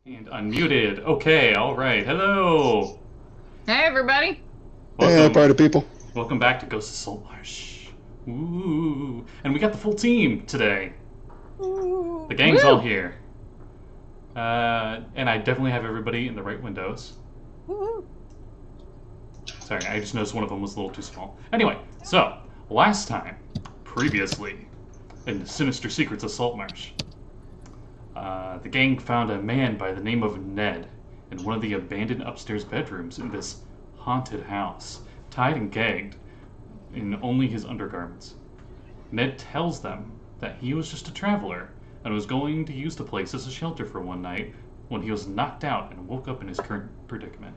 And unmuted. Okay, alright. Hello! Hey, everybody. Hey, Welcome. party people. Welcome back to Ghost of Saltmarsh. Ooh. And we got the full team today. The gang's Woo! all here. And I definitely have everybody in the right windows. Sorry, I just noticed one of them was a little too small. Anyway, so, last time, previously, in the Sinister Secrets of Saltmarsh, the gang found a man by the name of Ned in one of the abandoned upstairs bedrooms in this haunted house, tied and gagged in only his undergarments. Ned tells them that he was just a traveler and was going to use the place as a shelter for one night when he was knocked out and woke up in his current predicament.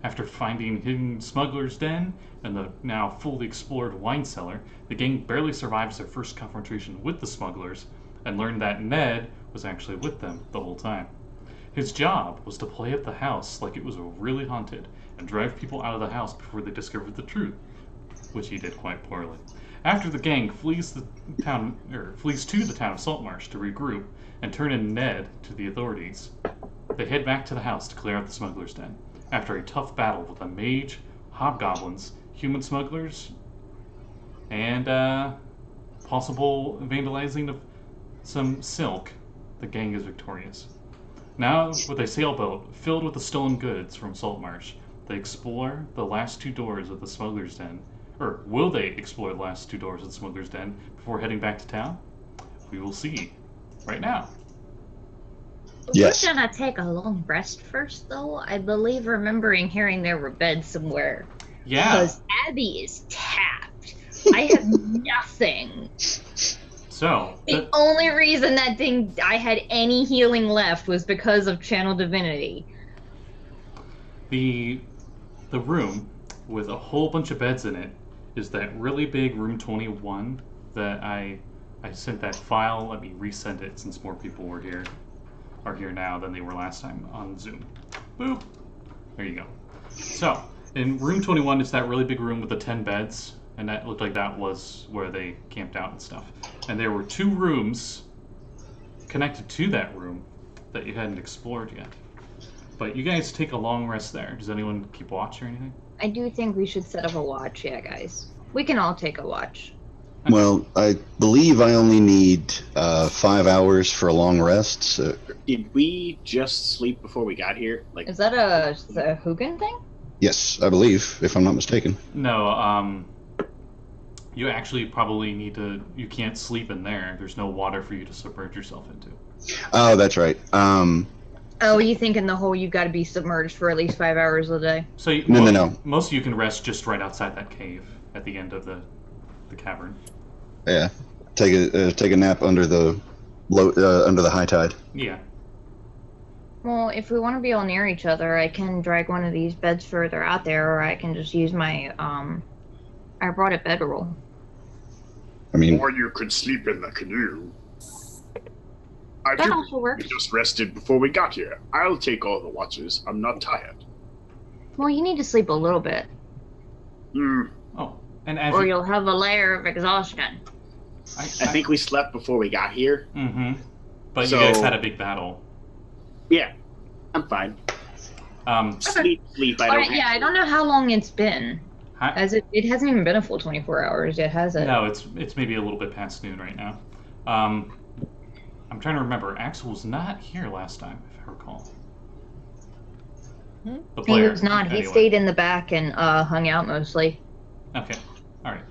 After finding hidden smuggler's den and the now fully explored wine cellar, the gang barely survives their first confrontation with the smugglers and learned that Ned was actually with them the whole time. His job was to play at the house like it was really haunted and drive people out of the house before they discovered the truth, which he did quite poorly. After the gang flees to the town of Saltmarsh to regroup and turn in Ned to the authorities, they head back to the house to clear out the smuggler's den. After a tough battle with a mage, hobgoblins, human smugglers, and possible vandalizing of some silk, the gang is victorious. Now, with a sailboat filled with the stolen goods from Saltmarsh, they explore the last two doors of the smuggler's den. Or will they explore the last two doors of the smuggler's den before heading back to town? We will see right now. Yes. We're gonna take a long rest first, though. I believe remembering hearing there were beds somewhere. Yeah. Because Abby is tapped. I have nothing. So The only reason that thing I had any healing left was because of Channel Divinity. the room with a whole bunch of beds in it is that really big room 21 that I sent that file. Let me resend it since more people are here now than they were last time on Zoom. Boop. There you go. So in room 21, it's that really big room with the 10 beds, and that looked like that was where they camped out and stuff. And there were two rooms connected to that room that you hadn't explored yet. But you guys take a long rest there. Does anyone keep watch or anything? I do think we should set up a watch, yeah, guys. We can all take a watch. Well, I believe I only need 5 hours for a long rest. So Did we just sleep before we got here? Like, Is that a Sahuagin thing? yes, I believe, if I'm not mistaken. No, you actually probably need to. You can't sleep in there. There's no water for you to submerge yourself into. Oh, that's right. Oh, you think in the hole you've got to be submerged for at least 5 hours a day? So No. Most of you can rest just right outside that cave at the end of the cavern. Yeah, take a nap under the high tide. Yeah. Well, if we want to be all near each other, I can drag one of these beds further out there, or I can just use my, I brought a bedroll. I mean, Or you could sleep in the canoe. I That think also we works. just rested before we got here. I'll take all the watches. I'm not tired. Well, you need to sleep a little bit, Oh, and as or you'll have a layer of exhaustion. I I think we slept before we got here. Mm-hmm. But So- you guys had a big battle. Yeah, I'm fine. Sleep. I don't. Yeah, I don't know how long it's been. Hi- As it hasn't even been a full 24 hours yet, has it? No, it's maybe a little bit past noon right now. I'm trying to remember. Axel was not here last time, if I recall. The He player. was not. He anyway. stayed in the back and hung out mostly. Okay. All right.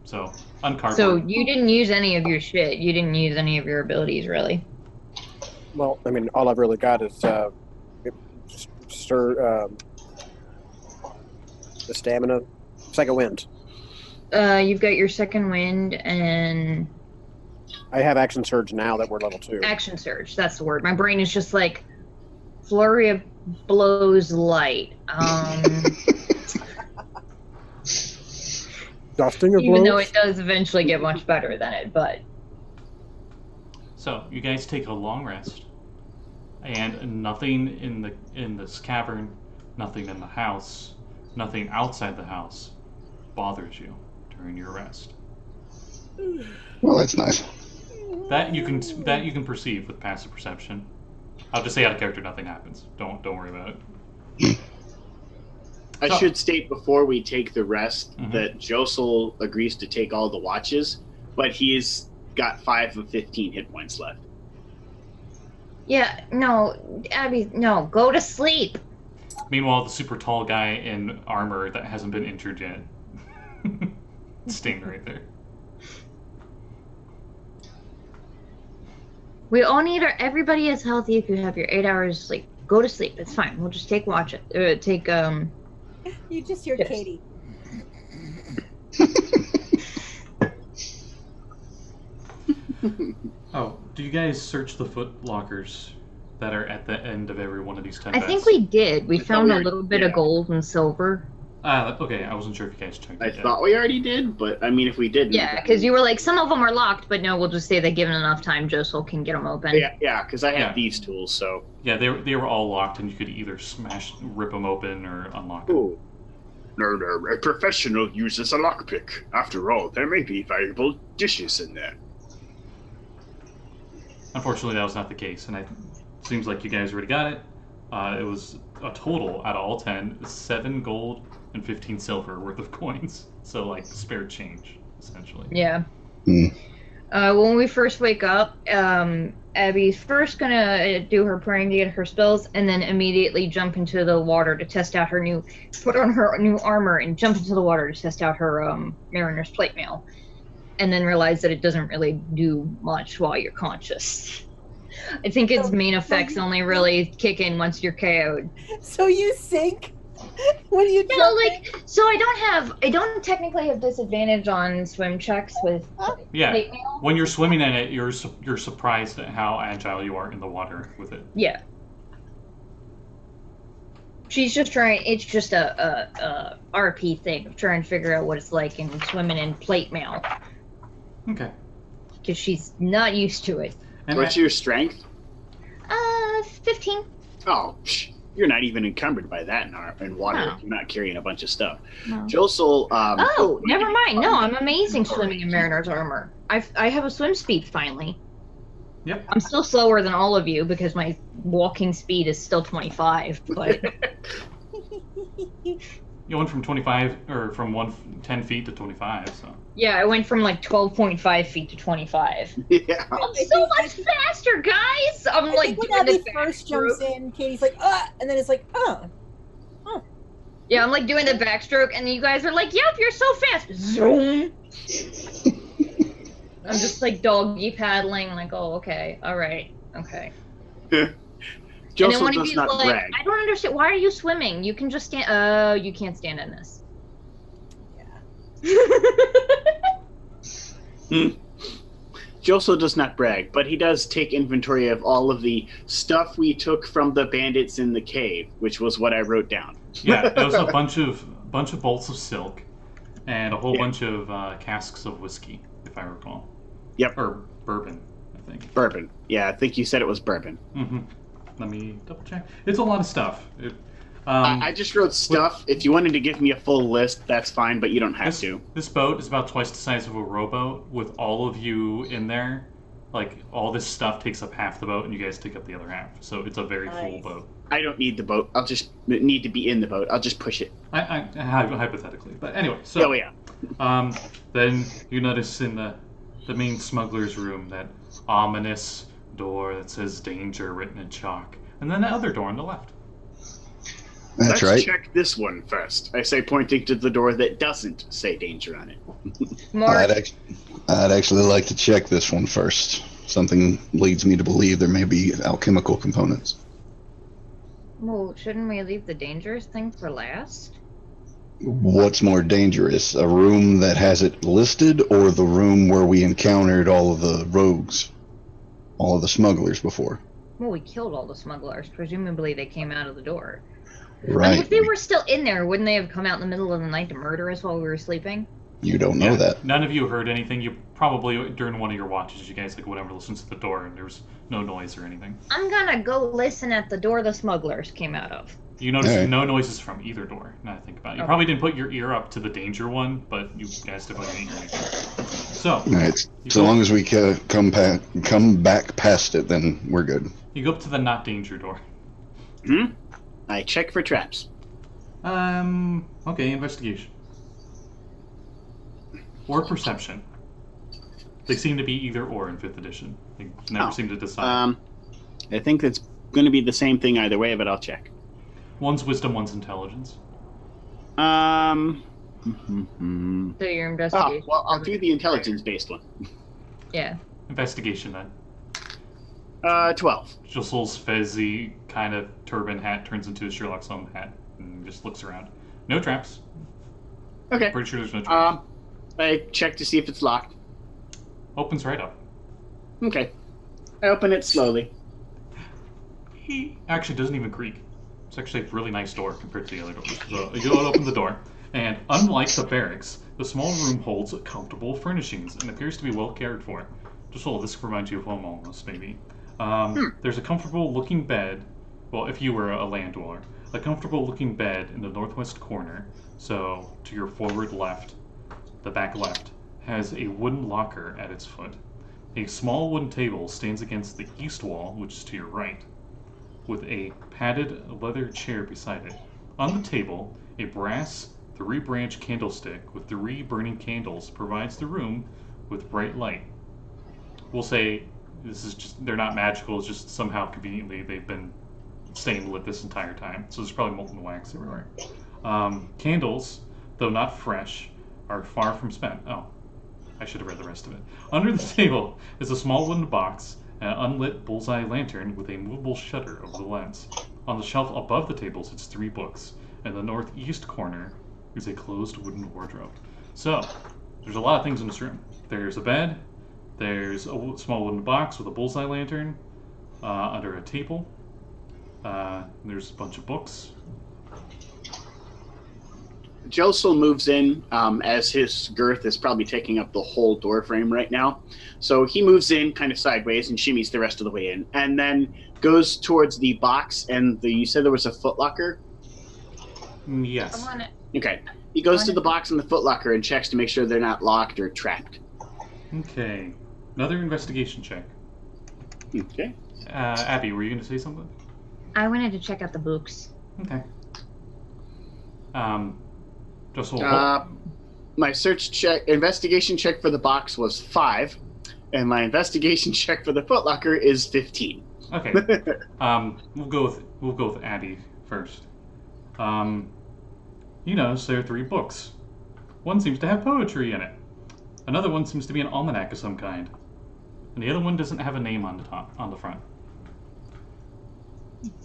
So uncardboard. So you didn't use any of your shit. You didn't use any of your abilities, really. Well, I mean, all I've really got is the stamina, second wind. You've got your second wind and I have action surge now that we're level 2. action surge. That's the word. My brain is just like flurry of blows light. Dusting of Even though blows? it does eventually get much better than it, but So you guys take a long rest, and nothing in this cavern, nothing in the house, nothing outside the house bothers you during your rest. well, that's nice. That you can perceive with passive perception. I'll just say out of character, nothing happens. Don't worry about it. I should state before we take the rest that Josul agrees to take all the watches, but he's got 5 of 15 hit points left. Yeah, no, Abby, no, go to sleep. Meanwhile, the super tall guy in armor that hasn't been injured yet, staying right there. We all need everybody is healthy if you have your 8 hours of sleep. Go to sleep. It's fine. We'll just take You just hear Katie. Oh, do you guys search the foot lockers that are at the end of every one of these 10 I beds? think we did. We found a little bit of gold and silver. Okay, I wasn't sure if you guys checked it. I thought we already did, but I mean, if we didn't... Yeah, because you were like, some of them are locked, but no, we'll just say that given enough time, Josul can get them open. Yeah, because I have these tools, so... Yeah, they were all locked, and you could either rip them open or unlock them. Ooh. No, a professional uses a lockpick. After all, there may be valuable dishes in there. Unfortunately, that was not the case, and it seems like you guys already got it. It was a total, out of all 10, 7 gold and 15 silver worth of coins. So, like, spare change, essentially. Yeah. When we first wake up, Abby's first gonna do her praying to get her spells, and then immediately jump into the water to test out put on her new armor and jump into the water to test out her Mariner's plate mail. And then realize that it doesn't really do much while you're conscious. I think its main effects only really kick in once you're KO'd. So you sink when you jump? No, so I don't technically have disadvantage on swim checks with plate mail. When you're swimming in it, you're surprised at how agile you are in the water with it. Yeah. She's just trying. It's just a RP thing of trying to figure out what it's like in swimming in plate mail. Okay. Because she's not used to it. And what's your strength? 15. Oh, you're not even encumbered by that in water. No. You're not carrying a bunch of stuff. No. Josul. Never mind. No, I'm amazing swimming in Mariner's armor. I have a swim speed finally. Yep. I'm still slower than all of you because my walking speed is still 25. But you went from 25 or from 10 feet to 25. So. Yeah, I went from like 12.5 feet to 25. Yeah. I'm so much faster, guys! I'm I like think when doing Abby the first jumps in, Katie's like, and then it's like, Yeah, I'm like doing the backstroke, and you guys are like, yep, you're so fast! Zoom! I'm just like doggy paddling, like, oh, okay, alright, okay. Josul does not like, brag. I don't understand, why are you swimming? You can just stand, you can't stand in this. Josul does not brag, but he does take inventory of all of the stuff we took from the bandits in the cave, which was what I wrote down. Yeah, it was a bunch of bolts of silk and a whole bunch of casks of whiskey, if I recall. Yep. Or bourbon, I think. Bourbon. Yeah, I think you said it was bourbon. Mm-hmm. Let me double check. It's a lot of stuff. I just wrote stuff. If you wanted to give me a full list, that's fine, but you don't have to. This boat is about twice the size of a rowboat with all of you in there. Like, all this stuff takes up half the boat, and you guys take up the other half. So it's a very full boat. I don't need the boat. I'll just need to be in the boat. I'll just push it. I hypothetically. But anyway, so... Oh, yeah. Then you notice in the main smuggler's room that ominous door that says danger written in chalk. And then the other door on the left. That's Let's right. check this one first. I say, pointing to the door that doesn't say danger on it. I'd actually like to check this one first. Something leads me to believe there may be alchemical components. Well, shouldn't we leave the dangerous thing for last? What's more dangerous, a room that has it listed, or the room where we encountered all of the rogues, all of the smugglers before? Well, we killed all the smugglers. Presumably they came out of the door. Right. I mean, if they were still in there, wouldn't they have come out in the middle of the night to murder us while we were sleeping? You don't know that. None of you heard anything. You probably, during one of your watches, you guys, like, whatever, listens to the door, and there was no noise or anything. I'm gonna go listen at the door the smugglers came out of. You notice no noises from either door, now I think about it. You probably didn't put your ear up to the danger one, but you guys definitely didn't hear anything. So, Right. So long as we come back past it, then we're good. You go up to the not danger door. I check for traps. Okay, investigation. Or perception. They seem to be either or in 5th edition. They never seem to decide. I think that's going to be the same thing either way, but I'll check. One's wisdom, one's intelligence. So your investigation. Well, I'll do the intelligence-based one. Yeah. Investigation, then. 12. Josul's fezzy kind of turban hat turns into a Sherlock Holmes hat and just looks around. No traps. Okay. Pretty sure there's no traps. I check to see if it's locked. Opens right up. Okay. I open it slowly. He actually doesn't even creak. It's actually a really nice door compared to the other doors. So you go and open the door, and unlike the barracks, the small room holds comfortable furnishings and appears to be well cared for. Just all this reminds you of home almost, maybe. There's a comfortable looking bed, well, if you were a land dweller, a comfortable looking bed in the northwest corner, so to your forward left, the back left, has a wooden locker at its foot. A small wooden table stands against the east wall, which is to your right, with a padded leather chair beside it. On the table, a brass 3-branch candlestick with 3 burning candles provides the room with bright light. We'll say this is just, they're not magical, it's just somehow conveniently they've been staying lit this entire time. So there's probably molten wax everywhere. Candles, though not fresh, are far from spent. Oh, I should have read the rest of it. Under the table is a small wooden box and an unlit bullseye lantern with a movable shutter over the lens. On the shelf above the table sits 3 books. In the northeast corner is a closed wooden wardrobe. So, there's a lot of things in this room. There's a bed, there's a small wooden box with a bullseye lantern under a table. There's a bunch of books. Josul moves in as his girth is probably taking up the whole door frame right now. So he moves in kind of sideways and shimmies the rest of the way in, and then goes towards the box and you said there was a footlocker? Yes. I'm on it. Okay. He goes to the box and the footlocker and checks to make sure they're not locked or trapped. Okay. Another investigation check. Okay. Abby, were you going to say something? I wanted to check out the books. Okay. Just my investigation check for the box was 5, and my investigation check for the footlocker is 15. Okay. We'll go with Abby first. You notice there are 3 books. One seems to have poetry in it. Another one seems to be an almanac of some kind. And the other one doesn't have a name on the front.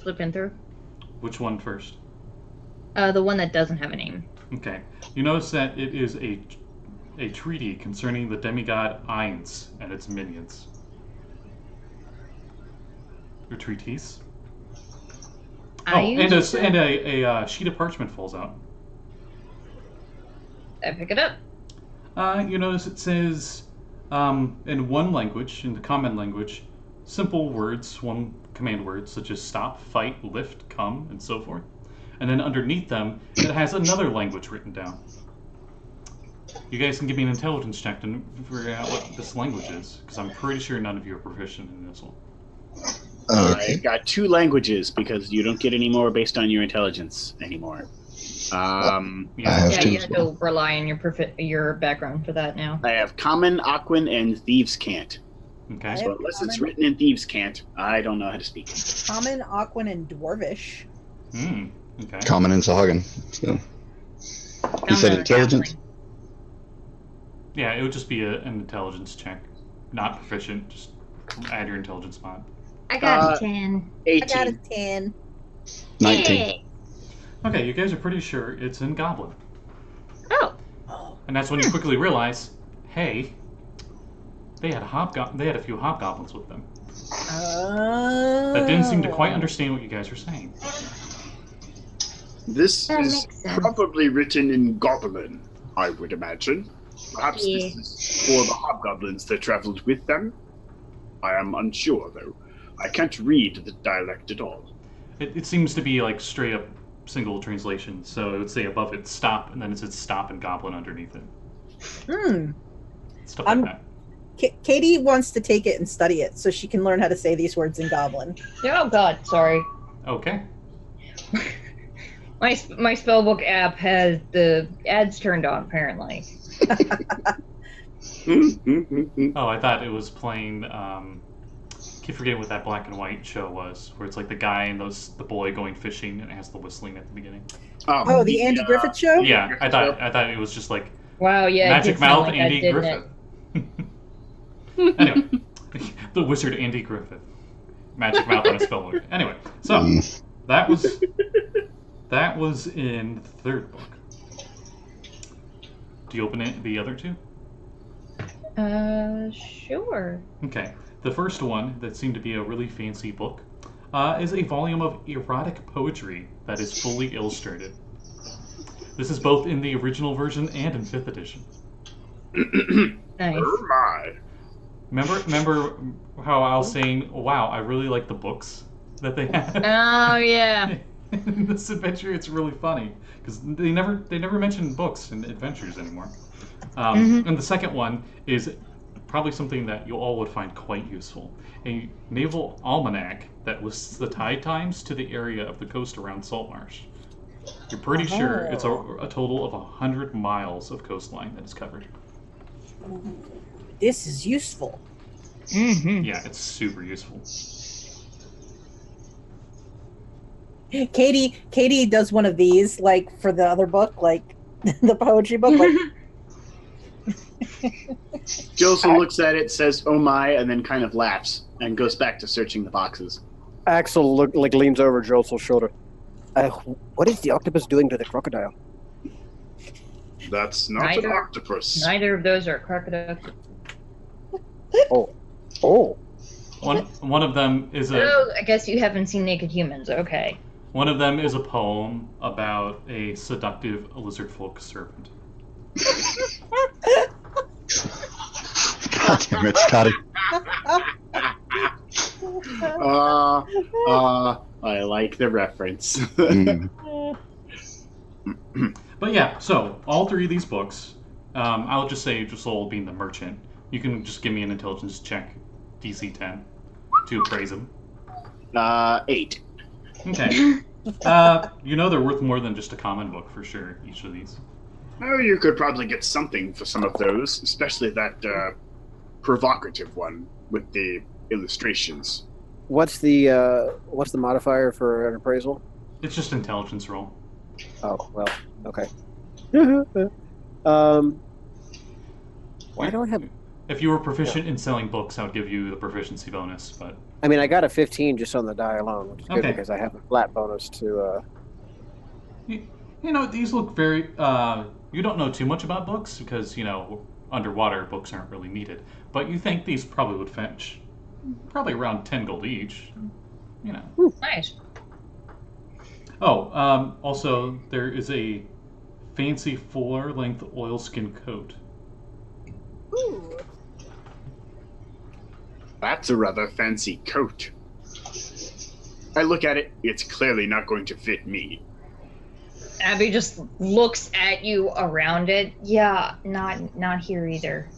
Flipping through. Which one first? The one that doesn't have a name. Okay. You notice that it is a treaty concerning the demigod Ainz and its minions. A treatise. And a sheet of parchment falls out. I pick it up. You notice it says, in one language, in the common language, simple words, one command word, such as stop, fight, lift, come, and so forth. And then underneath them, it has another language written down. You guys can give me an intelligence check to figure out what this language is, because I'm pretty sure none of you are proficient in this one. I got 2 languages because you don't get any more based on your intelligence anymore. You have to rely on your background for that now. I have Common, Aquan, and Thieves' Cant. Okay. So unless it's written in Thieves' Cant, I don't know how to speak. Common, Aquan, and Dwarvish. Okay. Common and Sahuagin. So. You said intelligence? Yeah, it would just be an intelligence check. Not proficient, just add your intelligence mod. I got a 10. 18. I got a 10. 19. Hey. Okay, you guys are pretty sure it's in Goblin. Oh. And that's when you quickly realize, hey, they had a few hobgoblins with them. That didn't seem to quite understand what you guys were saying. This That is makes sense. probably written in Goblin, I would imagine. Perhaps this is for the hobgoblins that traveled with them. I am unsure, though. I can't read the dialect at all. It seems to be like straight up single translation, so it would say above it stop, and then it says stop and goblin underneath it. Stuff like that. Katie wants to take it and study it so she can learn how to say these words in Goblin. Oh God, sorry. Okay. My spellbook app has the ads turned on, apparently. Oh, I thought it was playing. Keep forgetting what that black and white show was, where it's like the guy and the boy going fishing, and it has the whistling at the beginning. Oh, the Andy Griffith show? Yeah, I thought it was just like Wow, yeah. Magic Mouth like Andy that, Griffith. Anyway, the wizard Andy Griffith, Magic Mouth on a spellbook. Anyway, so that was in the third book. Do you open it? The other two? Sure. Okay. The first one, that seemed to be a really fancy book, is a volume of erotic poetry that is fully illustrated. This is both in the original version and in 5th edition. Nice. Oh my. Remember how I was saying, wow, I really like the books that they had? Oh, yeah. In this adventure, it's really funny, because they never mention books and adventures anymore. And the second one is probably something that you all would find quite useful. A naval almanac that lists the tide times to the area of the coast around Saltmarsh. You're pretty sure it's a total of 100 miles of coastline that is covered. This is useful. Yeah, it's super useful. Katie does one of these, like, for the other book, like, the poetry book, like... Josul looks at it, says, "Oh my," and then kind of laughs and goes back to searching the boxes. Axel leans over Josel's shoulder. What is the octopus doing to the crocodile? That's not an octopus. Neither of those are crocodiles. Oh. One of them is Oh, I guess you haven't seen Naked Humans. Okay. One of them is a poem about a seductive lizard folk serpent. God damn it, Kade. I like the reference. But yeah, so all three of these books, I'll just say Josul being the merchant, you can just give me an intelligence check, DC 10, to appraise them. 8. Okay. You know they're worth more than just a common book for sure, each of these. Oh, you could probably get something for some of those, especially that provocative one with the illustrations. What's the modifier for an appraisal? It's just intelligence roll. Oh, well, okay. Why do I have... If you were proficient in selling books, I would give you the proficiency bonus, but... I mean, I got a 15 just on the die alone, which is good Okay. because I have a flat bonus to... You know, these look very... you don't know too much about books because, you know, underwater books aren't really needed. But you think these probably would fetch probably around 10 gold each. You know. Nice. Oh, also, there is a fancy fuller-length oilskin coat. Ooh. That's a rather fancy coat. I look at it, it's clearly not going to fit me. Abby just looks at you around it. Yeah, not here either.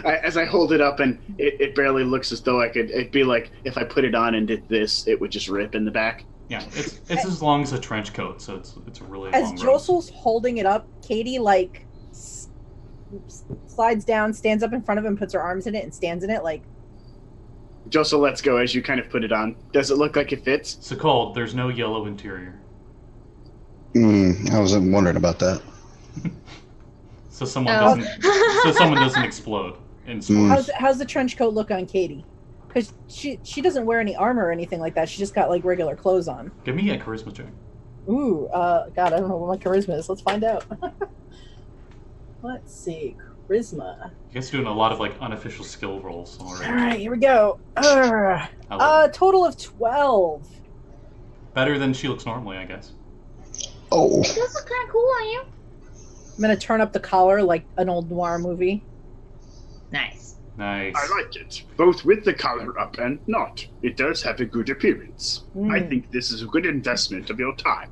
As I hold it up, and it barely looks as though it'd be like if I put it on and did this, it would just rip in the back. Yeah, it's as long as a trench coat, so it's a really As long robe. Josul's holding it up, Katie, like, slides down, stands up in front of him, puts her arms in it, and stands in it, like... Josul lets go as you kind of put it on. Does it look like it fits? Sekald, there's no yellow interior. I was wondering about that. So someone doesn't explode in sports. How's the trench coat look on Katie? Because she doesn't wear any armor or anything like that. She just got, like, regular clothes on. Give me a charisma check. Ooh, God, I don't know what my charisma is. Let's find out. Let's see. Charisma. You guys are doing a lot of, like, unofficial skill rolls already. All right, here we go. Total of 12. Better than she looks normally, I guess. Oh. It does look kind of cool on you. I'm going to turn up the collar like an old noir movie. Nice. Nice. I like it, both with the collar up and not. It does have a good appearance. I think this is a good investment of your time.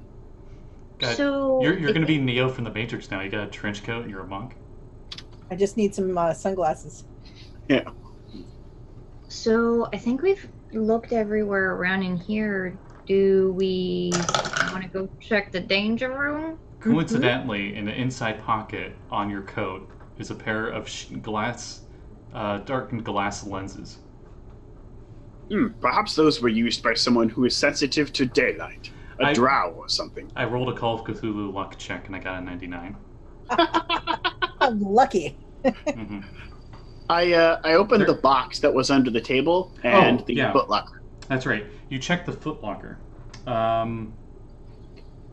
God, So you're going to be Neo from the Matrix now. You got a trench coat and you're a monk. I just need some sunglasses. Yeah. So I think we've looked everywhere around in here. Do we want to go check the danger room? Coincidentally, in the inside pocket on your coat is a pair of darkened glass lenses. Perhaps those were used by someone who is sensitive to daylight. A drow or something. I rolled a Call of Cthulhu luck check and I got a 99. I'm lucky. Mm-hmm. I opened the box that was under the table and the footlocker. That's right. You checked the footlocker.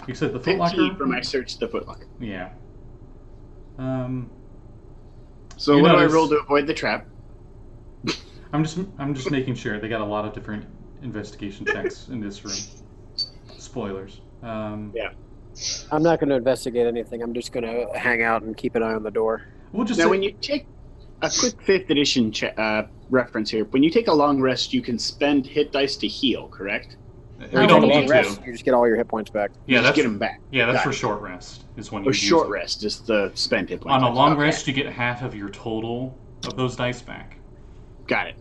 You said the 15 footlocker? for my search the footlocker. Yeah. So what do I roll to avoid the trap? I'm just making sure. They got a lot of different investigation checks in this room. Spoilers. Yeah. I'm not going to investigate anything. I'm just going to hang out and keep an eye on the door. We'll just when you take a quick 5th edition reference here, when you take a long rest, you can spend hit dice to heal, correct? We don't need rest, to. you just get all your hit points back. Yeah, Just get them back. Yeah, that's Got for it. short rest. Is when you use short it. rest is the spend hit points. On a long Okay. rest, you get half of your total of those dice back. Got it.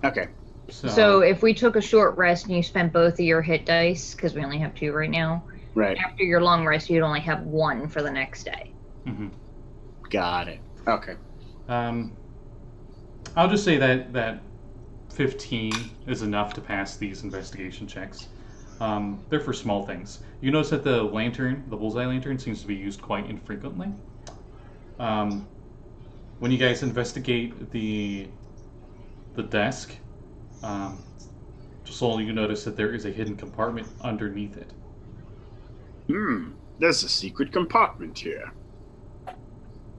Okay. So if we took a short rest and you spent both of your hit dice, because we only have 2 right now, Right. after your long rest, you'd only have 1 for the next day. Mm-hmm. Got it. Okay. I'll just say that 15 is enough to pass these investigation checks. They're for small things. You notice that the bullseye lantern, seems to be used quite infrequently. When you guys investigate the desk, Josul, you notice that there is a hidden compartment underneath it. There's a secret compartment here.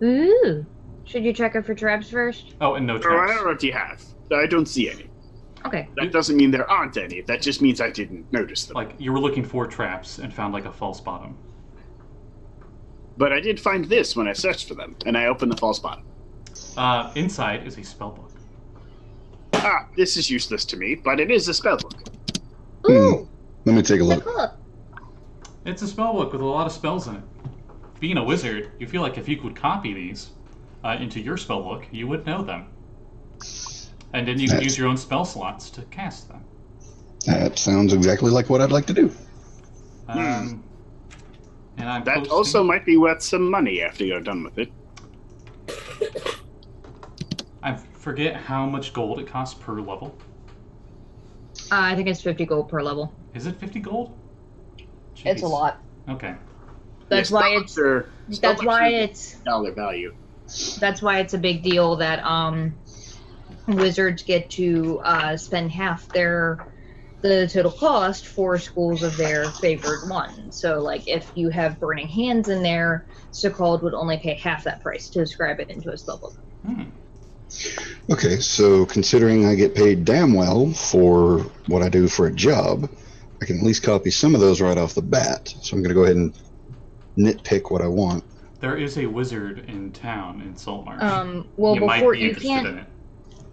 Ooh. Should you check it for traps first? Oh, and no Oh, I traps. already have. I don't see any. Okay. That doesn't mean there aren't any. That just means I didn't notice them. Like, you were looking for traps and found, like, a false bottom. But I did find this when I searched for them. And I open the false bottom. Inside is a spellbook. This is useless to me, but it is a spellbook. Ooh. Let me take a look. Look. It's a spellbook with a lot of spells in it. Being a wizard, you feel like if you could copy these into your spellbook, you would know them. And then you could use your own spell slots to cast them. That sounds exactly like what I'd like to do. And I'm That posting- also might be worth some money after you're done with it. I forget how much gold it costs per level. I think it's 50 gold per level. Is it 50 gold? It's a Jeez. lot. Okay. That's why it's Dollar value. That's why it's a big deal that wizards get to spend half the total cost for schools of their favored one. So, like, if you have Burning Hands in there, Sekald would only pay half that price to describe it into a spellbook. Okay, so considering I get paid damn well for what I do for a job, I can at least copy some of those right off the bat. So I'm going to go ahead and nitpick what I want. There is a wizard in town in Saltmarsh. Well, you might before be you interested can't, in it.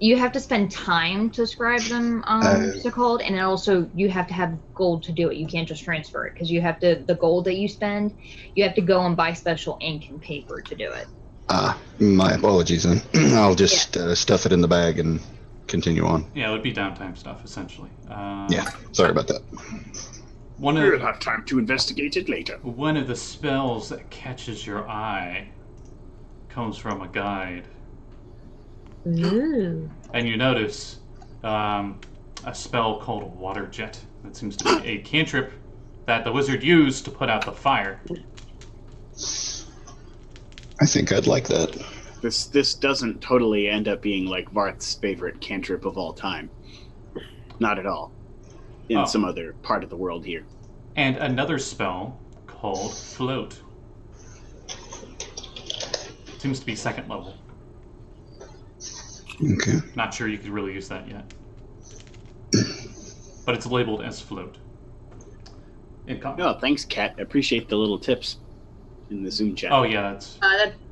you have to spend time to scribe them, Sekald, and then also you have to have gold to do it. You can't just transfer it because you have to. The gold that you spend, you have to go and buy special ink and paper to do it. My apologies then. I'll just stuff it in the bag and continue on. Yeah, it would be downtime stuff, essentially. Yeah, sorry about that. We'll have time to investigate it later. One of the spells that catches your eye comes from a guide. Ooh. And you notice a spell called Water Jet. That seems to be a cantrip that the wizard used to put out the fire. I think I'd like that. This doesn't totally end up being like Varth's favorite cantrip of all time. Not at all. In some other part of the world here. And another spell called Float. Seems to be second level. Okay. Not sure you could really use that yet. But it's labeled as Float. Oh, thanks, Kat. I appreciate the little tips in the Zoom chat. Oh, yeah,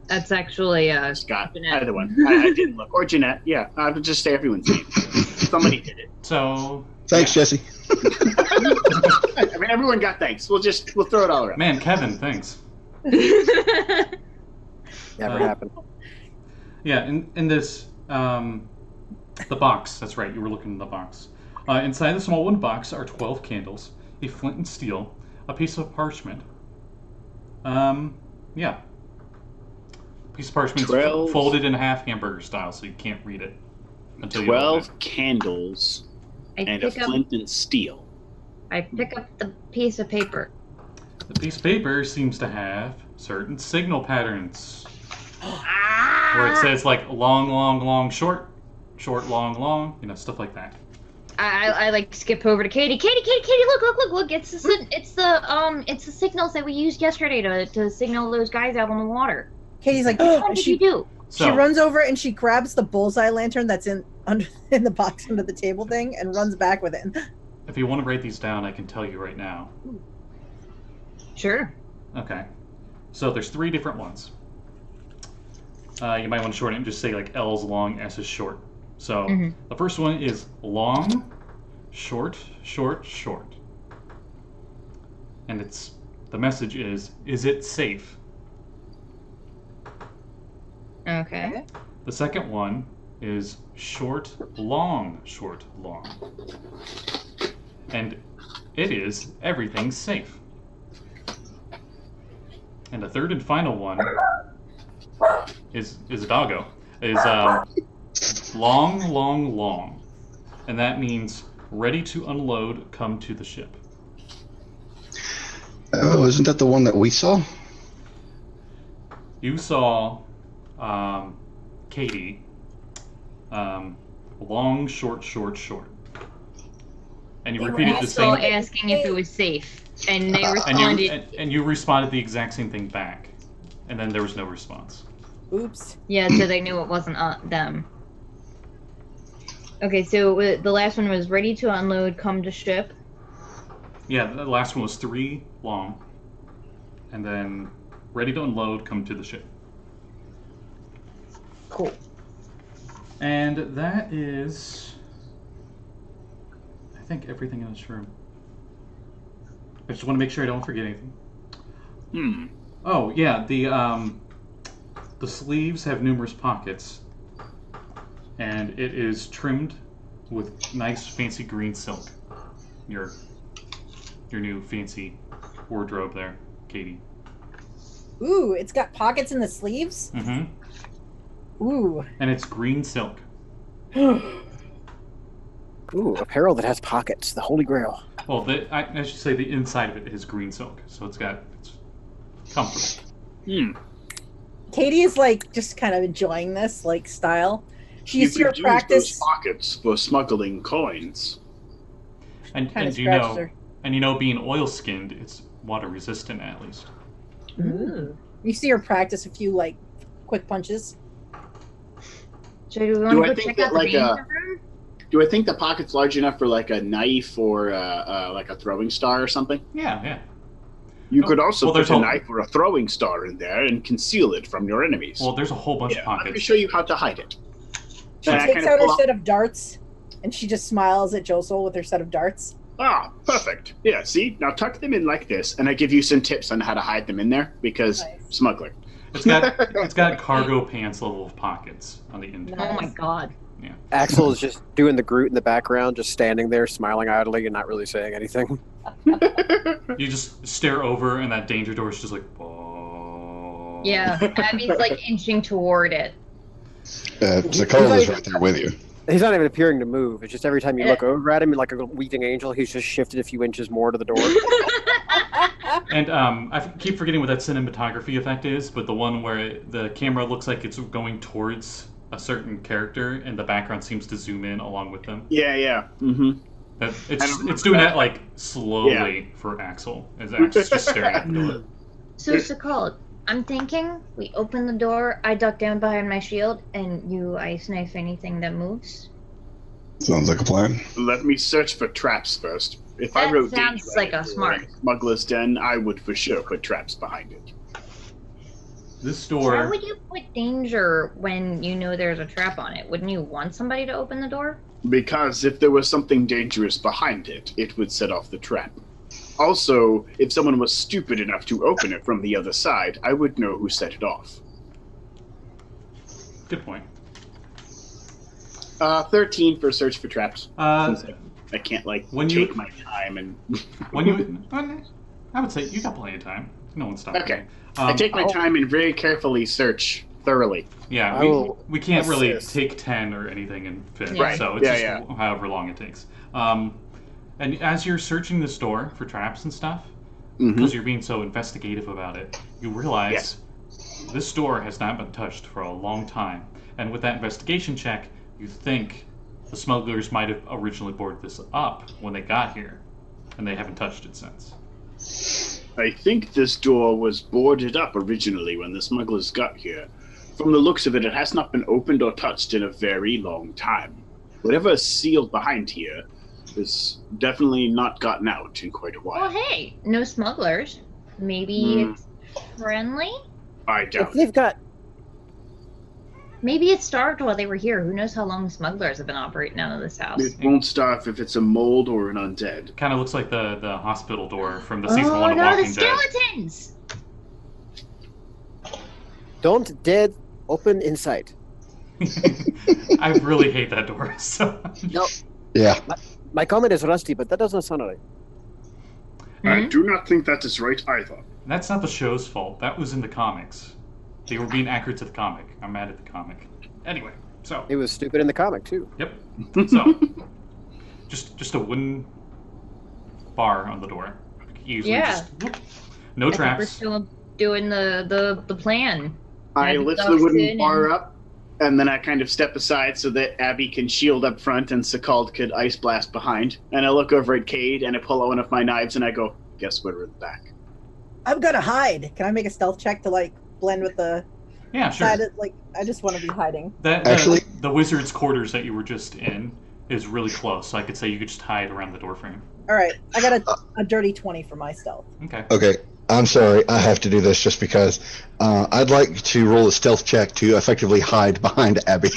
That's actually Scott. Jeanette. Either one. I didn't look. Or Jeanette. Yeah, I would just say everyone's name. Somebody did it. So... Thanks, Jesse. I mean, everyone got thanks. We'll throw it all around. Man, Kevin, thanks. Never happened. Yeah, in this The box, that's right, you were looking in the box. Inside the small wooden box are 12 candles, a flint and steel, a piece of parchment. Yeah. Piece of parchment 12 folded in half hamburger style, so you can't read it. Until 12 candles I and a pick up. flint and steel. I pick up the piece of paper. The piece of paper seems to have certain signal patterns. Where it says like long, long, long, short, short, long, long, stuff like that. I like skip over to Katie. Katie, look! It's the signals that we used yesterday to signal those guys out on the water. Katie's like, What did you do? She So, runs over and she grabs the bullseye lantern that's in the box under the table thing and runs back with it. if you want to write these down, I can tell you right now. Sure. Okay. So there's 3 different ones. You might want to shorten it and just say like L's long, S is short. So the first one is long, short, short, short. And the message is it safe? Okay. The second one is short, long, short, long. And it is everything's safe. And the third and final one is a doggo. Is long, long, long. And that means ready to unload, come to the ship. Oh, isn't that the one that we saw? You saw Katie, long, short, short, short. And you They were repeated the Also same. asking if it was safe, and they responded. And you responded the exact same thing back. And then there was no response. Oops. Yeah, so they knew it wasn't them. Okay, so the last one was ready to unload, come to ship. Yeah, the last one was 3 long. And then ready to unload, come to the ship. Cool. And that is, I think, everything in this room. I just want to make sure I don't forget anything. Oh, yeah, the sleeves have numerous pockets. And it is trimmed with nice fancy green silk. Your new fancy wardrobe there, Katie. Ooh, it's got pockets in the sleeves? Mm-hmm. Ooh. And it's green silk. Ooh, apparel that has pockets. The Holy Grail. Well, I should say the inside of it is green silk, so it's comfortable. Katie is like just kind of enjoying this like style. She used You to could use practice. those pockets for smuggling coins. And Kinda you know, scratches her. being oil skinned, it's water resistant at least. Ooh. You see her practice a few like quick punches. So do we want Do to I go think check that, out the like, danger room? Do I think the pocket's large enough for like a knife or like a throwing star or something? Yeah. You could also well, put there's a a- knife or a throwing star in there and conceal it from your enemies. Well, there's a whole bunch of Let me pockets. show you how to hide it. She And I takes kinda out her pull set of darts and she just smiles at Josul with her set of darts. Ah, perfect. Yeah, see? Now tuck them in like this, and I give you some tips on how to hide them in there, because Nice. smuggling. It's got cargo pants level of pockets on the inside. Oh my god. Axel is just doing the Groot in the background, just standing there, smiling idly and not really saying anything. You just stare over, and that danger door is just like. Oh. Yeah, Abby's like inching toward it. Sekald is right there with you. He's not even appearing to move. It's just every time you look over at him, like a weeping angel, he's just shifted a few inches more to the door. And I keep forgetting what that cinematography effect is, but the one where the camera looks like it's going towards a certain character, and the background seems to zoom in along with them. Yeah. Mm-hmm. It's doing that like slowly for Axel, as Axel's just staring at the door. So Sekald, I'm thinking we open the door, I duck down behind my shield, and you ice knife anything that moves. Sounds like a plan. Let me search for traps first. If I That wrote sounds danger like a or smart. smuggler's den, I would for sure put traps behind it. This Why door. would you put danger when you know there's a trap on it? Wouldn't you want somebody to open the door? Because if there was something dangerous behind it, it would set off the trap. Also, if someone was stupid enough to open it from the other side, I would know who set it off. Good point. 13 for search for traps. Uh, Since I can't when take you- my time and. when you, I would say you got plenty of time. No one's stopping. Okay. you. I take my time and very carefully search thoroughly. Yeah, I will we can't really assist. take 10 or anything and fit. Right. So it's Yeah, just however long it takes. And as you're searching this door for traps and stuff, because you're being so investigative about it, you realize this door has not been touched for a long time. And with that investigation check, you think the smugglers might have originally boarded this up when they got here, and they haven't touched it since. I think this door was boarded up originally when the smugglers got here. From the looks of it, it has not been opened or touched in a very long time. Whatever is sealed behind here is definitely not gotten out in quite a while. Well, hey, no smugglers. Maybe it's friendly? I If doubt it. they've got Maybe it starved while they were here. Who knows how long the smugglers have been operating out of this house? It won't starve if it's a mold or an undead. Kind of looks like the hospital door from the season Oh 1 of no, the Walking Dead. skeletons! don't dead open inside. I really hate that door. So No, Yeah. my comment is rusty, but that doesn't sound right. I do not think that is right either. that's not the show's fault. That was in the comics. They were being accurate to the comic. I'm mad at the comic. Anyway, so It was stupid in the comic too. yep. So just a wooden bar on the door. Usually Yeah. just whoop. No I think we're traps. still doing the plan. I Abby lift ducks the in wooden and- bar up, and then I kind of step aside so that Abby can shield up front and Sekald could ice blast behind. And I look over at Kade and I pull out one of my knives and I go, guess what, we're in the back. I'm gonna hide. Can I make a stealth check to like blend with the Yeah, sure. side? Like, I just want to be hiding. Actually- The wizard's quarters that you were just in is really close. So I could say you could just hide around the doorframe. All right, I got a dirty 20 for my stealth. Okay. Okay. I'm sorry. I have to do this just because I'd like to roll a stealth check to effectively hide behind Abby.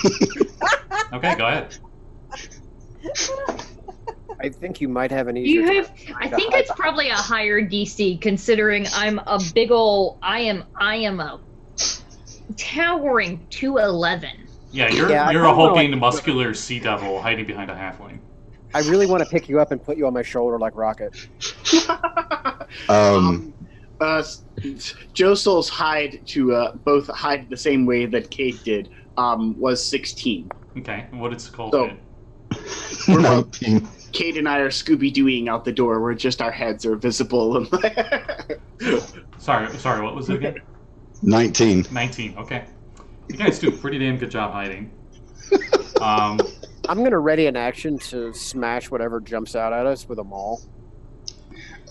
Okay, go ahead. I think you might have an Do easier you have? time I to think hide it's probably a higher DC considering I'm a big ol' I am a towering 211. Yeah, you're Yeah, I you're a kinda hulking, like- muscular sea devil hiding behind a halfling. I really want to pick you up and put you on my shoulder like Rocket. Josul's hide to both hide the same way that Kate did was 16. Okay, and what it's called? So- Ed? 19. Kate and I are Scooby-Dooing out the door where just our heads are visible. Sorry, what was it again? 19. 19. Okay, you guys do a pretty damn good job hiding. I'm gonna ready an action to smash whatever jumps out at us with a maul.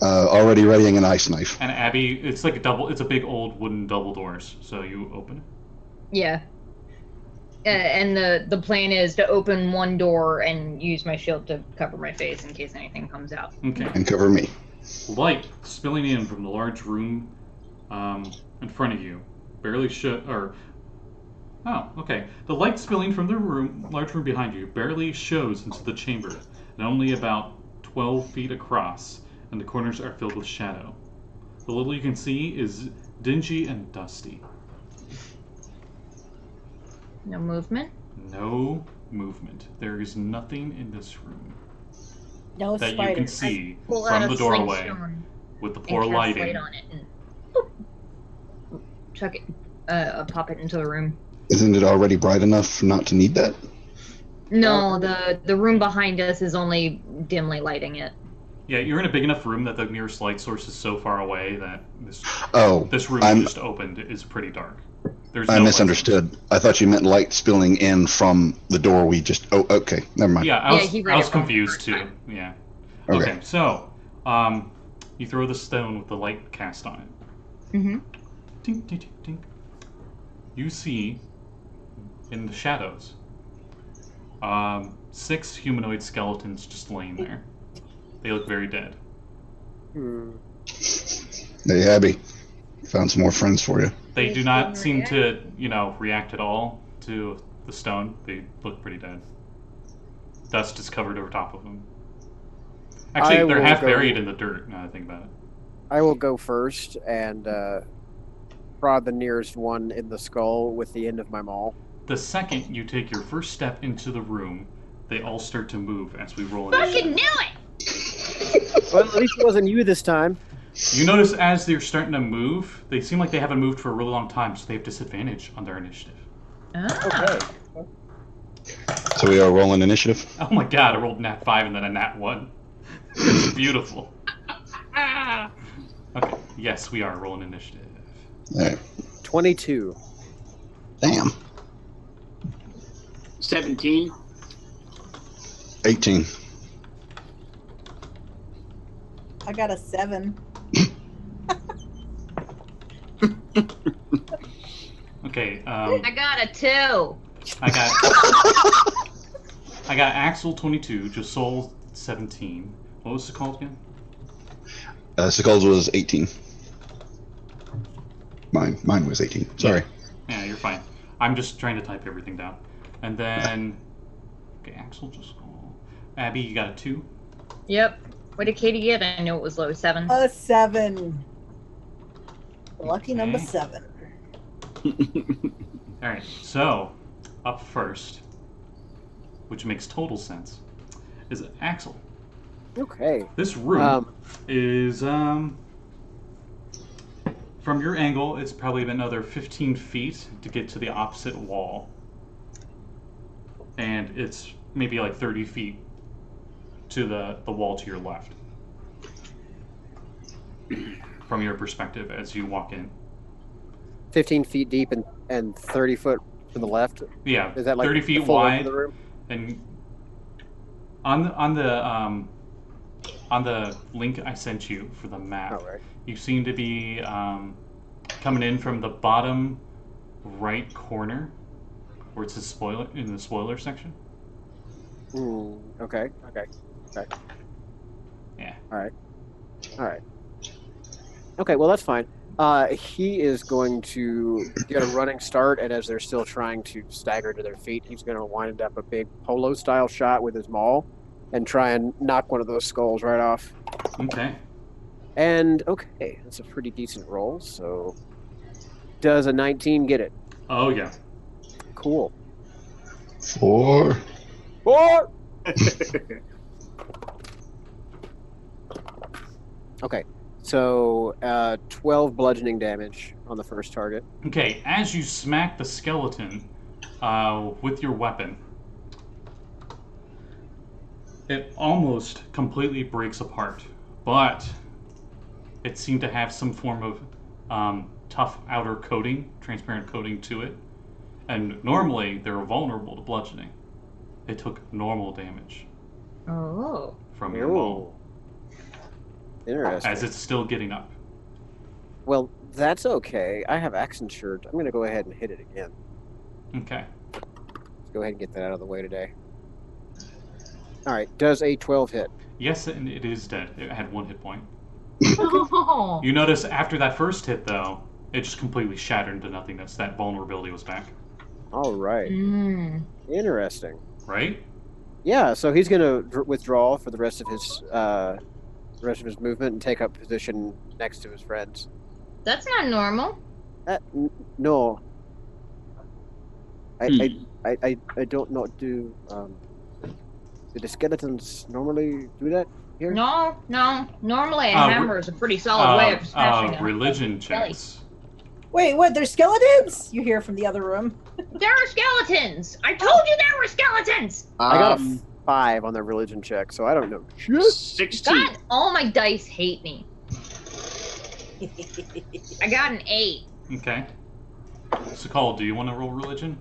Already readying an ice knife. And Abby, it's like a double. It's a big old wooden double doors. So you open it. Yeah. And the plan is to open one door and use my shield to cover my face in case anything comes out. Okay. And cover me. Light spilling in from the large room in front of you, barely okay. The light spilling from the large room behind you, barely shows into the chamber, and only about 12 feet across, and the corners are filled with shadow. The little you can see is dingy and dusty. No movement. No movement. There is nothing in this room No that you spiders. can see Pull out from a the doorway slingstone with the and poor cast lighting. light on it and boop, chuck it, pop it into the room. Isn't it already bright enough not to need that? No, the room behind us is only dimly lighting it. Yeah, you're in a big enough room that the nearest light source is so far away that Oh, this room I'm- you just opened is pretty dark. There's I no light misunderstood. I thought you meant light spilling in from the door we just... Oh, okay. Never mind. Yeah, I was, he read I was it wrong the confused first too. time. Yeah. Okay. Okay, so you throw the stone with the light cast on it. Mm-hmm. Tink, tink, tink, tink. You see in the shadows 6 humanoid skeletons just laying there. They look very dead. Hey, Abby. Found some more friends for you. They do They not don't seem to, react at all to the stone. They look pretty dead. Dust is covered over top of them. Actually, I they're will half go- buried in the dirt, now that I think about it. I will go first and prod the nearest one in the skull with the end of my maul. the second you take your first step into the room, they all start to move as we roll Fucking initiative. knew it! Well, at least it wasn't you this time. You notice as they're starting to move, they seem like they haven't moved for a really long time, so they have disadvantage on their initiative. Ah. Okay. So we are rolling initiative. Oh my god, I rolled nat 5 and then a nat 1. It's beautiful. Okay, yes, we are rolling initiative. All right. 22. Damn. 17. 18. I got a 7. Okay, I got a 2. I got Axel 22, Josul 17. What was it called again? Sekald was 18. Mine was 18. Sorry. Yeah, you're fine. I'm just trying to type everything down. And then, okay, Axel just. Abby, you got a 2. Yep. What did Katie get? I know it was low. 7. A 7. Lucky number Okay. 7. All right, so up first, which makes total sense, is Axel. Okay. This room is from your angle. It's probably another 15 feet to get to the opposite wall, and it's maybe like 30 feet to the wall to your left. From your perspective, as you walk in. 15 feet deep and 30 foot to the left. Yeah, Is that like 30 the feet full length wide, of the room? and on the link I sent you for the map, Oh, right. you seem to be coming in from the bottom right corner, where it says spoiler in the spoiler section. Okay. Yeah. All right. Okay, well, that's fine. He is going to get a running start, and as they're still trying to stagger to their feet, he's going to wind up a big polo-style shot with his maul and try and knock one of those skulls right off. Okay. And, okay, that's a pretty decent roll, so does a 19 get it? Oh yeah. Cool. 4. 4! Okay, so 12 bludgeoning damage on the first target. Okay. As you smack the skeleton with your weapon, it almost completely breaks apart, but it seemed to have some form of tough outer coating, transparent coating to it. And normally they're vulnerable to bludgeoning. It took normal damage Oh. from your maul Interesting. as it's still getting up. Well, that's okay. I have accent shirt. I'm going to go ahead and hit it again. Okay. Let's go ahead and get that out of the way today. All right. Does a 12 hit? Yes, and it is dead. It had 1 hit point. Oh. You notice after that first hit, though, it just completely shattered into nothingness. That vulnerability was back. All right. Mm. Interesting. Right? Yeah. So he's going to withdraw for the rest of his movement and take up position next to his friends. That's not normal. No. I don't not do. Do the skeletons normally do that here? No. Normally a Uh, hammer is a pretty solid way of smashing them. religion checks. Wait, what? There's skeletons? You hear from the other room. There are skeletons! I told you there were skeletons! I got a 5 on their religion check, so I don't know. 16. God, all my dice hate me. I got an 8. Okay. Sekald, do you want to roll religion?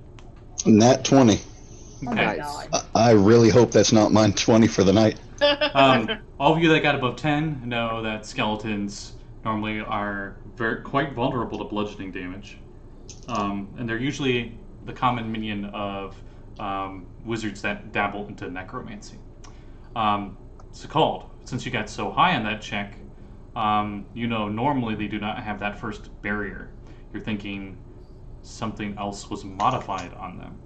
Nat 20. Oh my Nice. god. I really hope that's not mine 20 for the night. All of you that got above 10 know that skeletons normally are quite vulnerable to bludgeoning damage. And they're usually the common minion of wizards that dabble into necromancy. Sekald, since you got so high on that check, normally they do not have that first barrier. You're thinking something else was modified on them.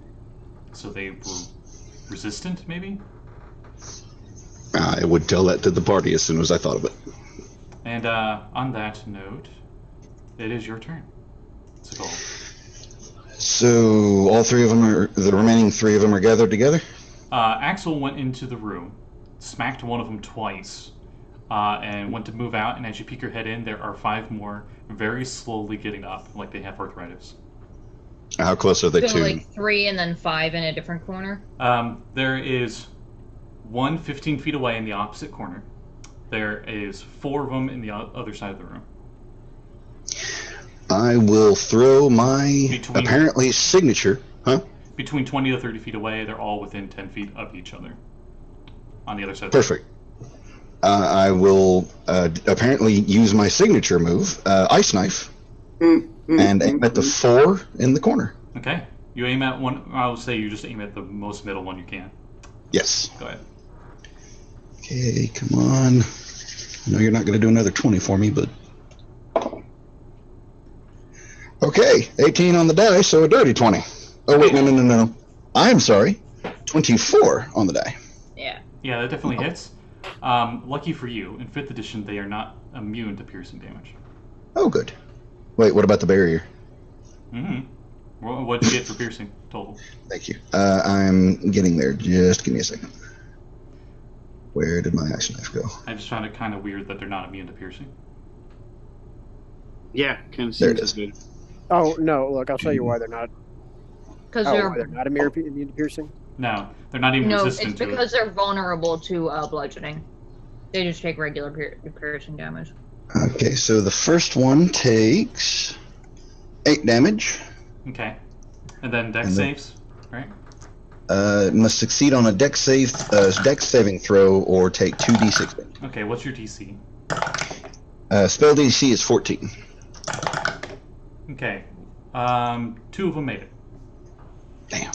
So they were resistant, maybe? I would tell that to the party as soon as I thought of it. And on that note, it is your turn. Sekald. So all three of them the remaining three of them are gathered together? Axel went into the room, smacked one of them twice, and went to move out. And as you peek your head in, there are 5 more, very slowly getting up, like they have arthritis. How close are they So to? like 3 and then 5 in a different corner? There is one 15 feet away in the opposite corner. There is 4 of them in the other side of the room. I will throw my apparently signature. Huh? Between 20 to 30 feet away, they're all within 10 feet of each other. On the other side. Perfect. I will apparently use my signature move, Ice Knife, and aim at the 4 in the corner. Okay. You aim at one. I would say you just aim at the most middle one you can. Yes. Go ahead. Okay, come on. I know you're not going to do another 20 for me, but... Okay, 18 on the die, so a dirty 20. Oh, wait, no. I'm sorry. 24 on the die. Yeah. Yeah, that definitely hits. Lucky for you, in 5th edition, they are not immune to piercing damage. Oh, good. Wait, what about the barrier? Mm-hmm. What'd you get for piercing total? Thank you. I'm getting there. Just give me a second. Where did my Ice Knife go? I just found it kind of weird that they're not immune to piercing. Yeah, kind of There it seems is. good. Oh no! Look, I'll tell you why they're not. Because Why they're not immune to piercing. No, they're not even no, resistant it's to because it. they're vulnerable to bludgeoning. They just take regular piercing damage. Okay, so the first one takes 8 damage. Okay. And then dex And then- saves, right? Must succeed on a dex saving throw or take 2d6 damage. Okay, what's your DC? Spell DC is 14. Okay. 2 of them made it. Damn.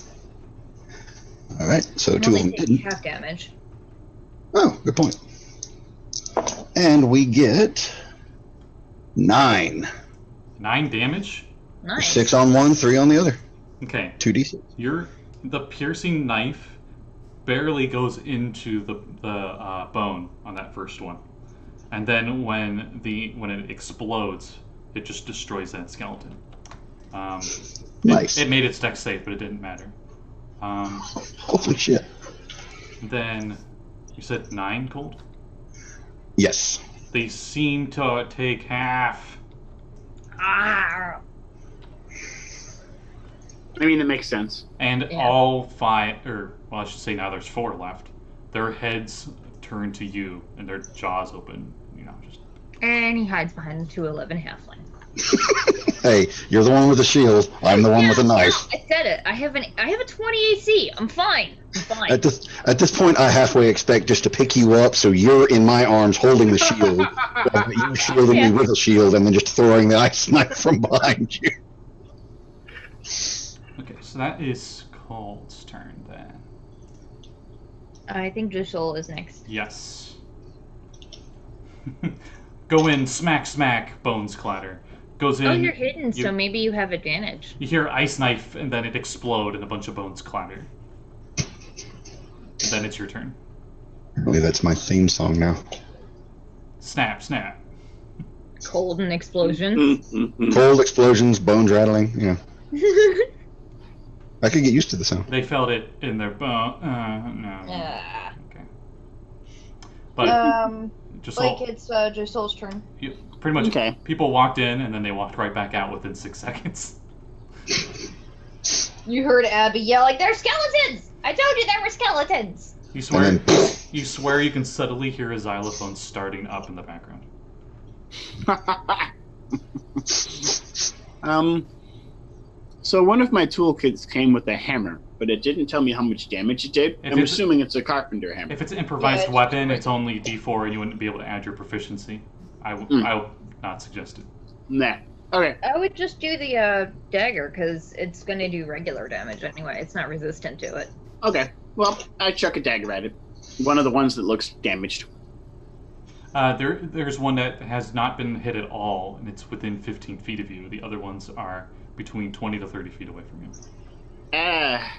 All right, so And 2 of only them take didn't. half damage. Oh, good point. And we get 9. 9 damage? Nice. 6 on one, 3 on the other. Okay. 2d6. The piercing knife barely goes into the bone on that first one. And then when it explodes, it just destroys that skeleton. Nice. It made its dex save, but it didn't matter. Holy shit. Then you said 9 gold? Yes. They seem to take half. Ah! I mean, it makes sense. And Yeah. all 5, or well, I should say now there's 4 left. Their heads turn to you, and their jaws open. You know, just. And he hides behind the 211 halfling. Hey, you're the one with the shield. I'm the one with the knife. I said it. I have a 20 AC. I'm fine. At this point, I halfway expect just to pick you up, so you're in my arms holding the shield, you shielding me with a shield, and then just throwing the ice knife from behind you. Okay, so that is Cold's turn then. I think Josul is next. Yes. Go in, smack, smack, bones clatter. Goes in. Oh, you're hidden, so maybe you have advantage. You hear ice knife, and then it explode, and a bunch of bones clatter. Then it's your turn. Really, that's my theme song now. Snap, snap. Cold and explosion. Cold explosions, bones rattling. Yeah, I could get used to the sound. They felt it in their bone. No. Yeah. Okay. But just it's Josul's turn. pretty much. Okay. People walked in, and then they walked right back out within 6 seconds. You heard Abby yell like, "They're skeletons! I told you there were skeletons!" You swear. And then, You swear you can subtly hear a xylophone starting up in the background. So one of my toolkits came with a hammer, but it didn't tell me how much damage it did. If I'm it's- assuming it's a carpenter hammer. If it's an improvised it's weapon, just- it's only D4, and you wouldn't be able to add your proficiency. I would not suggest it. Nah. Okay. I would just do the dagger, because it's going to do regular damage anyway. It's not resistant to it. Okay. Well, I chuck a dagger at it. One of the ones that looks damaged. There's one that has not been hit at all, and it's within 15 feet of you. The other ones are between 20 to 30 feet away from you. I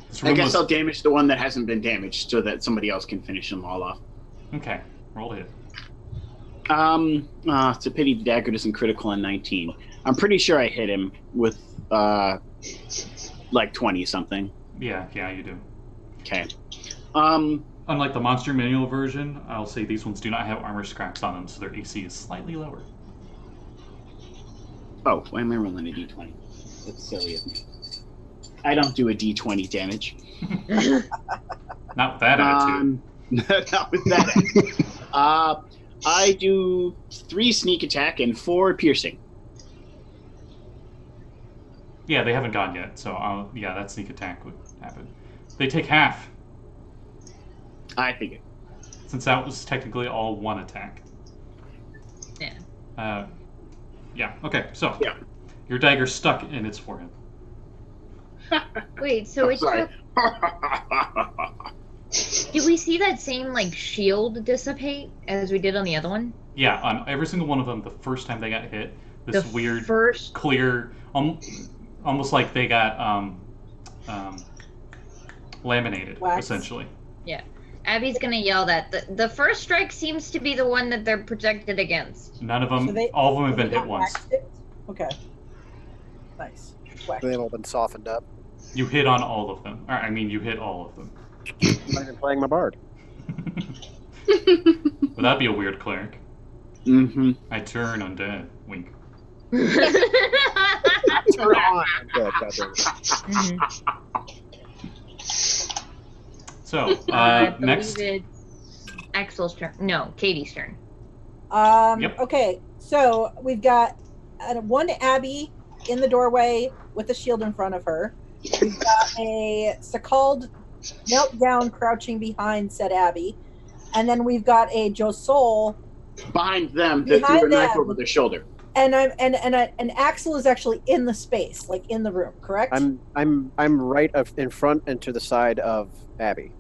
This room guess was- I'll damage the one that hasn't been damaged so that somebody else can finish them all off. Okay, roll to hit. It's a pity the dagger isn't critical on 19. I'm pretty sure I hit him with like 20 something. Yeah, you do. Okay. Unlike the Monster Manual version, I'll say these ones do not have armor scraps on them, so their AC is slightly lower. Oh, why am I rolling a d20? That's silly of me. I don't do a d20 damage. Not with that attitude. Not with that attitude. I do 3 sneak attack and 4 piercing. Yeah, they haven't gone yet, so that sneak attack would happen. They take half, I figured. since that was technically all one attack. Yeah. Okay, so Yeah. your dagger stuck in its forehead. Wait, so it Sorry. took... Did we see that same, like, shield dissipate as we did on the other one? Yeah, on every single one of them, the first time they got hit, this The weird, first... clear, almost like they got laminated, Wax. essentially. Yeah. Abby's gonna yell that. The first strike seems to be the one that they're protected against. None of them, So they- all of them have been They hit got once. waxed it? Okay. Nice. Whack. They've all been softened up. You hit on all of them. Or, I mean, you hit all of them. I'm not even playing my bard. Would that be a weird cleric? Mm-hmm. I turn undead. Wink. Turn on. Good, goddamn it. Mhm. So, I believe next. it's Axel's turn. No, Katie's turn. Yep. Okay, so we've got one Abby in the doorway with a shield in front of her. We've got a Sekald knelt down, crouching behind said Abby, and then we've got a Josul, Behind them, that threw Behind a knife them. over their shoulder. and Axel is actually in the space, like in the room. Correct? I'm right in front and to the side of Abby.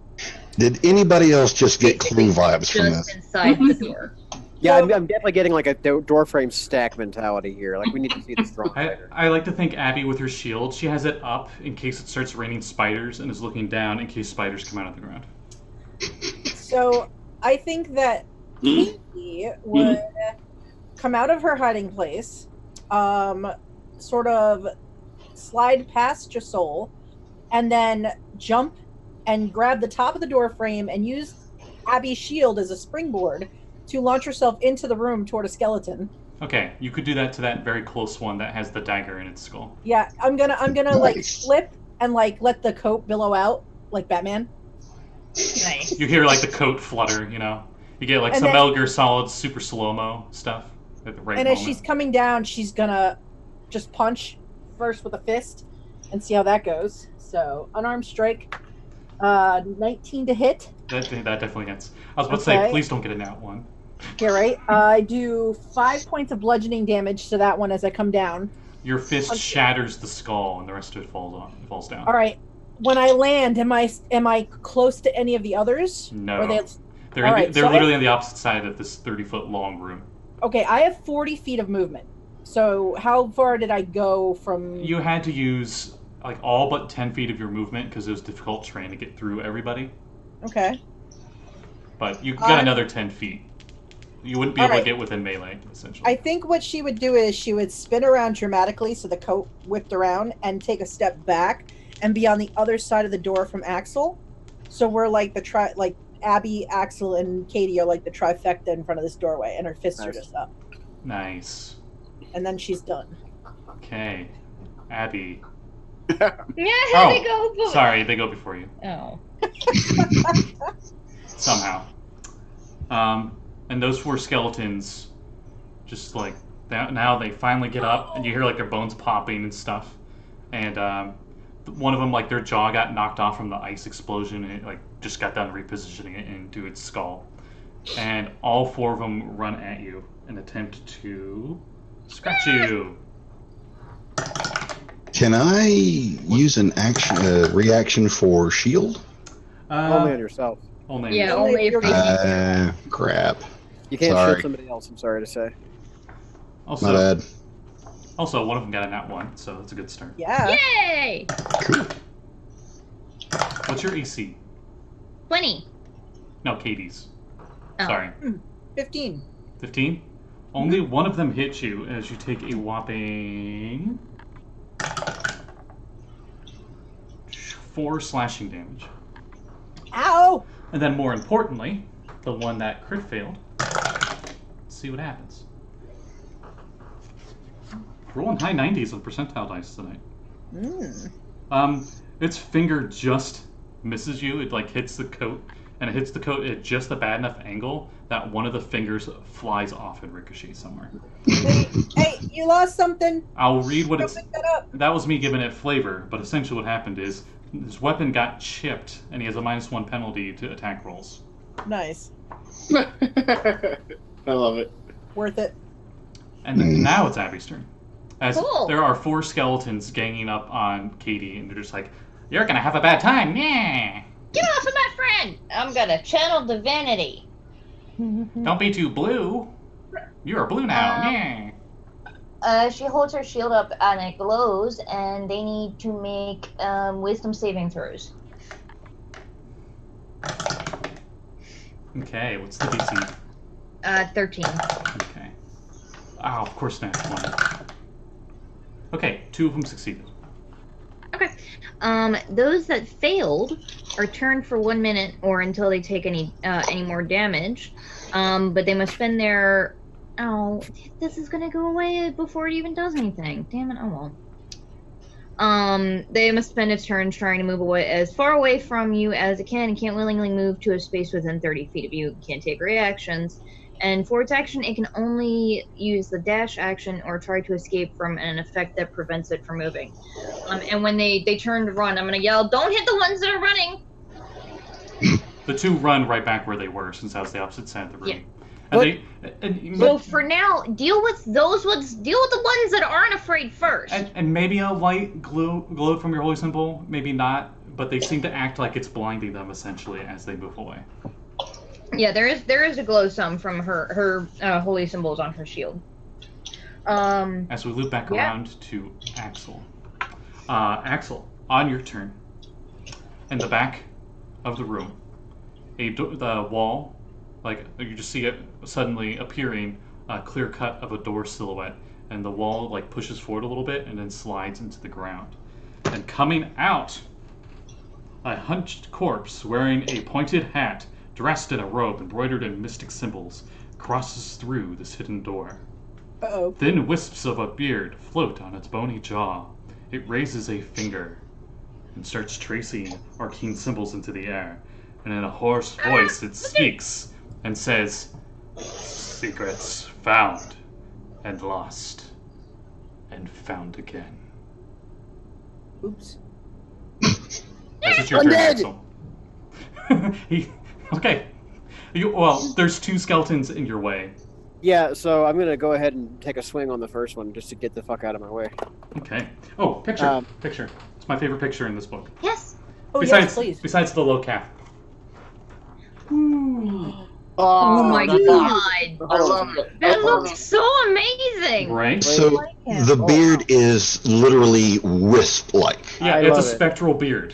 Did anybody else just get clue vibes from Just this? inside the door. Yeah, So- I'm definitely getting like a door frame stack mentality here. Like we need to see the strong fighter. I like to think Abby with her shield, she has it up in case it starts raining spiders and is looking down in case spiders come out of the ground. So I think that Mhm. Katie would come out of her hiding place, sort of slide past Josul, and then jump and grab the top of the door frame and use Abby's shield as a springboard to launch herself into the room toward a skeleton. Okay, you could do that to that very close one that has the dagger in its skull. Yeah, I'm gonna like Nice. flip and like let the coat billow out like Batman. Nice. You hear like the coat flutter, you know? You get like And some then- Metal Gear Solid super slow-mo stuff at the right And moment. as she's coming down, she's gonna just punch first with a fist and see how that goes. So unarmed strike, 19 to hit. That definitely hits. I was about to say, Okay. please don't get a nat one. Here, right? I do 5 points of bludgeoning damage to that one as I come down. Your fist Okay. shatters the skull and the rest of it falls down. All right. When I land, am I close to any of the others? No. Or they... They're, all right, they're so literally on the opposite side of this 30-foot long room. Okay, I have 40 feet of movement. So how far did I go from? You had to use like all but 10 feet of your movement because it was difficult terrain to get through everybody. Okay. But you got another 10 feet. You wouldn't be able to Alright. get within melee, essentially. I think what she would do is she would spin around dramatically so the coat whipped around and take a step back and be on the other side of the door from Axel. So we're like like Abby, Axel, and Katie are like the trifecta in front of this doorway, and her fists are Nice. just up. Nice. And then she's done. Okay. Abby. Yeah, Oh, they go. Before. Sorry, they go before you. Oh. Somehow. And those 4 skeletons, just like, now they finally get up, and you hear like their bones popping and stuff. And one of them, like their jaw got knocked off from the ice explosion, and it like just got done repositioning it into its skull. And all 4 of them run at you and attempt to scratch you. Can I use an reaction for shield? Only on yourself. Only. Yeah, Only only if if you're- they Crap. You can't Sorry. shoot somebody else. I'm sorry to say. My Also, bad. one of them got a nat 1, so that's a good start. Yeah. Yay! Cool. What's your AC? 20. No, Katie's. Oh. Sorry. 15. 15? Only one of them hits you as you take a whopping 4 slashing damage. Ow! And then more importantly, the one that crit failed. Let's see what happens. Rolling high 90s on percentile dice tonight. Its finger just misses you. It like hits the coat, and it hits the coat at just a bad enough angle that one of the fingers flies off and ricochets somewhere. Hey, you lost something. I'll read what Go it's. pick that up. That was me giving it flavor, but essentially what happened is his weapon got chipped, and he has a -1 penalty to attack rolls. Nice. I love it. Worth it. And then now it's Abby's turn. As Cool. there are 4 skeletons ganging up on Kade, and they're just like, "You're gonna have a bad time, yeah. Get off of my friend! I'm gonna channel divinity. Don't be too blue. You're blue now, yeah." She holds her shield up and it glows, and they need to make wisdom saving throws. Okay, what's the DC? 13. Okay. Oh, of course not. 1. Okay, 2 of them succeeded. Okay. Those that failed are turned for 1 minute or until they take any more damage. But they must spend their... Oh, this is gonna go away before it even does anything. Damn it, oh well. They must spend its turns trying to move away as far away from you as it can and can't willingly move to a space within 30 feet of you. It can't take reactions. And for its action, it can only use the dash action or try to escape from an effect that prevents it from moving. And when they turn to run, I'm going to yell, "Don't hit the ones that are running!" The 2 run right back where they were, since that was the opposite side of the room. Yeah. And So for now, deal with those ones. Deal with the ones that aren't afraid first. and maybe a light glowed from your holy symbol, maybe not, but they seem to act like it's blinding them essentially as they move away. Yeah, there is a glow some from her holy symbols on her shield. As we loop back around to Axel. Axel, on your turn, in the back of the room, the wall, like you just see it suddenly appearing, a clear cut of a door silhouette, and the wall like pushes forward a little bit and then slides into the ground. And coming out, a hunched corpse wearing a pointed hat, dressed in a robe embroidered in mystic symbols, crosses through this hidden door. Uh-oh. Thin wisps of a beard float on its bony jaw. It raises a finger and starts tracing arcane symbols into the air. And in a hoarse voice it speaks and says, "Secrets found and lost and found again." Oops. That's your turn, Axel. Okay. Well, there's 2 skeletons in your way. Yeah, so I'm gonna go ahead and take a swing on the first one just to get the fuck out of my way. Okay. Oh, picture. Picture. It's my favorite picture in this book. Yes. Oh, yes, please. Besides the low calf. Oh my that's- god. I love it. That looks so amazing. Right? So the beard is literally wisp-like. Yeah, I it's a love it. spectral beard.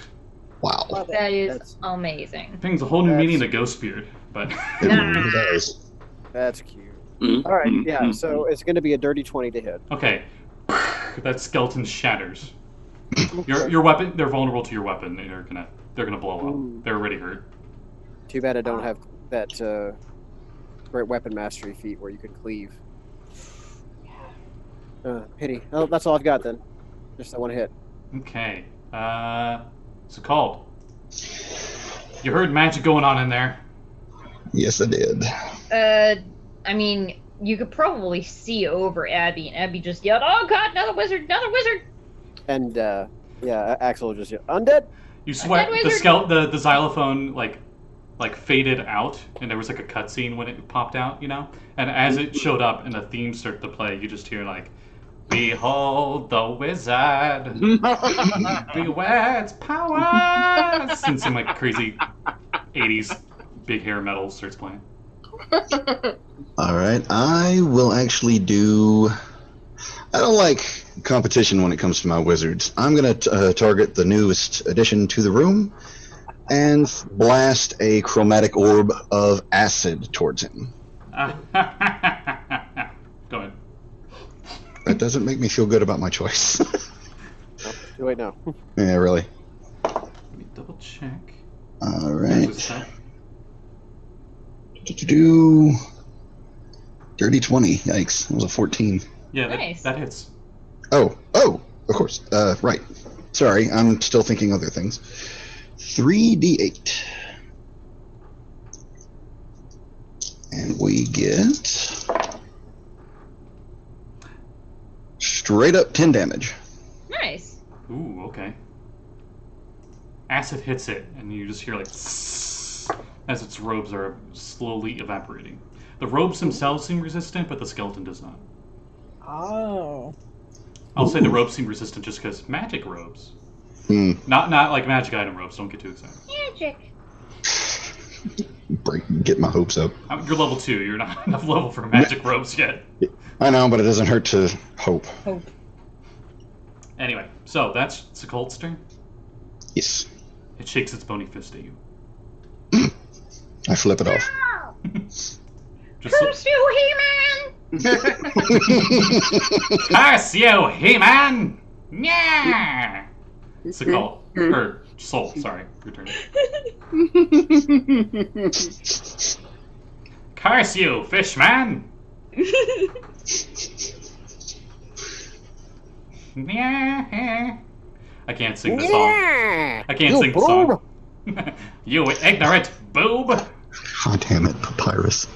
Wow. Love it. That is That's- amazing. Thing's a whole new That's- meaning to ghost beard, but It really does. That's cute. Mm, All right, mm, yeah, mm, so it's going to be a dirty 20 to hit. okay. That skeleton shatters. Your weapon, they're vulnerable to your weapon. They're gonna blow Ooh. up. They're already hurt. Too bad I don't have that great weapon mastery feat where you can cleave. Pity. Oh, that's all I've got then. Just that one hit. Okay. Sekald. You heard magic going on in there. Yes, I did. I mean, you could probably see over Abby, and Abby just yelled, "Oh god, another wizard, another wizard!" And yeah, Axel just undead. You sweat. Dead The wizard. the xylophone like faded out, and there was like a cutscene when it popped out, you know. And as it showed up and the theme started to play, you just hear like, "Behold the wizard, beware its powers," and some like crazy '80s big hair metal starts playing. All right, I will actually do. I don't like competition when it comes to my wizards. I'm going to target the newest addition to the room and blast a chromatic orb of acid towards him. Go ahead. That doesn't make me feel good about my choice. Wait, no. Yeah, really. check. All There's right. a spell. Do dirty 20. Yikes! That was a 14. Yeah, Nice. that hits. Oh, of course. Right. Sorry, I'm still thinking other things. 3d8. And we get straight up 10 damage. Nice. Ooh, okay. Acid hits it, and you just hear like as its robes are slowly evaporating. The robes themselves seem resistant, but the skeleton does not. Oh. I'll say the robes seem resistant just because magic robes. Not like magic item robes. Don't get too excited. Magic. Get my hopes up. You're level 2. You're not enough level for magic robes yet. I know, but it doesn't hurt to hope. Anyway, so that's Sekald's turn. Yes. It shakes its bony fist at you. I flip it off. Curse you, He-Man! Curse you, He-Man! Yeah! Sekald. Or Soul, sorry. Your turn. Curse you, Fishman! Yeah. I can't sing the song. I can't sing the song. You ignorant boob! God damn it, Papyrus.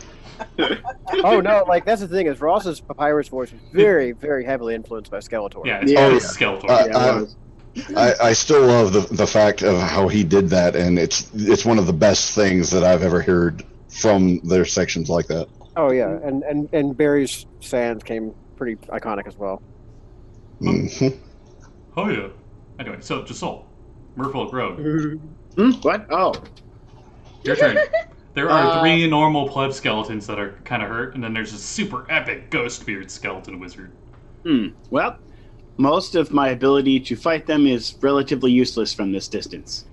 Oh no, like that's the thing is Ross's Papyrus voice was very, very heavily influenced by Skeletor. Yeah, it's Yeah. always Skeletor. I still love the fact of how he did that, and it's one of the best things that I've ever heard from their sections like that. Oh yeah, and Barry's Sands came pretty iconic as well. Mm-hmm. Oh yeah. Anyway, so Josul, Merfolk Rogue, What? Oh. your turn. There are 3 normal pleb skeletons that are kind of hurt, and then there's a super epic ghost beard skeleton wizard. Well, most of my ability to fight them is relatively useless from this distance.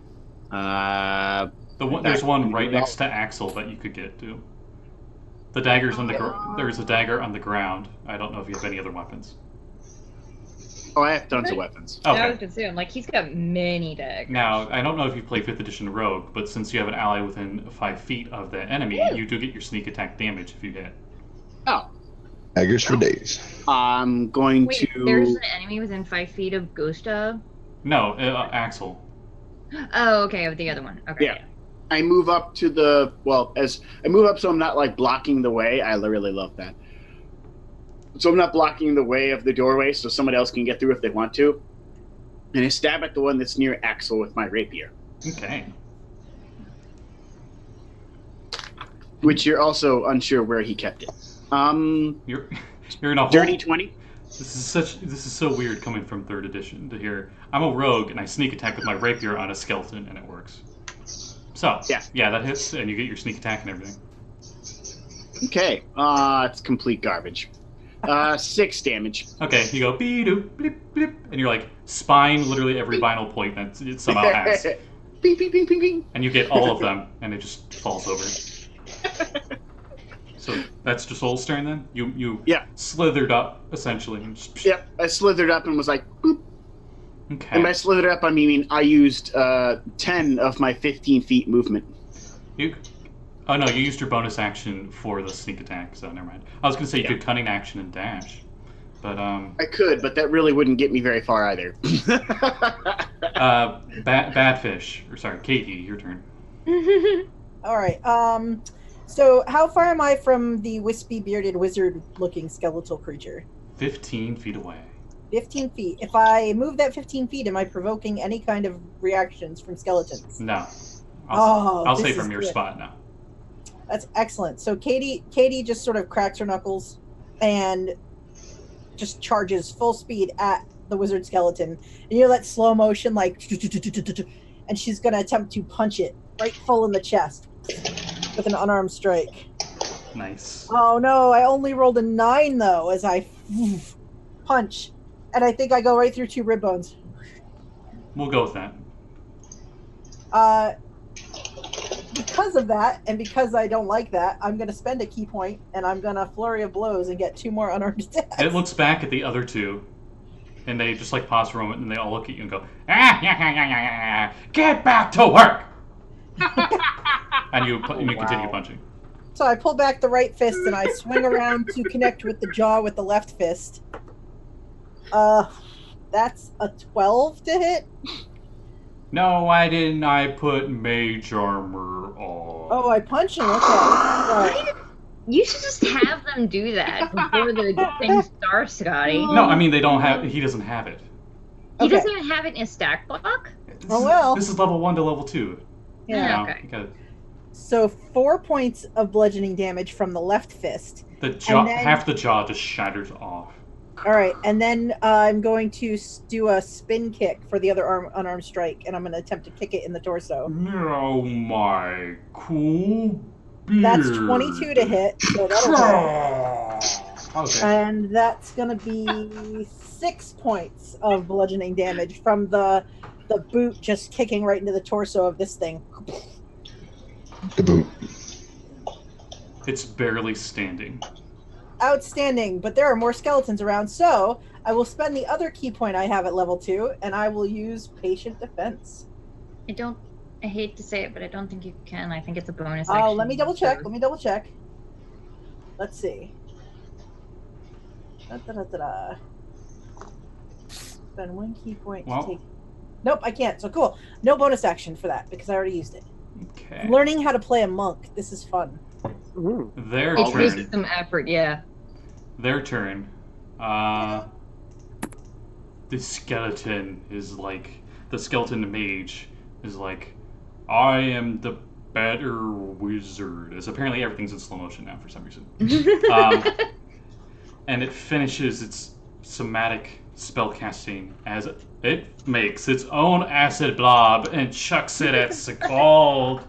There's one right next to Axel that you could get to. The dagger's on the there's a dagger on the ground. I don't know if you have any other weapons. Oh, I have tons of weapons. Yeah, I was Okay. gonna say, I'm like, he's got many daggers. Now, I don't know if you play 5th edition Rogue, but since you have an ally within 5 feet of the enemy, you do get your sneak attack damage if you hit. Oh. Daggers for days. I'm going Wait, to... there's an enemy within 5 feet of Gustav? No, Axel. Oh, okay, of the other one. Okay. Yeah. I move up to the... Well, as I move up so I'm not, like, blocking the way. I really love that. So I'm not blocking the way of the doorway so someone else can get through if they want to. And I stab at the one that's near Axel with my rapier. Okay. Which you're also unsure where he kept it. You're in a whole... Dirty 20? This is so weird coming from 3rd edition to hear. I'm a rogue and I sneak attack with my rapier on a skeleton and it works. So yeah, that hits and you get your sneak attack and everything. Okay. It's complete garbage. 6 damage. Okay, you go beep blip blip, and you're like spine literally every vinyl point that it somehow has, Ping, ping, ping, ping, ping. and you get all of them, and it just falls over. So that's Josul's turn then. You slithered up essentially. And just, Yep, I slithered up and was like, boop. Okay. And by slithered up, I mean I used 10 of my 15 feet movement. Oh no, you used your bonus action for the sneak attack, so never mind. I was gonna say you could cunning action and dash, but I could, but that really wouldn't get me very far either. Badfish, or sorry, Katie, your turn. All right. So how far am I from the wispy bearded wizard-looking skeletal creature? 15 feet away. 15 feet. If I move that 15 feet, am I provoking any kind of reactions from skeletons? No. I'll say from your spot now. That's excellent. So Katie just sort of cracks her knuckles and just charges full speed at the wizard skeleton. And you know that slow motion, like, and she's going to attempt to punch it right full in the chest with an unarmed strike. Nice. Oh no, I only rolled a 9 though as I punch. And I think I go right through 2 rib bones. We'll go with that. Because of that, and because I don't like that, I'm going to spend a key point, and I'm going to flurry of blows and get 2 more unarmed attacks. It looks back at the other 2 And they just like pause for a moment, and they all look at you and go, yeah, get back to work. and you continue punching. So I pull back the right fist and I swing around to connect with the jaw with the left fist. That's a 12 to hit. No, why didn't I put mage armor on? Oh, I punch him. Okay. Right. You should just have them do that before the thing starts, Scotty. No, I mean they don't have. He doesn't have it. He Okay. doesn't even have it in his stack block. This is level 1 to level 2. Yeah. Okay. You gotta- So 4 points of bludgeoning damage from the left fist. the jaw, And then- half the jaw just shatters off. All right, and then I'm going to do a spin kick for the other unarmed strike, and I'm going to attempt to kick it in the torso. Oh my cool beard. That's 22 to hit, so that'll hit. Okay. And that's going to be 6 points of bludgeoning damage from the boot just kicking right into the torso of this thing. The boot. It's barely standing. Outstanding, but there are more skeletons around, so I will spend the other key point I have at level 2, and I will use Patient Defense. I hate to say it, but I don't think you can. I think it's a bonus Oh, action. let me double check. Let's see. Da-da-da-da-da. Spend 1 key point Well. to take. Nope, I can't. So cool. No bonus action for that because I already used it. Okay. Learning how to play a monk. This is fun. Ooh. Their It takes turn. some effort, yeah. Their turn. The skeleton is like the skeleton mage is like, I am the better wizard. As apparently everything's in slow motion now for some reason. And it finishes its somatic spell casting as it makes its own acid blob and chucks it at Sekald.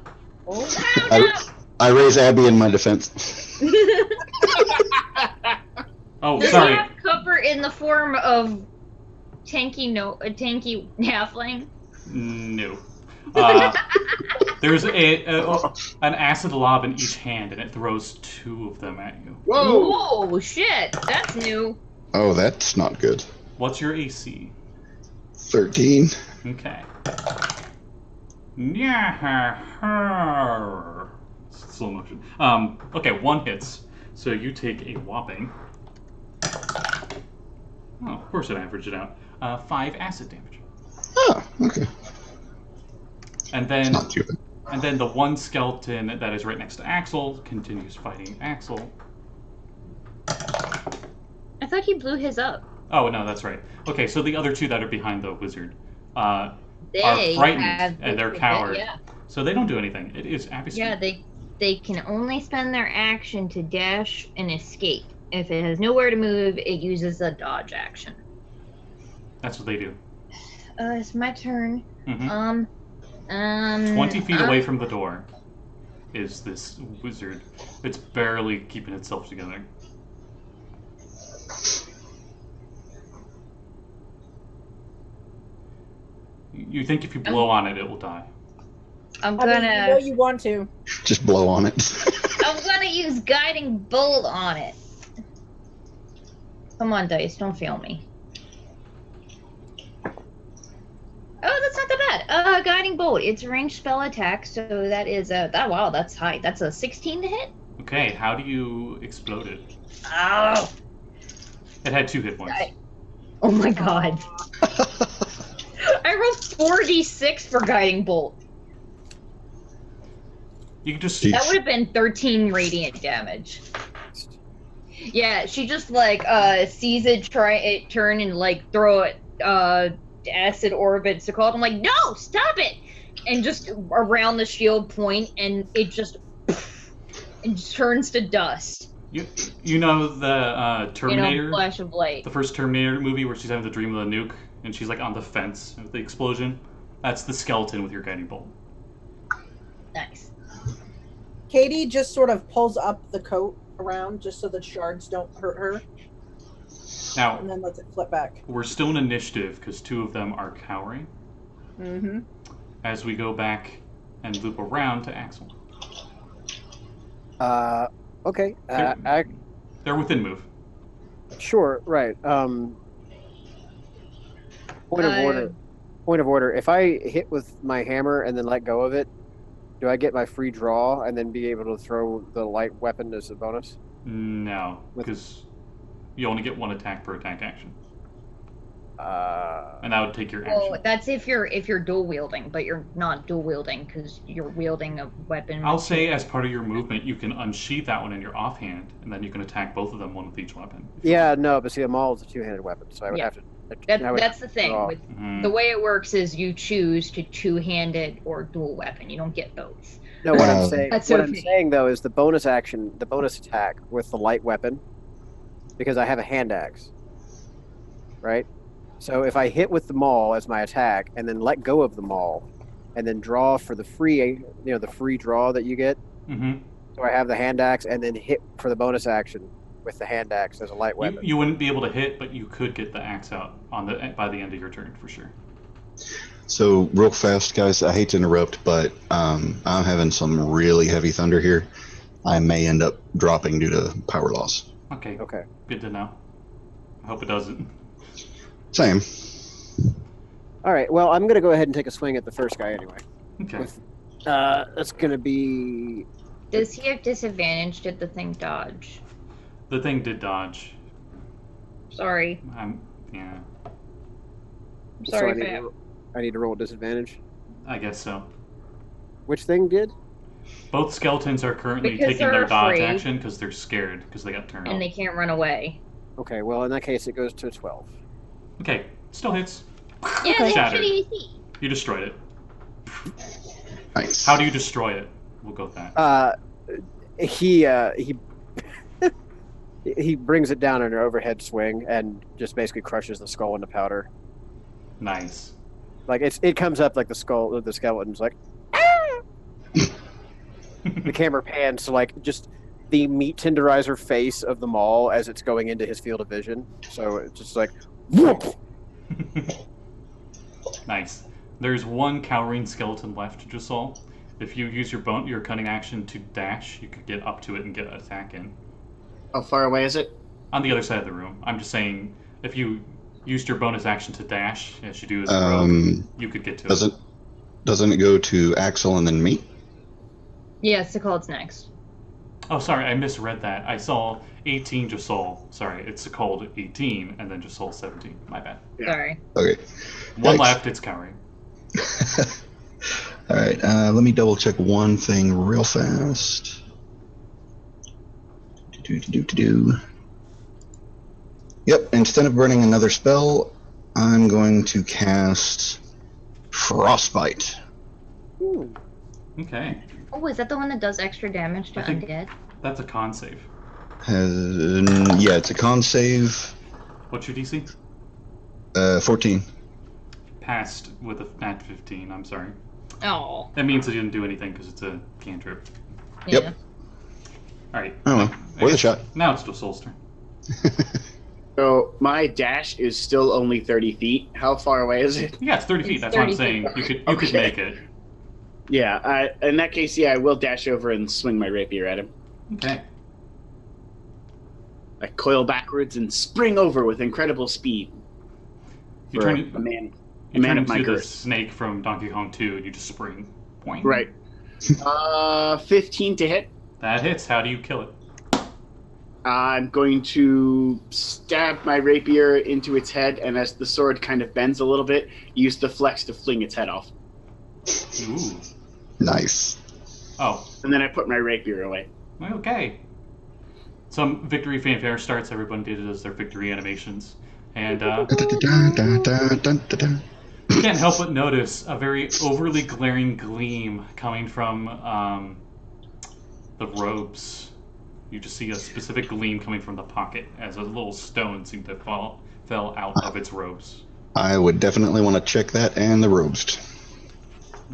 Oh, I raise Abby in my defense. Oh, Does sorry. he have cover in the form of a tanky halfling? No. There's an acid lob in each hand, and it throws 2 of them at you. Whoa! Whoa, shit, that's new. Oh, that's not good. What's your AC? 13. Okay. Yeah. Slow motion. Okay, 1 hits. So you take a whopping. Oh, of course it averaged it out. 5 acid damage. Ah, okay. And It's then not too bad. And then the one skeleton that is right next to Axel continues fighting Axel. I thought he blew his up. Oh, no, that's right. Okay, so the other 2 that are behind the wizard are They frightened, have and they're big- cowards. Yeah, So they don't do anything. It is Abby's yeah, turn. they can only spend their action to dash and escape. If it has nowhere to move, it uses a dodge action. That's what they do. It's my turn. Hmm 20 feet away from the door is this wizard. It's barely keeping itself together. You think if you blow on it, it will die. I'm I mean, gonna. you know you want to. Just blow on it. I'm gonna use guiding bolt on it. Come on, dice, don't fail me. Oh, that's not that bad. Guiding bolt. It's a ranged spell attack, so that is wow, that's high. That's a 16 to hit. Okay, how do you explode it? Oh, It had 2 hit points. oh my god. I rolled 4d6 for guiding bolt. You can just... Jeez. That would have been 13 radiant damage. Yeah, she just like sees it turn and like throw it acid orbit Sekald. I'm like, no, stop it! And just around the shield point, and it just turns to dust. You know the Terminator? Flash of light. The first Terminator movie where she's having the dream of the nuke, and she's like on the fence with the explosion? That's the skeleton with your guiding bolt. Nice. Katie just sort of pulls up the coat around just so the shards don't hurt her, Now, and then lets it flip back. we're still in initiative because 2 of them are cowering. Mm-hmm. As we go back and loop around to Axel. Okay. They're within move. Sure. Right. Point of order. Point of order. If I hit with my hammer and then let go of it, do I get my free draw and then be able to throw the light weapon as a bonus? No, because you only get one attack per attack action. And that would take your action. Well, that's if you're dual wielding, but you're not dual wielding because you're wielding a weapon. I'll say as part of your movement, you can unsheath that one in your offhand, and then you can attack both of them, one with each weapon. Yeah, no, but see, a maul is a two-handed weapon, so I would have to. That's the thing. draw. With the way it works is you choose to two-handed or dual weapon. You don't get both. No, what I'm saying. That's What okay. I'm saying though is the bonus action, the bonus attack with the light weapon, because I have a hand axe, right? So if I hit with the maul as my attack, and then let go of the maul, and then draw for the free, the free draw that you get. Mm-hmm. So I have the hand axe, and then hit for the bonus action with the hand axe as a light weapon. You wouldn't be able to hit, but you could get the axe out by the end of your turn for sure. So real fast, guys, I hate to interrupt, but I'm having some really heavy thunder here. I may end up dropping due to power loss. Okay. Okay. Good to know. I hope it doesn't. Same. All right. Well, I'm gonna go ahead and take a swing at the first guy anyway. Okay. That's gonna be. Does he have disadvantage? Did the thing dodge? The thing did dodge. Sorry. Yeah. I'm sorry So if I need to roll a disadvantage. I guess so. Which thing did? Both skeletons are currently Because taking their they're dodge afraid. action because they're scared because they got turned and on. they can't run away. Okay. Well, in that case, it goes to 12. Okay, still hits. Yeah, they Shattered. should easy. You destroyed it. Nice. How do you destroy it? We'll go with that. He he brings it down in an overhead swing and just basically crushes the skull into powder. Nice. Like it comes up like the skeleton's like. The camera pans to like just the meat tenderizer face of the maul as it's going into his field of vision. So it's just like, whoop! Nice. There's one cowering skeleton left, Josul. If you use your cunning action to dash, you could get up to it and get an attack in. How far away is it? On the other side of the room. I'm just saying, if you used your bonus action to dash, as you do as a rogue, you could get to it. Doesn't it go to Axel and then me? Yeah, Sekald's next. Oh, sorry, I misread that. I saw 18 Josul. Sorry, it's called 18 and then Josul 17. My bad. Yeah. Sorry. Okay. One Yikes. left, it's cowering. All right. Let me double check one thing real fast. Yep. Instead of burning another spell, I'm going to cast Frostbite. Ooh. Okay, Oh, is that the one that does extra damage to I think- undead? that's a con save. Yeah, it's a con save. What's your DC? 14. Passed with a nat 15, I'm sorry. Oh. That means it didn't do anything because it's a cantrip. Yeah. Yep. Alright, Oh well, worth a shot. now it's Josul's turn. So my dash is still only 30 feet. How far away is it? Yeah, it's 30 feet, It's that's what I'm 30 saying. feet. You could Okay. make it. Yeah, in that case, yeah, I will dash over and swing my rapier at him. Okay. I coil backwards and spring over with incredible speed. You For turn, a man, a you man turn of my into the girth. snake from Donkey Kong 2 and you just spring. Boing. Right. 15 to hit. That hits. How do you kill it? I'm going to stab my rapier into its head, and as the sword kind of bends a little bit, use the flex to fling its head off. Ooh. Nice. Oh, And then I put my rapier away. okay. Some victory fanfare starts. Everyone does their victory animations. And Da-da-da-da-da-da-da-da. you can't help but notice a very overly glaring gleam coming from the robes. You just see a specific gleam coming from the pocket as a little stone seemed to fell out of its robes. I would definitely want to check that and the robes.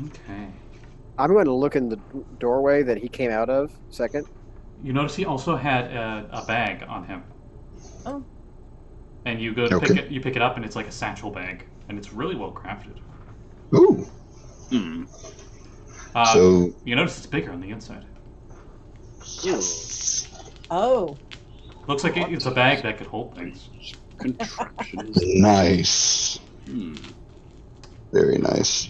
Okay. I'm going to look in the doorway that he came out of second. You notice he also had a bag on him. Oh. And you go to Okay. pick it up, and it's like a satchel bag, and it's really well crafted. Ooh. Hmm. So You notice it's bigger on the inside. Oh. Looks like it's a bag that could hold things. Contraptions. nice. Very nice.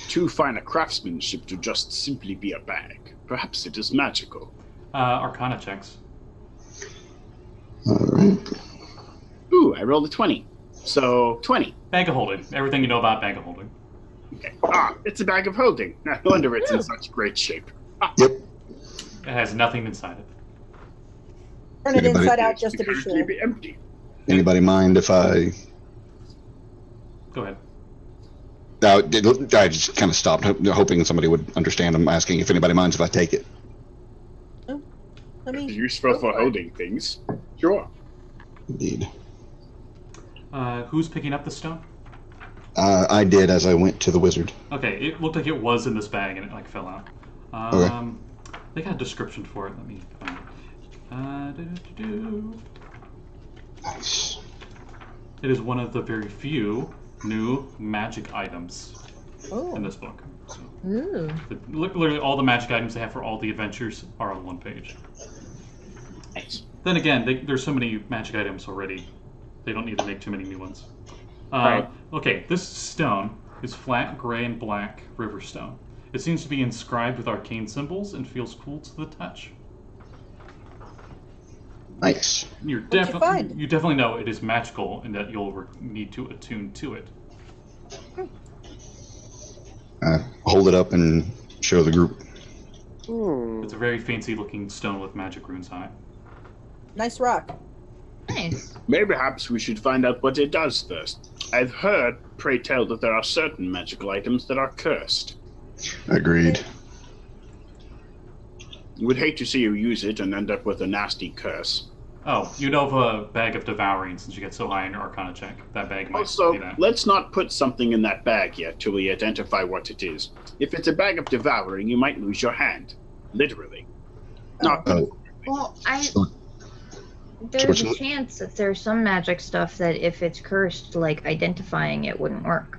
Too fine a craftsmanship to just simply be a bag. Perhaps it is magical. Arcana checks. All right. Ooh, I rolled a 20. So, 20. Bag of holding. Everything you know about bag of holding. Okay. It's a bag of holding. No wonder it's in such great shape. Yep. It has nothing inside it. Turn it Anybody- inside out just to be Currently sure. be empty. Anybody mind if I? Go ahead. I just kind of stopped, hoping somebody would understand. I'm asking if anybody minds if I take it. Let me. Useful for holding things. Sure. Indeed. Who's picking up the stone? I did as I went to the wizard. Okay, it looked like it was in this bag and it like fell out. Okay. They got a description for it. Let me find it. Nice. It is one of the very few new magic items Oh. in this book. So, Ooh. literally all the magic items they have for all the adventures are on one page. Nice. Then again, there's so many magic items already. They don't need to make too many new ones. Right. Okay, this stone is flat, gray, and black river stone. It seems to be inscribed with arcane symbols and feels cool to the touch. Nice. You definitely know it is magical and that you'll need to attune to it. Hold it up and show the group. It's a very fancy-looking stone with magic runes on it. Nice rock. Nice. Maybe perhaps we should find out what it does first. I've heard, pray tell, that there are certain magical items that are cursed. Agreed. Would hate to see you use it and end up with a nasty curse. Oh, you know of a bag of devouring since you get so high in your Arcana check. That bag might be Also, that. let's not put something in that bag yet till we identify what it is. If it's a bag of devouring, you might lose your hand. Literally. Not Oh. Well, So there's a it's- chance that there's some magic stuff that if it's cursed, like identifying it wouldn't work.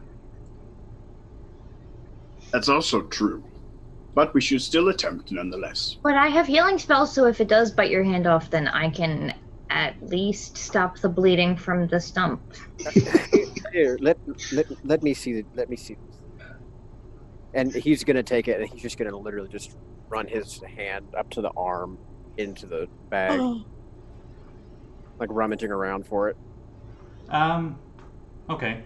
That's also true. But we should still attempt nonetheless. But I have healing spells, so if it does bite your hand off, then I can at least stop the bleeding from the stump. Here, let me see. Let me see. And he's gonna take it, and he's just gonna literally just run his hand up to the arm into the bag, like rummaging around for it. Okay.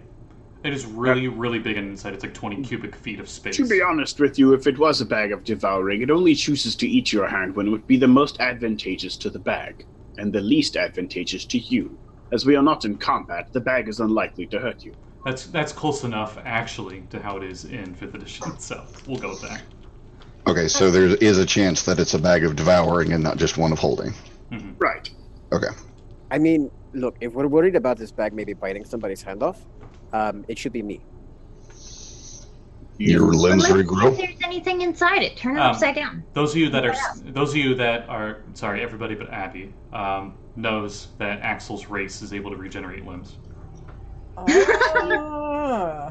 It is really, really big inside. It's like 20 cubic feet of space. To be honest with you, if it was a bag of devouring, it only chooses to eat your hand when it would be the most advantageous to the bag, and the least advantageous to you. As we are not in combat, the bag is unlikely to hurt you. That's close enough, actually, to how it is in 5th edition, so we'll go with that. Okay, so there is a chance that it's a bag of devouring and not just one of holding. Mm-hmm. Right. Okay. I mean, look, if we're worried about this bag maybe biting somebody's hand off, it should be me. Your limbs Let's see if regrow. there's anything inside it. Turn it upside down. Those of you that are sorry, everybody but Abby, knows that Axel's race is able to regenerate limbs.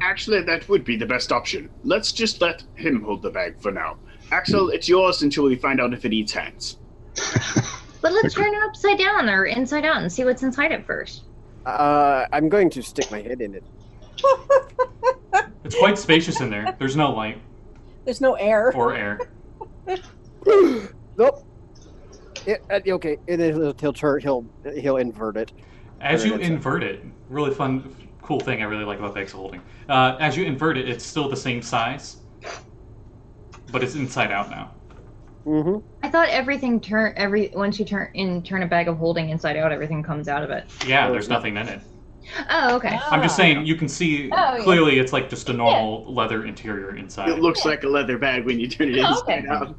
Actually, that would be the best option. Let's just let him hold the bag for now. Axel, it's yours until we find out if it eats hands. But let's turn it upside down or inside out and see what's inside it first. I'm going to stick my head in it. It's quite spacious in there. There's no light There's no air. or air. Nope. Okay. He'll invert it. As you invert it, really fun, cool thing I really like about bags of holding. As you invert it, it's still the same size, but it's inside out now. Mm-hmm. I thought everything once you turn a bag of holding inside out, everything comes out of it. Yeah, there's nothing in it. Oh, okay. I'm just saying, you can see clearly it's like just a normal leather interior inside. It looks like a leather bag when you turn it inside out.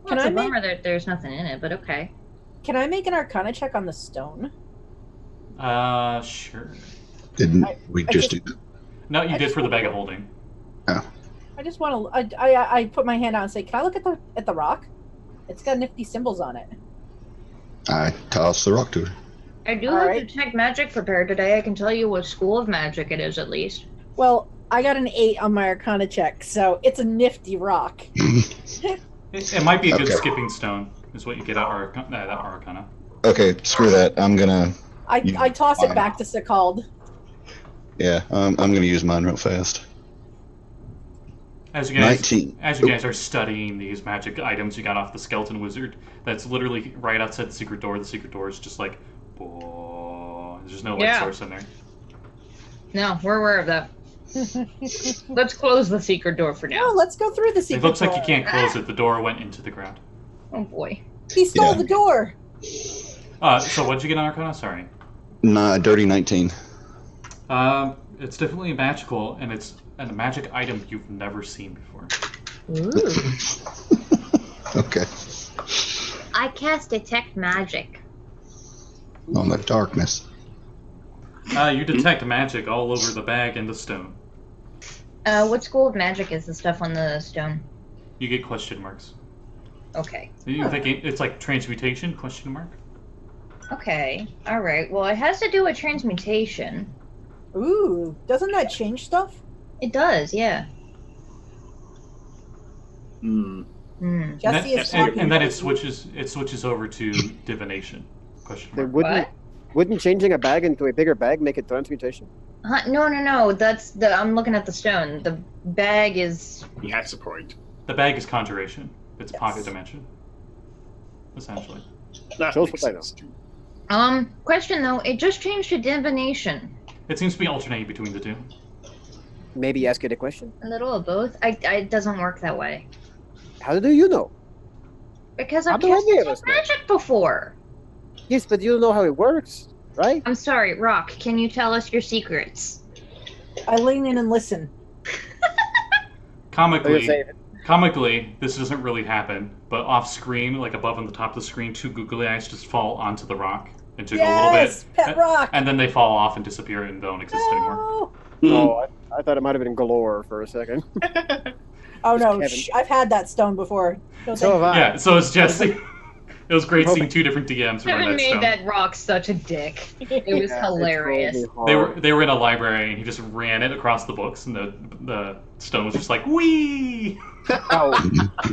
Well, Can it's I a bummer that there's nothing in it, but okay. Can I make an Arcana check on the stone? Sure. Didn't we I just just- do that? No, you did for the bag of holding. I just want to. I put my hand out and say, "Can I look at the rock? It's got nifty symbols on it." I tossed the rock to her. I do All have right. Detect Magic prepared today. I can tell you what school of magic it is, at least. Well, I got an 8 on my Arcana check, so it's a nifty rock. It might be a good Okay. skipping stone, is what you get out of that Arcana. Okay, screw that. I'm gonna. I toss it back to Sekald. Yeah, I'm going to use mine real fast. As you guys, 19. as you guys are studying these magic items you got off the skeleton wizard, that's literally right outside the secret door. The secret door is just like, oh, there's no light Yeah. source in there. No, we're aware of that. Let's close the secret door for No, now. let's go through the secret It looks door. like you can't close it. The door went into the ground. Oh boy. He stole Yeah. the door. So what'd you get on Arcana? Sorry. Nah, dirty 19. It's definitely magical, and it's a magic item you've never seen before. Ooh. Okay. I cast Detect Magic. On the darkness. You detect magic all over the bag and the stone. What school of magic is the stuff on the stone? You get question marks. Okay. You think it's like transmutation? Question mark. Okay. All right. Well, it has to do with transmutation. Ooh, doesn't that change stuff? It does, yeah. Hmm. Hmm. Jesse is talking. And then it switches over to divination. Question They mark. wouldn't changing a bag into a bigger bag make it transmutation? No. That's the. I'm looking at the stone. The bag is. He has a point. The bag is conjuration. It's Yes. pocket dimension. Essentially. That Shows makes what I know. sense too. Question though. It just changed to divination. It seems to be alternating between the two. Maybe ask it a question? A little of both. It doesn't work that way How do you know? because How I've do any of cast us know? magic before. Yes, but you don't know how it works, right? I'm sorry, Rock. Can you tell us your secrets? I lean in and listen. Comically, this doesn't really happen, but off screen, like above on the top of the screen, two googly eyes just fall onto the rock and jiggle a little Yes, bit. pet rock. And then they fall off and disappear and don't exist anymore. No. Oh, I thought it might have been galore for a second. Oh no, Kevin. I've had that stone before. No, So have thank I. Yeah, so it's Jesse. It was great seeing two different DMs run Kevin that made stone. that rock such a dick. It was Yeah, hilarious. it's really hard. They were in a library and he just ran it across the books and the stone was just like wee. Oh,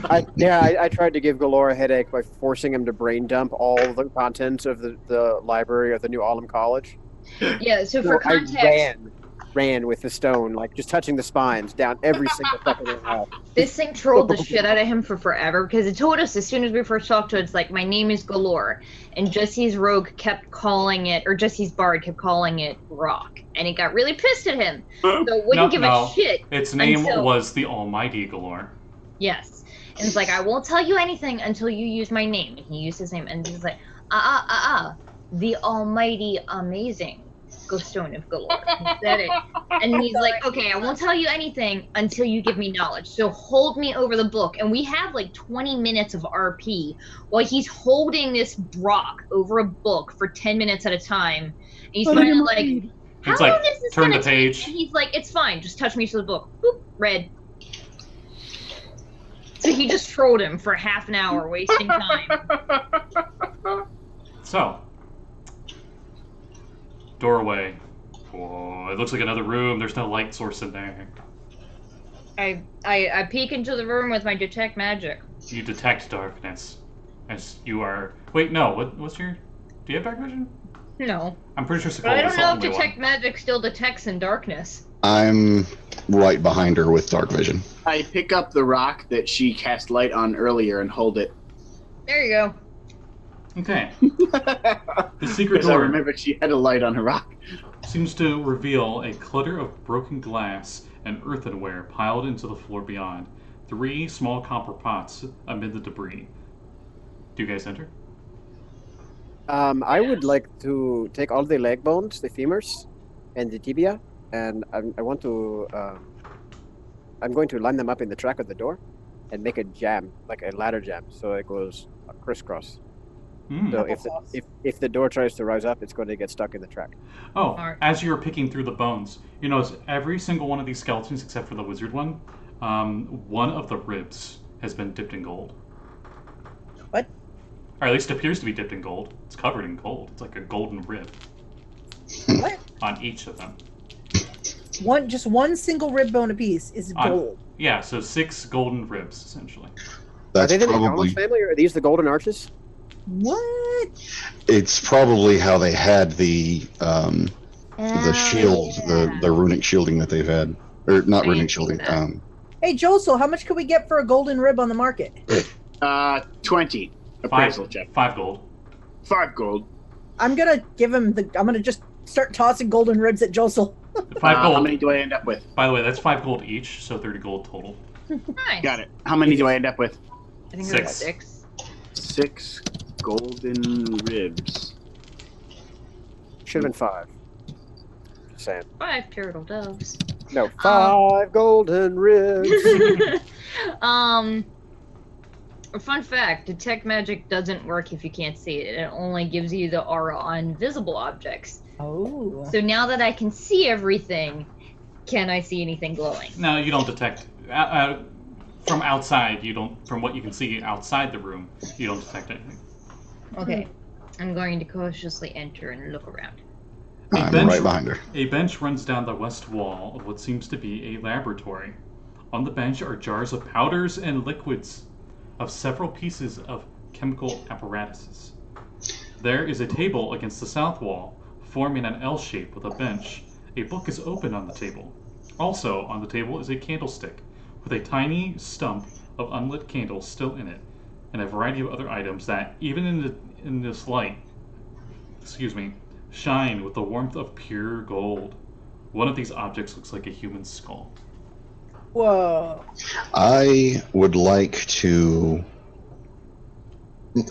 I tried to give Galore a headache by forcing him to brain dump all the contents of the library of the New Alum College. Yeah, so So for context, I ran with the stone, like just touching the spines down every single fucking house. this thing trolled the shit out of him for forever because it told us as soon as we first talked to it, it's like, my name is Galore. And Jesse's rogue kept calling it, or Jesse's bard kept calling it Rock. And it got really pissed at him. So it wouldn't give a shit. Its name until- was the Almighty Galore. Yes. And it's like, I won't tell you anything until you use my name. And he used his name. And he's like, the almighty amazing Stone of Galore. He said it. And he's like, okay, I won't tell you anything until you give me knowledge. So hold me over the book. And we have like 20 minutes of RP while he's holding this rock over a book for 10 minutes at a time. And he's finally like, how It's long like, is this turn gonna the page. take? And he's like, it's fine, just touch me to the book. Boop, read. So he just trolled him for half an hour, wasting time. So, doorway. Whoa, it looks like another room. There's no light source in there. I peek into the room with my detect magic. You detect darkness. As you are... Wait, no. What's your... Do you have dark vision? No. I'm pretty sure Sekald But I is don't the know if only detect one. magic still detects in darkness. I'm right behind her with dark vision. I pick up the rock that she cast light on earlier and hold it. There you go. Okay. The secret Because I door remember she had a light on her rock. seems to reveal a clutter of broken glass and earthenware piled into the floor beyond. 3 small copper pots amid the debris. Do you guys enter? I would like to take all the leg bones, the femurs, and the tibia, and I want to. I'm going to line them up in the track of the door, and make a jam, like a ladder jam, so it goes crisscross. Hmm. So Applesauce. if the door tries to rise up, it's going to get stuck in the track. Oh, Alright. as you're picking through the bones, you notice every single one of these skeletons, except for the wizard one, one of the ribs has been dipped in gold. What? Or at least appears to be dipped in gold. It's covered in gold. It's like a golden rib What? on each of them. Just one single rib bone apiece is gold. Yeah, so 6 golden ribs, essentially. That's Are they the probably McDonald's family, or are these the golden arches? What? it's probably how they had the The shield, the runic shielding that they've had. Or not runic shielding. Hey, Josul, how much could we get for a golden rib on the market? 20. Appraisal check. 5 gold. 5 gold. I'm gonna give him I'm gonna just start tossing golden ribs at Josul. 5 gold. How many do I end up with? By the way, that's 5 gold each, so 30 gold total. Nice. Got it. How many do I end up with? I think 6. 6. 6 golden ribs. Should have been 5. Just saying. 5 turtle doves. No, 5 golden ribs. A fun fact, detect magic doesn't work if you can't see it. It only gives you the aura on visible objects. Oh. So now that I can see everything, can I see anything glowing? No, you don't detect. From outside, you don't. From what you can see outside the room, you don't detect anything. Okay. I'm going to cautiously enter and look around. I'm right behind her. A bench runs down the west wall of what seems to be a laboratory. On the bench are jars of powders and liquids of several pieces of chemical apparatuses. There is a table against the south wall, forming an L shape with a bench. A book is open on the table. Also on the table is a candlestick with a tiny stump of unlit candles still in it, and a variety of other items that, even in this light, shine with the warmth of pure gold. One of these objects looks like a human skull. Whoa. I would like to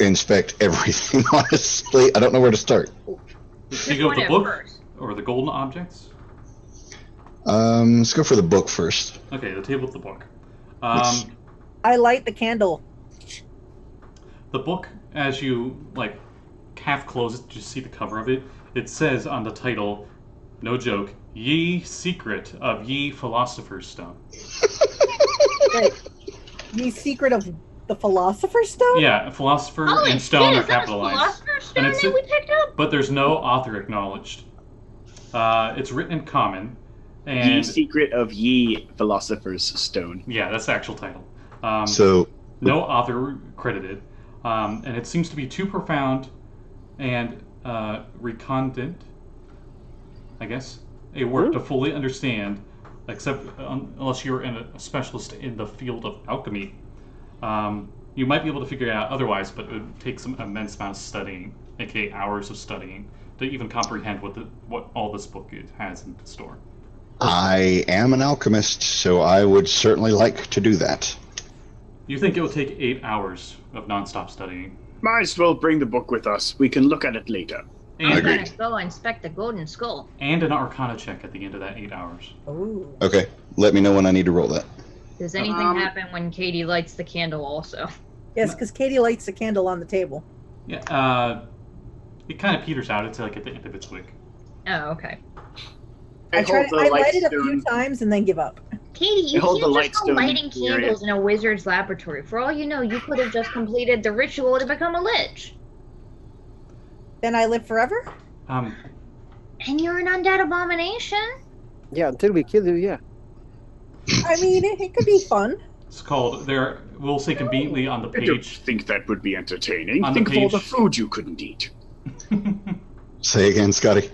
inspect everything, honestly. I don't know where to start. Do you go with the book or the golden objects? Let's go for the book first. Okay, the table with the book. I light the candle. The book, as you half close it, just see the cover of it. It says on the title, no joke, "Ye Secret of Ye Philosopher's Stone." Wait, the secret of the Philosopher's Stone? Yeah, Philosopher Holy and Stone shit, are is that a capitalized. Philosopher's Stone And that we picked up? But there's no author acknowledged. It's written in common, Ye and Secret of Ye Philosopher's Stone. yeah, that's the actual title. So No author credited, and it seems to be too profound and recondite, I guess, a work to fully understand, except unless you're a specialist in the field of alchemy. You might be able to figure it out otherwise, but it would take some immense amount of studying, aka hours of studying, to even comprehend what all this book has in store. I am an alchemist, so I would certainly like to do that. You think it will take 8 hours of nonstop studying? Might as well bring the book with us. We can look at it later. I'm And, Agreed. gonna go inspect the golden skull. and an arcana check at the end of that 8 hours. Ooh. Okay, let me know when I need to roll that. Does anything happen when Katie lights the candle also? Yes, because Katie lights the candle on the table. Yeah, it kind of peters out. It's at the end of its wick. Oh, okay. I hold the light it a light few stone. times and then give up. Katie, you hold the can't light just go stone lighting area. candles in a wizard's laboratory. For all you know, you could have just completed the ritual to become a lich. Then I live forever? Um, And you're an undead abomination? Yeah, until we kill you, yeah. I mean, it could be fun. it's called, we'll say conveniently on the I don't page. think that would be entertaining. On the Think of all the page- food you couldn't eat. Say again, Scotty.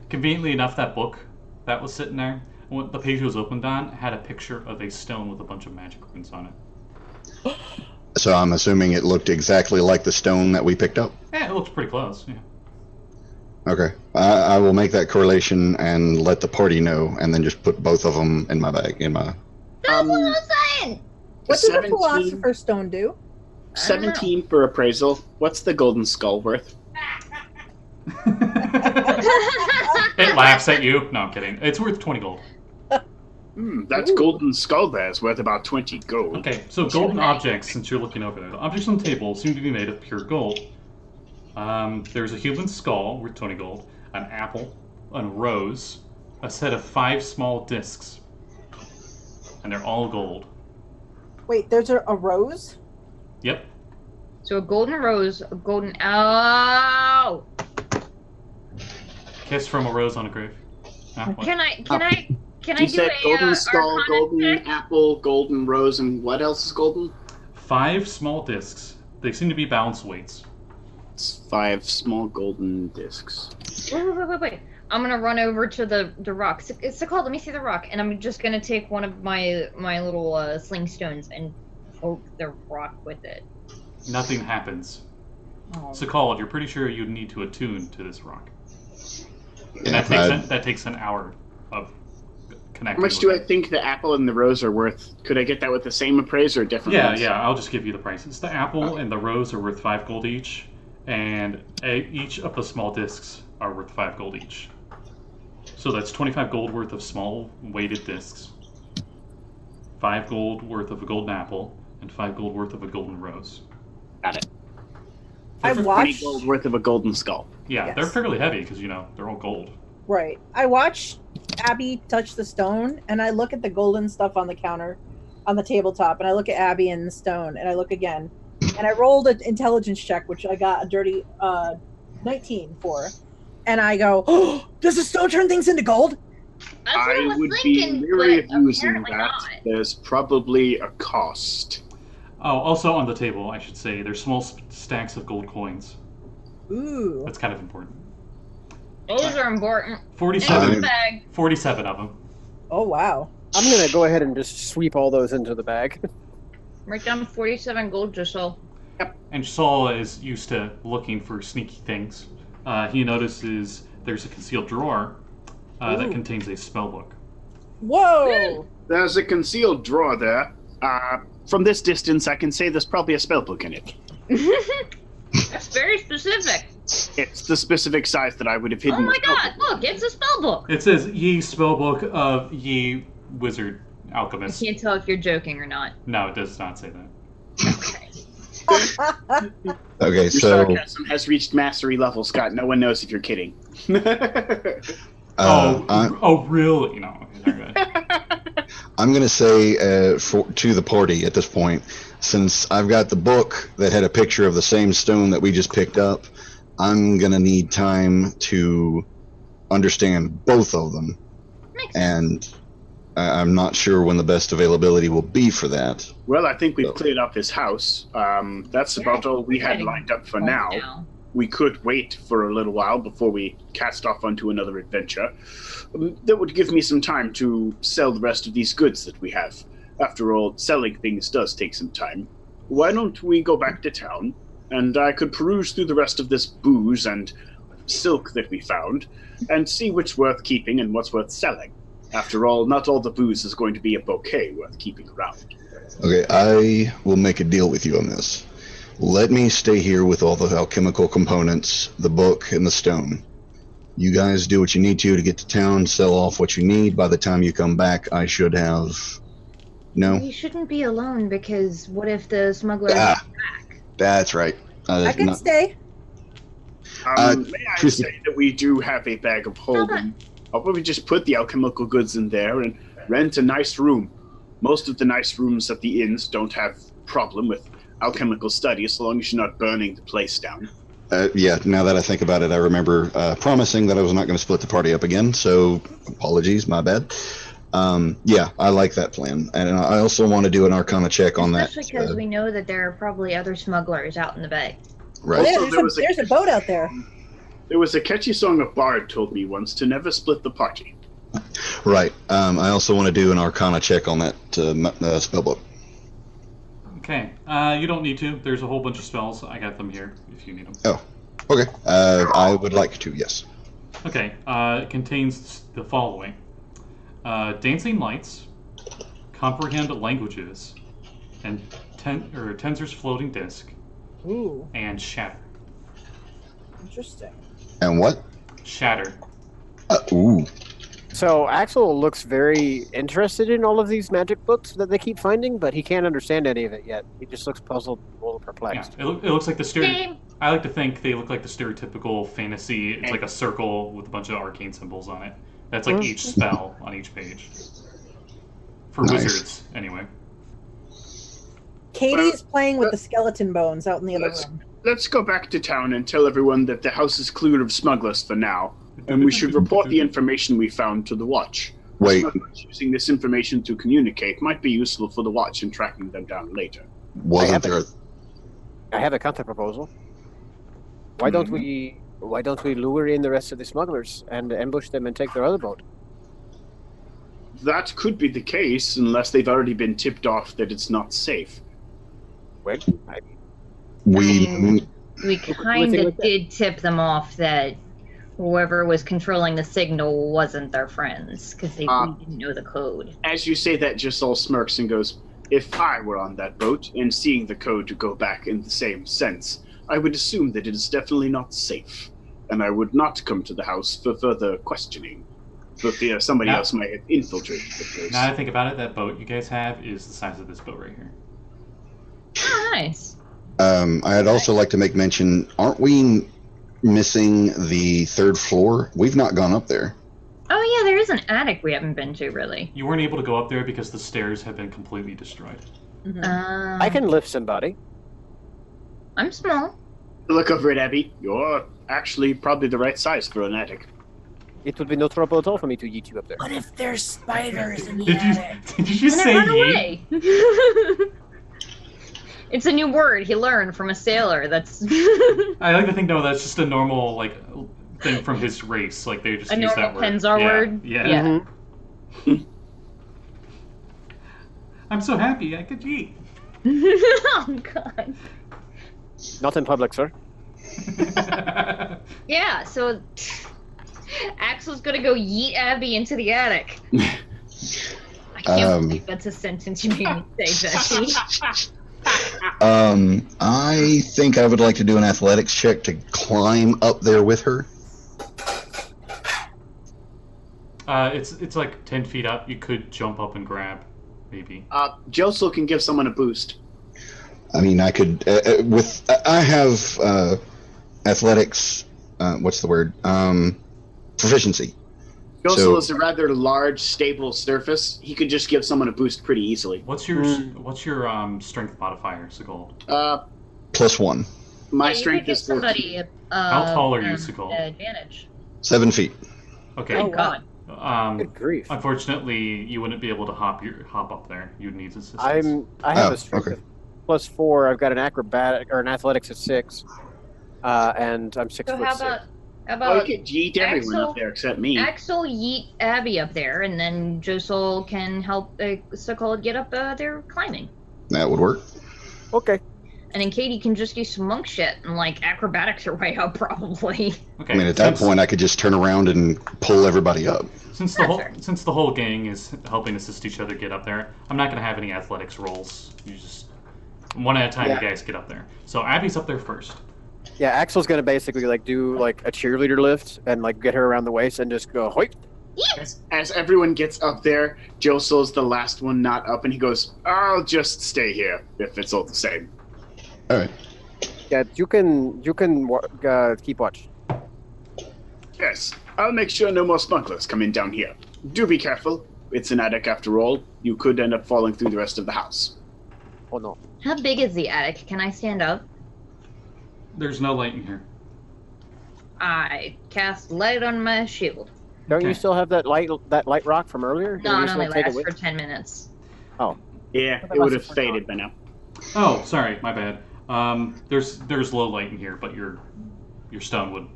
Conveniently enough, that book that was sitting there, when the page was opened on, had a picture of a stone with a bunch of magic runes on it. So I'm assuming it looked exactly like the stone that we picked up? Yeah, it looks pretty close. Yeah. Okay. I will make that correlation and let the party know, and then just put both of them in my bag, That's what I'm saying! What does a 17 Philosopher's Stone do? 17 for appraisal. What's the golden skull worth? It laughs at you. No, I'm kidding. It's worth 20 gold. That golden skull there is worth about 20 gold. Okay, so golden objects, since you're looking over there. The objects on the table seem to be made of pure gold. There's a human skull worth 20 gold, an apple, a rose, a set of 5 small discs, and they're all gold. Wait, there's a rose? Yep. So a golden rose, a golden... Oh! Kiss from a rose on a grave. Ah, what? Can I You do said a golden skull, Arcana golden check? apple, golden rose, and what else is golden? 5 small discs. They seem to be balanced weights. It's 5 small golden discs. Wait. I'm gonna run over to the rock. It's called. Let me see the rock, and I'm just gonna take one of my little sling stones and poke the rock with it. Nothing happens. Oh. Sekald, you're pretty sure you'd need to attune to this rock. And Yeah, that takes an hour of connecting. How much do I think the apple and the rose are worth? Could I get that with the same appraise or different ones? Yeah, I'll just give you the prices. The apple and the rose are worth 5 gold each, and each of the small discs are worth 5 gold each. So that's 25 gold worth of small weighted discs, 5 gold worth of a golden apple, and 5 gold worth of a golden rose. Got it. I 20 watched. gold worth of a golden skull. Yeah, Yes. they're fairly heavy because, they're all gold. Right. I watched Abby touch the stone, and I look at the golden stuff on the counter, on the tabletop, and I look at Abby and the stone, and I look again, and I rolled an intelligence check, which I got a dirty 19 for, and I go, "Oh, does the stone turn things into gold?" That's what I I was would thinking, be leery but of using apparently that. not. There's probably a cost. Oh, also on the table, I should say, there's small stacks of gold coins. Ooh. That's kind of important. Those are important. 47, In the bag. 47 of them. Oh wow. I'm going to go ahead and just sweep all those into the bag. Write down 47 gold, Josul. And Saul is used to looking for sneaky things. He notices there's a concealed drawer that Ooh. contains a spellbook. Whoa. There's a concealed drawer there. From this distance, I can say there's probably a spellbook in it. That's very specific. It's the specific size that I would have hidden. Oh my the god, spellbook. look, it's a spell book. It says, Ye spellbook of ye wizard I alchemist. can't tell if you're joking or not. No, it does not say that. Okay. Okay, Your so sarcasm has reached mastery level, Scott. No one knows if you're kidding. Oh, really? No. Okay. I'm going to say to the party at this point, since I've got the book that had a picture of the same stone that we just picked up, I'm going to need time to understand both of them. Makes sense. And I'm not sure when the best availability will be for that. Well, I think we've So- cleared up his house. That's about all we had lined up for now. We could wait for a little while before we cast off onto another adventure. That would give me some time to sell the rest of these goods that we have. After all, selling things does take some time. Why don't we go back to town, and I could peruse through the rest of this booze and silk that we found, and see what's worth keeping and what's worth selling. After all, not all the booze is going to be a bouquet worth keeping around. Okay, I will make a deal with you on this. Let me stay here with all the alchemical components, the book, and the stone. You guys do what you need to get to town, sell off what you need. By the time you come back, I should have... No? You shouldn't be alone because what if the smugglers Ah. come back? That's right. I can stay. May I say that we do have a bag of holding? I'll probably just put the alchemical goods in there and rent a nice room. Most of the nice rooms at the inns don't have problem with alchemical studies, so long as you're not burning the place down. Yeah, now that I think about it, I remember promising that I was not going to split the party up again, so apologies, my bad. Yeah, I like that plan. And I also want to do an Arcana check on that. Especially because we know that there are probably other smugglers out in the bay. Right. Yeah, Also, there's a boat out there. There was a catchy song a bard told me once to never split the party. Right. I also want to do an Arcana check on that spellbook. Okay. You don't need to. There's a whole bunch of spells. I got them here if you need them. Oh, okay. I would like to, yes. Okay. It contains the following. Dancing Lights, Comprehend Languages, and Tensor's Floating Disc, Ooh, and Shatter. interesting. And what? Shatter. Ooh. So Axel looks very interested in all of these magic books that they keep finding, but he can't understand any of it yet. He just looks puzzled, a little Yeah, perplexed. it looks like the Game. I like to think they look like the stereotypical fantasy. It's like a circle with a bunch of arcane symbols on it. That's like each spell on each page. For Nice. wizards, anyway. Katie's playing with the skeleton bones out in the other room. Let's go back to town and tell everyone that the house is cleared of smugglers for now, and we should report the information we found to the Watch. Wait, Smugglers using this information to communicate might be useful for the Watch in tracking them down later. wasn't there... I have a counter proposal. Why don't we Why don't we lure in the rest of the smugglers and ambush them and take their other boat? That could be the case, unless they've already been tipped off that it's not safe. Well, We We kind of did tip them off that whoever was controlling the signal wasn't their friends, because we didn't know the code. As you say that, Josul smirks and goes, "If I were on that boat and seeing the code to go back in the same sense, I would assume that it is definitely not safe, and I would not come to the house for further questioning, for fear somebody else might have infiltrated the place." Now I think about it, that boat you guys have is the size of this boat right here. Oh, nice. I'd also like to make mention, aren't we missing the third floor? We've not gone up there. Oh, yeah, there is an attic we haven't been to, really. You weren't able to go up there because the stairs have been completely destroyed. I can lift somebody. I'm small. Look over at Abby. You're actually probably the right size for an attic. It would be no trouble at all for me to yeet you up there. What if there's spiders in the attic? Did you And say then run yeet? away. It's a new word he learned from a sailor. That's I like to think, no, that's just a normal, like, thing from his race. Like, they just a use normal that word. Pezandar word. Yeah. Mhm. I'm so happy I could yeet. Oh, God. Not in public, sir. Yeah, so Axel's gonna go yeet Abby into the attic. I can't believe that's a sentence you made me say, Jesse. I think I would like to do an athletics check to climb up there with her. It's like 10 feet up. You could jump up and grab, maybe. Josul can give someone a boost. I mean, I could I have athletics. What's the word? Proficiency. Josul is a rather large, stable surface. He could just give someone a boost pretty easily. What's your strength modifier, Sekald? +1. My Yeah, strength is 14. somebody, How tall are you, Sekald? Advantage. 7 feet. Okay. Thank God. Good grief. Unfortunately, you wouldn't be able to hop up there. You'd need assistance. I have a strength okay. of +4. I've got an acrobatic or an athletics at 6, and I'm 6 So foot how 6. about Oh, you could yeet everyone Axel- up there except me. Axel yeet Abby up there, and then Josul can help Sekald get up there climbing. That would work. Okay. And then Katie can just do some monk shit and like acrobatics her way up, probably. Okay. I mean, at that point, I could just turn around and pull everybody up. Since the whole gang is helping assist each other get up there, I'm not going to have any athletics rolls. You just one at a time. Yeah. You guys get up there. So Abby's up there first. Yeah, Axel's gonna basically like do like a cheerleader lift and like get her around the waist and just go hoit. As everyone gets up there, Josul's the last one not up, and he goes, "I'll just stay here if it's all the same." All right. Yeah, you can keep watch. Yes, I'll make sure no more smugglers come in down here. Do be careful. It's an attic after all. You could end up falling through the rest of the house. Oh no. How big is the attic? Can I stand up? There's no light in here. I cast light on my shield. Don't you Okay. still have that light rock from earlier? Did No, you it just, only like, take it lasts with- for 10 minutes. Yeah, That it would must have have faded by now. Oh, sorry, my bad. There's low light in here, but your stone would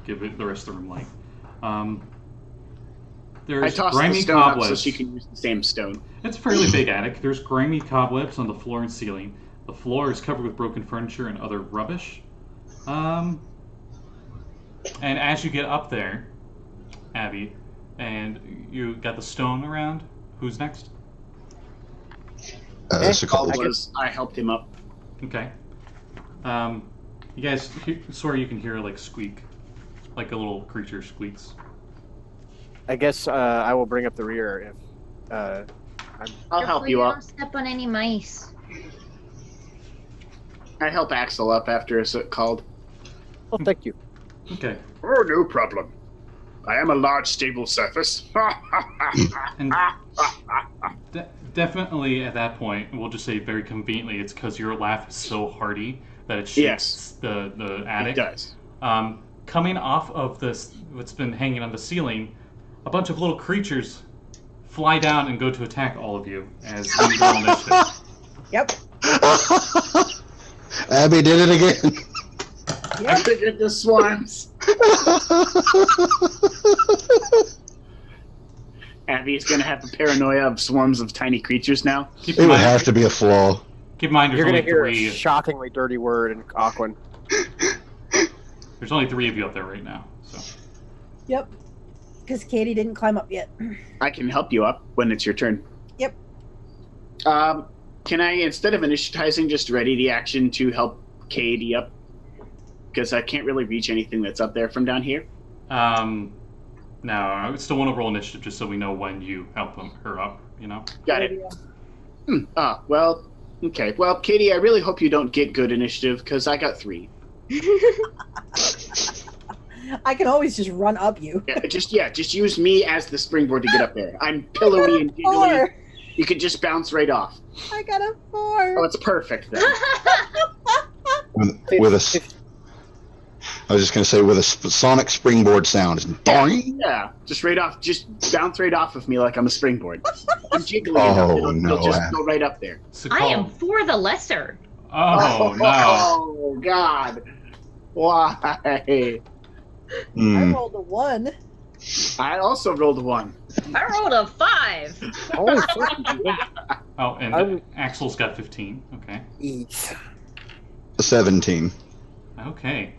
give it the rest of the room light. I There's tossed the grimy stone up so cobwebs. she can use the same stone. It's a fairly big attic. There's grimy cobwebs on the floor and ceiling. The floor is covered with broken furniture and other rubbish. And as you get up there, Abby, and you got the stone around, who's next? Sekald. I helped him up. Okay. You guys swear you can hear like squeak, like a little creature squeaks. I guess I will bring up the rear if I'll help you Careful up. don't step on any mice. I help Axel up after it's called. Oh, thank you. Okay. Oh, no problem. I am a large, stable surface. And definitely at that point, we'll just say very conveniently, it's because your laugh is so hearty that it shakes the attic. It does. Coming off of this, what's been hanging on the ceiling, a bunch of little creatures fly down and go to attack all of you as you roll initiative. Yep. Abby did it again. I figured the swarms. Abby's gonna have the paranoia of swarms of tiny creatures now. Keep It in would mind, have to be a flaw. keep in mind You're there's gonna only hear a three. shockingly dirty word in Aquan. There's only 3 of you up there right now. So Yep. Because Katie didn't climb up yet. I can help you up when it's your turn. Yep. Can I, instead of initiatizing, just ready the action to help Kade up? Because I can't really reach anything that's up there from down here. no, I would still want to roll initiative just so we know when you help her up. You know. Got it. Well, okay. Well, Katie, I really hope you don't get good initiative because I got 3. I can always just run up you. Just use me as the springboard to get up there. I'm pillowy and giggly. 4. You could just bounce right off. I got a 4. Oh, it's perfect then. With a, I was just going to say, with a sonic springboard sound. Doing. Yeah, just right off. Just bounce right off of me like I'm a springboard. I'm jiggly Oh, enough. It'll just go right up there. I am for the lesser. Oh no! Oh God! Why? I rolled a 1. I also rolled a 1. I rolled a 5. Holy fuck. Oh, and I'm- Axel's got 15. Okay. Eat. 17. Okay.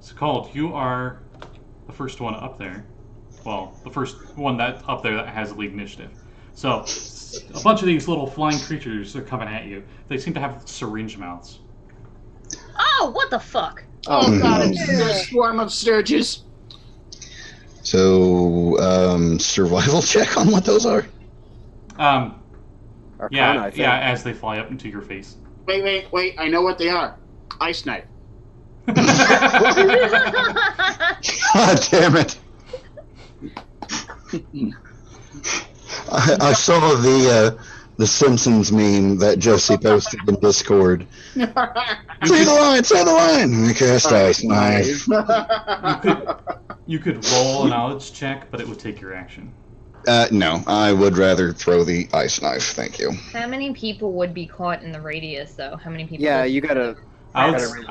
Sekald, you are the first one up there. Well, the first one that up there that has lead initiative. So, a bunch of these little flying creatures are coming at you. They seem to have syringe mouths. Oh, what the fuck? Oh God! It's a swarm of sturges. So, survival check on what those are? Arcana, I Yeah, think. yeah, as they fly up into your face. Wait! I know what they are. Ice knife. God damn it. I saw the Simpsons meme that Josie posted in Discord. Say the line! We cast ice knife. You could roll a knowledge check, but it would take your action. No, I would rather throw the ice knife, thank you. How many people would be caught in the radius, though? How many people? Yeah, you gotta. I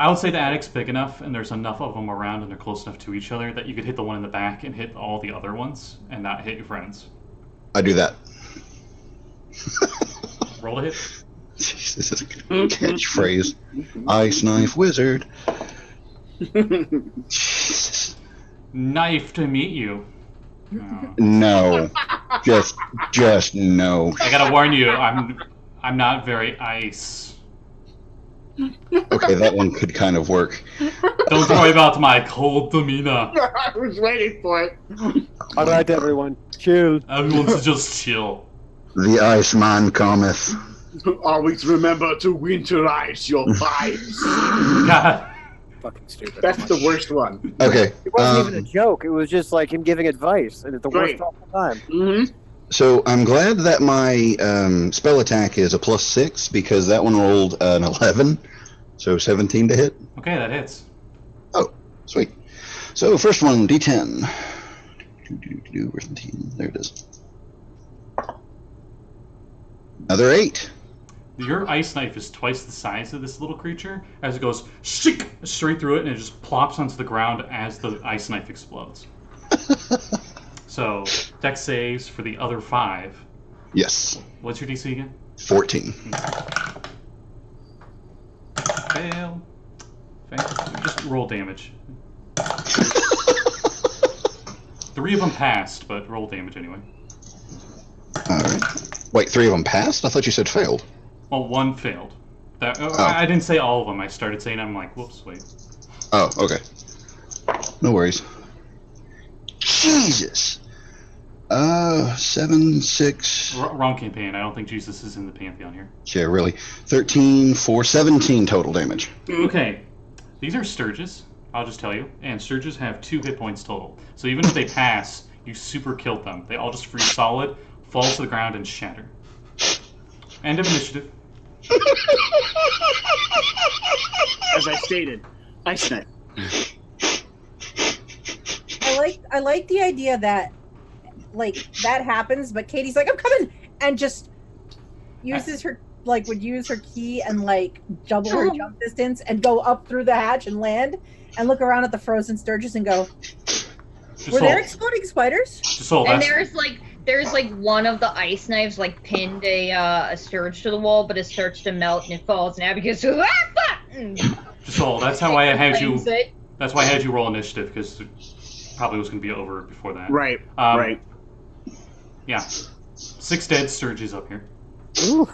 would say the attic's big enough, and there's enough of them around, and they're close enough to each other that you could hit the one in the back and hit all the other ones, and not hit your friends. I do that. Roll a hit. Jeez, this is a good catchphrase. Ice knife wizard. Jesus. Knife to meet you. Oh. No. Just no. I gotta warn you, I'm not very ice. Okay, that one could kind of work. Don't worry about my cold demeanor. I was waiting for it. Alright, everyone. Chill. Everyone should just chill. The Iceman cometh. Always remember to winterize your pipes. God. Fucking stupid. That's the worst one. Okay. It wasn't even a joke. It was just like him giving advice, and it's the worst Right. all the time. Mm-hmm. So I'm glad that my spell attack is a +6 because that one rolled an 11. So 17 to hit. Okay, that hits. Oh, sweet. So first one, D10. Where's the 10? There it is. Another 8. Your ice knife is twice the size of this little creature as it goes shik, straight through it, and it just plops onto the ground as the ice knife explodes. So, dex saves for the other 5. Yes. What's your DC again? 14. Fail. Just roll damage. 3 of them passed, but roll damage anyway. Alright. Wait, 3 of them passed? I thought you said failed. Well, 1 failed. I didn't say all of them. I started saying I'm like, whoops, wait. Oh, okay. No worries. Jesus! 7, 6... Wrong campaign. I don't think Jesus is in the pantheon here. Yeah, really. 13, 4, 17 total damage. Okay. These are Sturges, I'll just tell you. And Sturges have 2 hit points total. So even if they pass, you super killed them. They all just freeze solid, fall to the ground, and shatter. End of initiative. As I stated, ice knife. I like the idea that that happens, but Katie's like, I'm coming, and just uses her would use her key and like double her jump distance and go up through the hatch and land and look around at the frozen sturges and go, were there exploding spiders? And there's like one of the ice knives like pinned a sturge to the wall, but it starts to melt and it falls, and Abby goes, ah, fuck! Josul, that's how I had you. That's why I had you roll initiative, because it probably was going to be over before that. Right. Right. Yeah. 6 dead sturges up here. Ooh.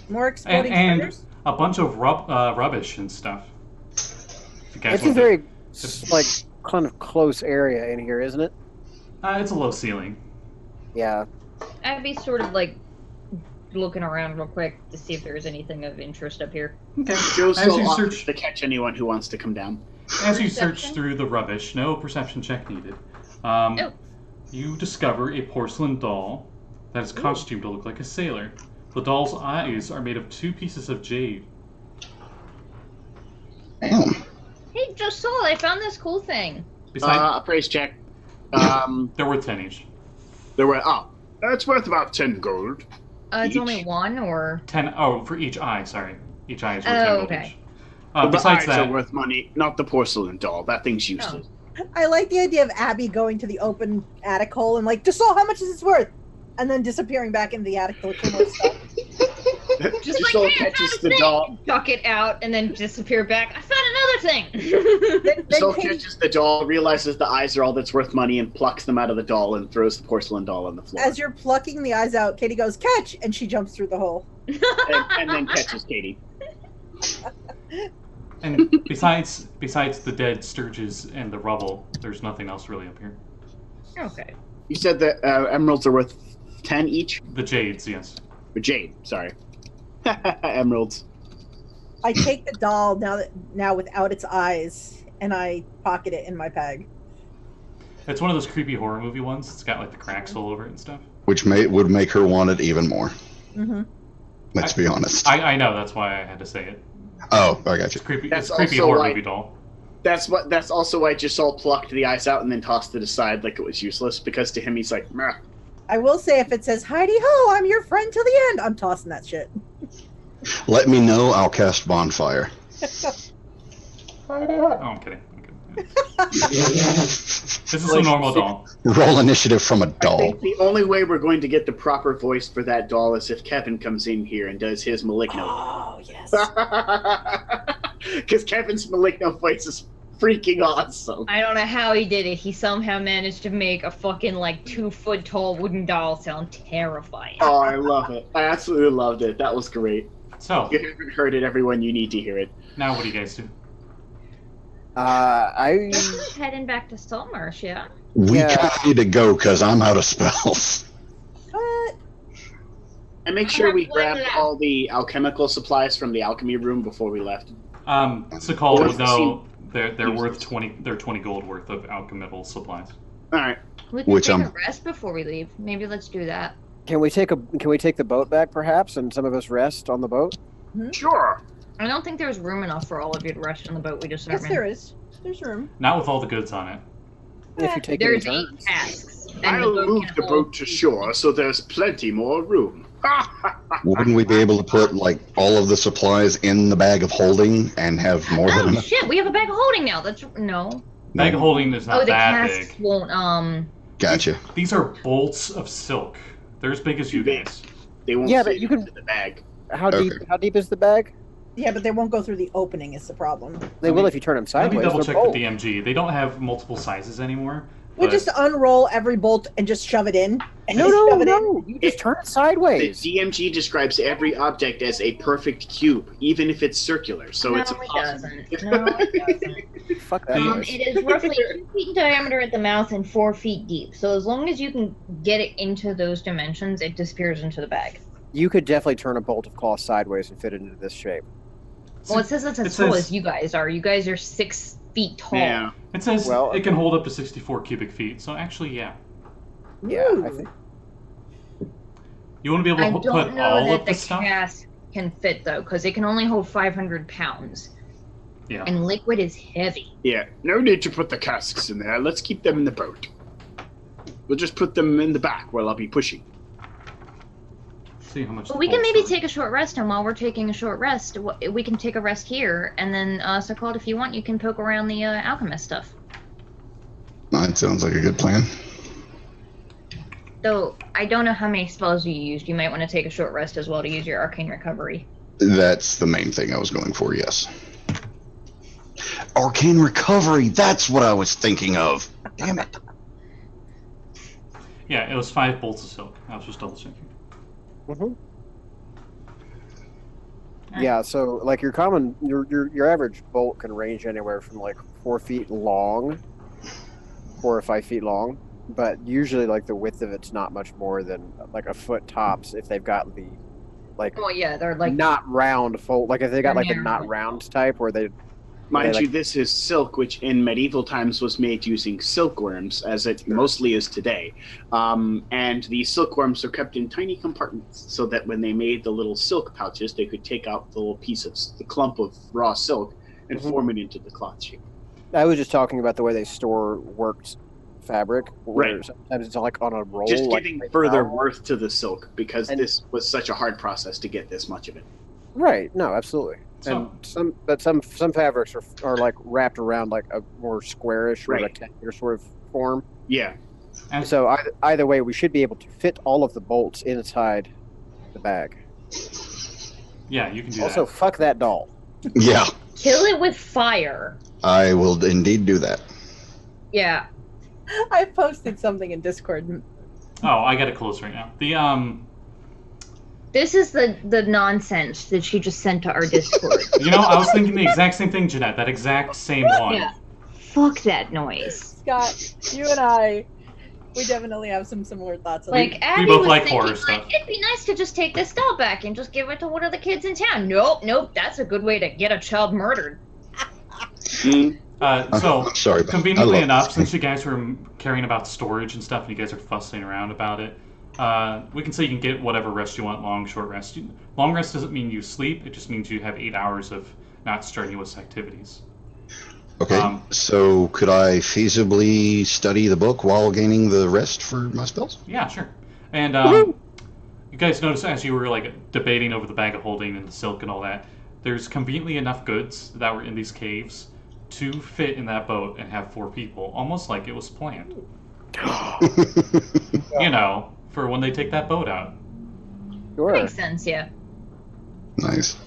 More exploding and spiders? a bunch of rubbish and stuff. It's a very like kind of close area in here, isn't it? It's a low ceiling. Yeah. Abby's sort of like looking around real quick to see if there's anything of interest up here. Okay. Josul offers to catch anyone who wants to come down. As you search through the rubbish, no perception check needed. You discover a porcelain doll that is costumed to look like a sailor. The doll's eyes are made of 2 pieces of jade. Oh. Hey, Josul, I found this cool thing. Appraise check. They're worth 10 each. It's worth about 10 gold. It's only 1, or 10. Oh, for each eye. Sorry, each eye is worth 10 gold okay. each. The Besides eyes that, are worth money, not the porcelain doll. That thing's useless. I like the idea of Abby going to the open attic hole and like, Josul, how much is this worth? And then disappearing back into the attic to look for more stuff. just Josul like, hey, catches I found the a thing! doll. Duck it out, and then disappear back. I found another thing! Josul catches the doll, realizes the eyes are all that's worth money, and plucks them out of the doll and throws the porcelain doll on the floor. As you're plucking the eyes out, Katie goes, catch! And she jumps through the hole. and then catches Katie. and besides the dead sturges and the rubble, there's nothing else really up here. Okay. You said that emeralds are worth 10 each? The jades, yes. Or jade, sorry. Emeralds. I take the doll now without its eyes, and I pocket it in my bag. It's one of those creepy horror movie ones. It's got like the cracks all over it and stuff. Which would make her want it even more. Mm-hmm. Let's be honest. I know, that's why I had to say it. Oh, I got you. It's creepy. That's It's a creepy also horror why- movie doll. That's also why Josul plucked the eyes out and then tossed it aside like it was useless, because to him he's like, meh. I will say, if it says, Heidi ho, I'm your friend till the end, I'm tossing that shit. Let me know, I'll cast Bonfire. Oh, I'm kidding. This is a normal doll. Roll initiative from a I doll. think the only way we're going to get the proper voice for that doll is if Kevin comes in here and does his Maligno. Oh, yes. Because Kevin's Maligno voice is freaking awesome. I don't know how he did it. He somehow managed to make a fucking, like, 2-foot tall wooden doll sound terrifying. Oh, I love it. I absolutely loved it. That was great. So, If you haven't heard it, everyone, you need to hear it. now what do you guys do? I Heading back to Saltmarsh, yeah? We Yeah. kind of need to go because I'm out of spells. What? And make sure we What? grabbed all the alchemical supplies from the alchemy room before we left. Sekald What's would the know they're Use worth this. 20. They're 20 gold worth of alchemical supplies. All right. We can Which take I'm- a rest before we leave. Maybe let's do that. can we take the boat back perhaps, and some of us rest on the boat? Sure. I don't think there's room enough for all of you to rest on the boat we just Yes, sat there in. is. There's room. Not with all the goods on it. If you take it in There's 8 turns. casks. and I'll boat move can the hold boat to shore so there's plenty more room. Wouldn't we be able to put like all of the supplies in the bag of holding and have more than Oh enough? shit, we have a bag of holding now. That's no. Bag of holding is not the that casks big. won't Gotcha. These are bolts of silk. They're as big as you Big. guys. They won't Yeah, fit but you can- into the bag. How Okay. deep is the bag? Yeah, but they won't go through the opening is the problem. They will if you turn them Let me sideways. double They're check bolt. the DMG. They don't have multiple sizes anymore. We but- just unroll every bolt and just shove it in. And No, just no, shove it in. no. You just turn it The sideways. DMG describes every object as a perfect cube, even if it's circular. So no, it's it impossible. doesn't. No, it doesn't. Fuck that noise. It is roughly 2 feet in diameter at the mouth and 4 feet deep. So as long as you can get it into those dimensions, it disappears into the bag. You could definitely turn a bolt of cloth sideways and fit it into this shape. Well, it says it's as tall as you guys are. You guys are 6 feet tall. Yeah. It says Well, it can hold up to 64 cubic feet. So actually, yeah. Yeah, I Ooh. think. You want to be able I to don't put know all that of the the stuff? cask can fit though, because it can only hold 500 pounds, Yeah. and liquid is heavy. Yeah, no need to put the casks in there. Let's keep them in the boat. We'll just put them in the back while I'll be pushing. see how much. Well, we can maybe take a short rest, and while we're taking a short rest, we can take a rest here, and then, Sekald, if you want, you can poke around the alchemist stuff. That sounds like a good plan. Though, I don't know how many spells you used. You might want to take a short rest as well to use your arcane recovery. That's the main thing I was going for, yes. Arcane recovery, that's what I was thinking of. Damn it. Yeah, it was 5 bolts of silk. I was just double checking. Mm-hmm. Right. Yeah, so like your average bolt can range anywhere from like 4 feet long, 4 or 5 feet long, but usually like the width of it's not much more than like a foot tops if they've got the like. Well, yeah, they're like not round fold. Like if they got like the narrow. not round type where they. Mind you, this is silk, which in medieval times was made using silkworms, as it mostly is today. And the silkworms are kept in tiny compartments, so that when they made the little silk pouches, they could take out the little piece of the clump of raw silk and form it into the cloth shape. I was just talking about the way they store worked fabric, where Right. sometimes it's like on a roll. Just like giving they further found. worth to the silk, because And- this was such a hard process to get this much of it. Right. No, absolutely. So- And some fabrics are like wrapped around like a more squarish or Right. rectangular sort of form. Yeah. And So either way, we should be able to fit all of the bolts inside the bag. yeah, you can do Also, that. fuck that doll. Yeah, kill it with fire. I will indeed do that. Yeah. I posted something in Discord. Oh, I got it closed right now. This is the nonsense that she just sent to our Discord. You know, I was thinking the exact same thing, Jeanette. That exact same one. Yeah. Fuck that noise. Scott, you and I, we definitely have some similar thoughts. On Like, that. Abby both was like thinking, horror stuff. it'd be nice to just take this doll back and just give it to one of the kids in town. Nope, that's a good way to get a child murdered. So, Sorry, but I conveniently love enough, this since you guys were caring about storage and stuff, and you guys are fussing around about it, we can say you can get whatever rest you want, long, short rest. Long rest doesn't mean you sleep, it just means you have 8 hours of not strenuous activities. Okay, so could I feasibly study the book while gaining the rest for my spells? Yeah, sure. And you guys notice as you were like debating over the bag of holding and the silk and all that, there's conveniently enough goods that were in these caves to fit in that boat and have 4 people, almost like it was planned. You know, for when they take that boat out. Sure. Makes sense, yeah. Nice.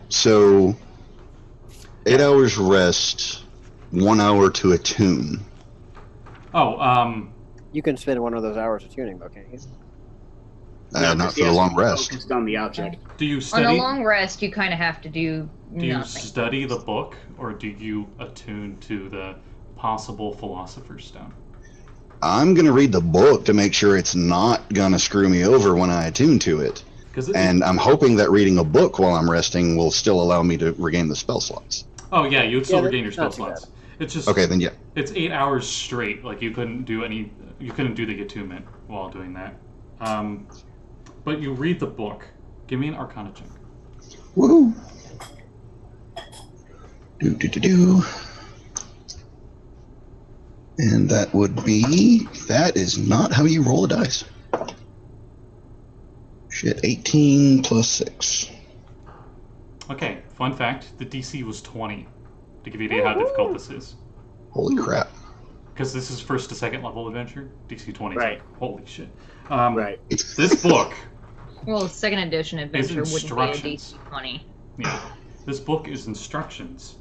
So 8 hours rest, 1 hour to attune. Oh, You can spend one of those hours tuning, though, can't you? Not for the long rest. Focused on the object. do you On a study? long rest, you kind of have to do Do you nothing. study the book, or do you attune to the possible Philosopher's Stone? I'm going to read the book to make sure it's not going to screw me over when I attune to it. And I'm hoping that reading a book while I'm resting will still allow me to regain the spell slots. oh yeah, you would still Yeah, regain your that's spell not too slots. It's just Okay, then yeah. it's 8 hours straight. Like you couldn't do the attunement while doing that. But you read the book. Give me an Arcana check. Woohoo! Do. And that would be... That is not how you roll a dice. Shit, 18 plus 6. Okay, fun fact: the DC was 20, to give you an idea how difficult this is. Holy crap. Because this is first to second level adventure. DC 20. Right. Like, holy shit. Right. This book. Well, second edition adventure wouldn't be a instructions. DC 20. Yeah. This book is instructions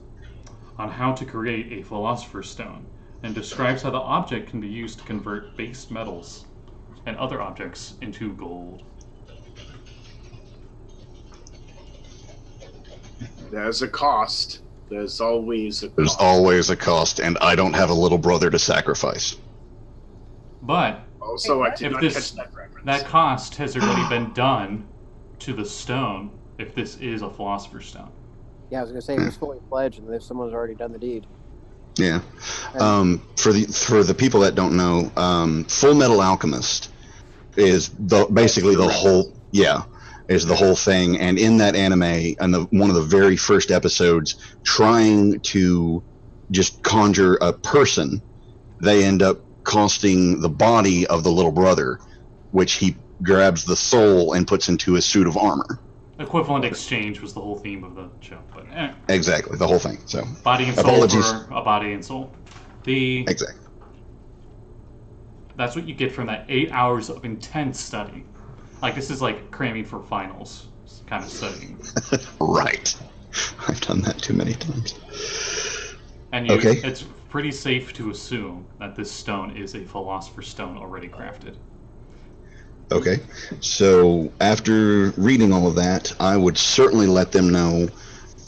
on how to create a Philosopher's Stone and describes how the object can be used to convert base metals and other objects into gold. There's a cost. There's always a cost. There's always a cost, and I don't have a little brother to sacrifice. But Also, I did If not this- catch that reference. that cost has already been done to the stone if this is a Philosopher's Stone. Yeah, I was gonna say it was fully pledged, and if someone's already done the deed. Yeah. For the people that don't know, Full Metal Alchemist is basically the whole thing. And in that anime, and one of the very first episodes, trying to just conjure a person, they end up costing the body of the little brother, which he grabs the soul and puts into a suit of armor. Equivalent exchange was the whole theme of the show, but Exactly, the whole thing. So body and soul apologies. for a body and soul. Exactly. That's what you get from that 8 hours of intense study. Like, this is like cramming for finals kind of studying. Right. I've done that too many times. And it's pretty safe to assume that this stone is a Philosopher's Stone already crafted. Okay, so after reading all of that, I would certainly let them know,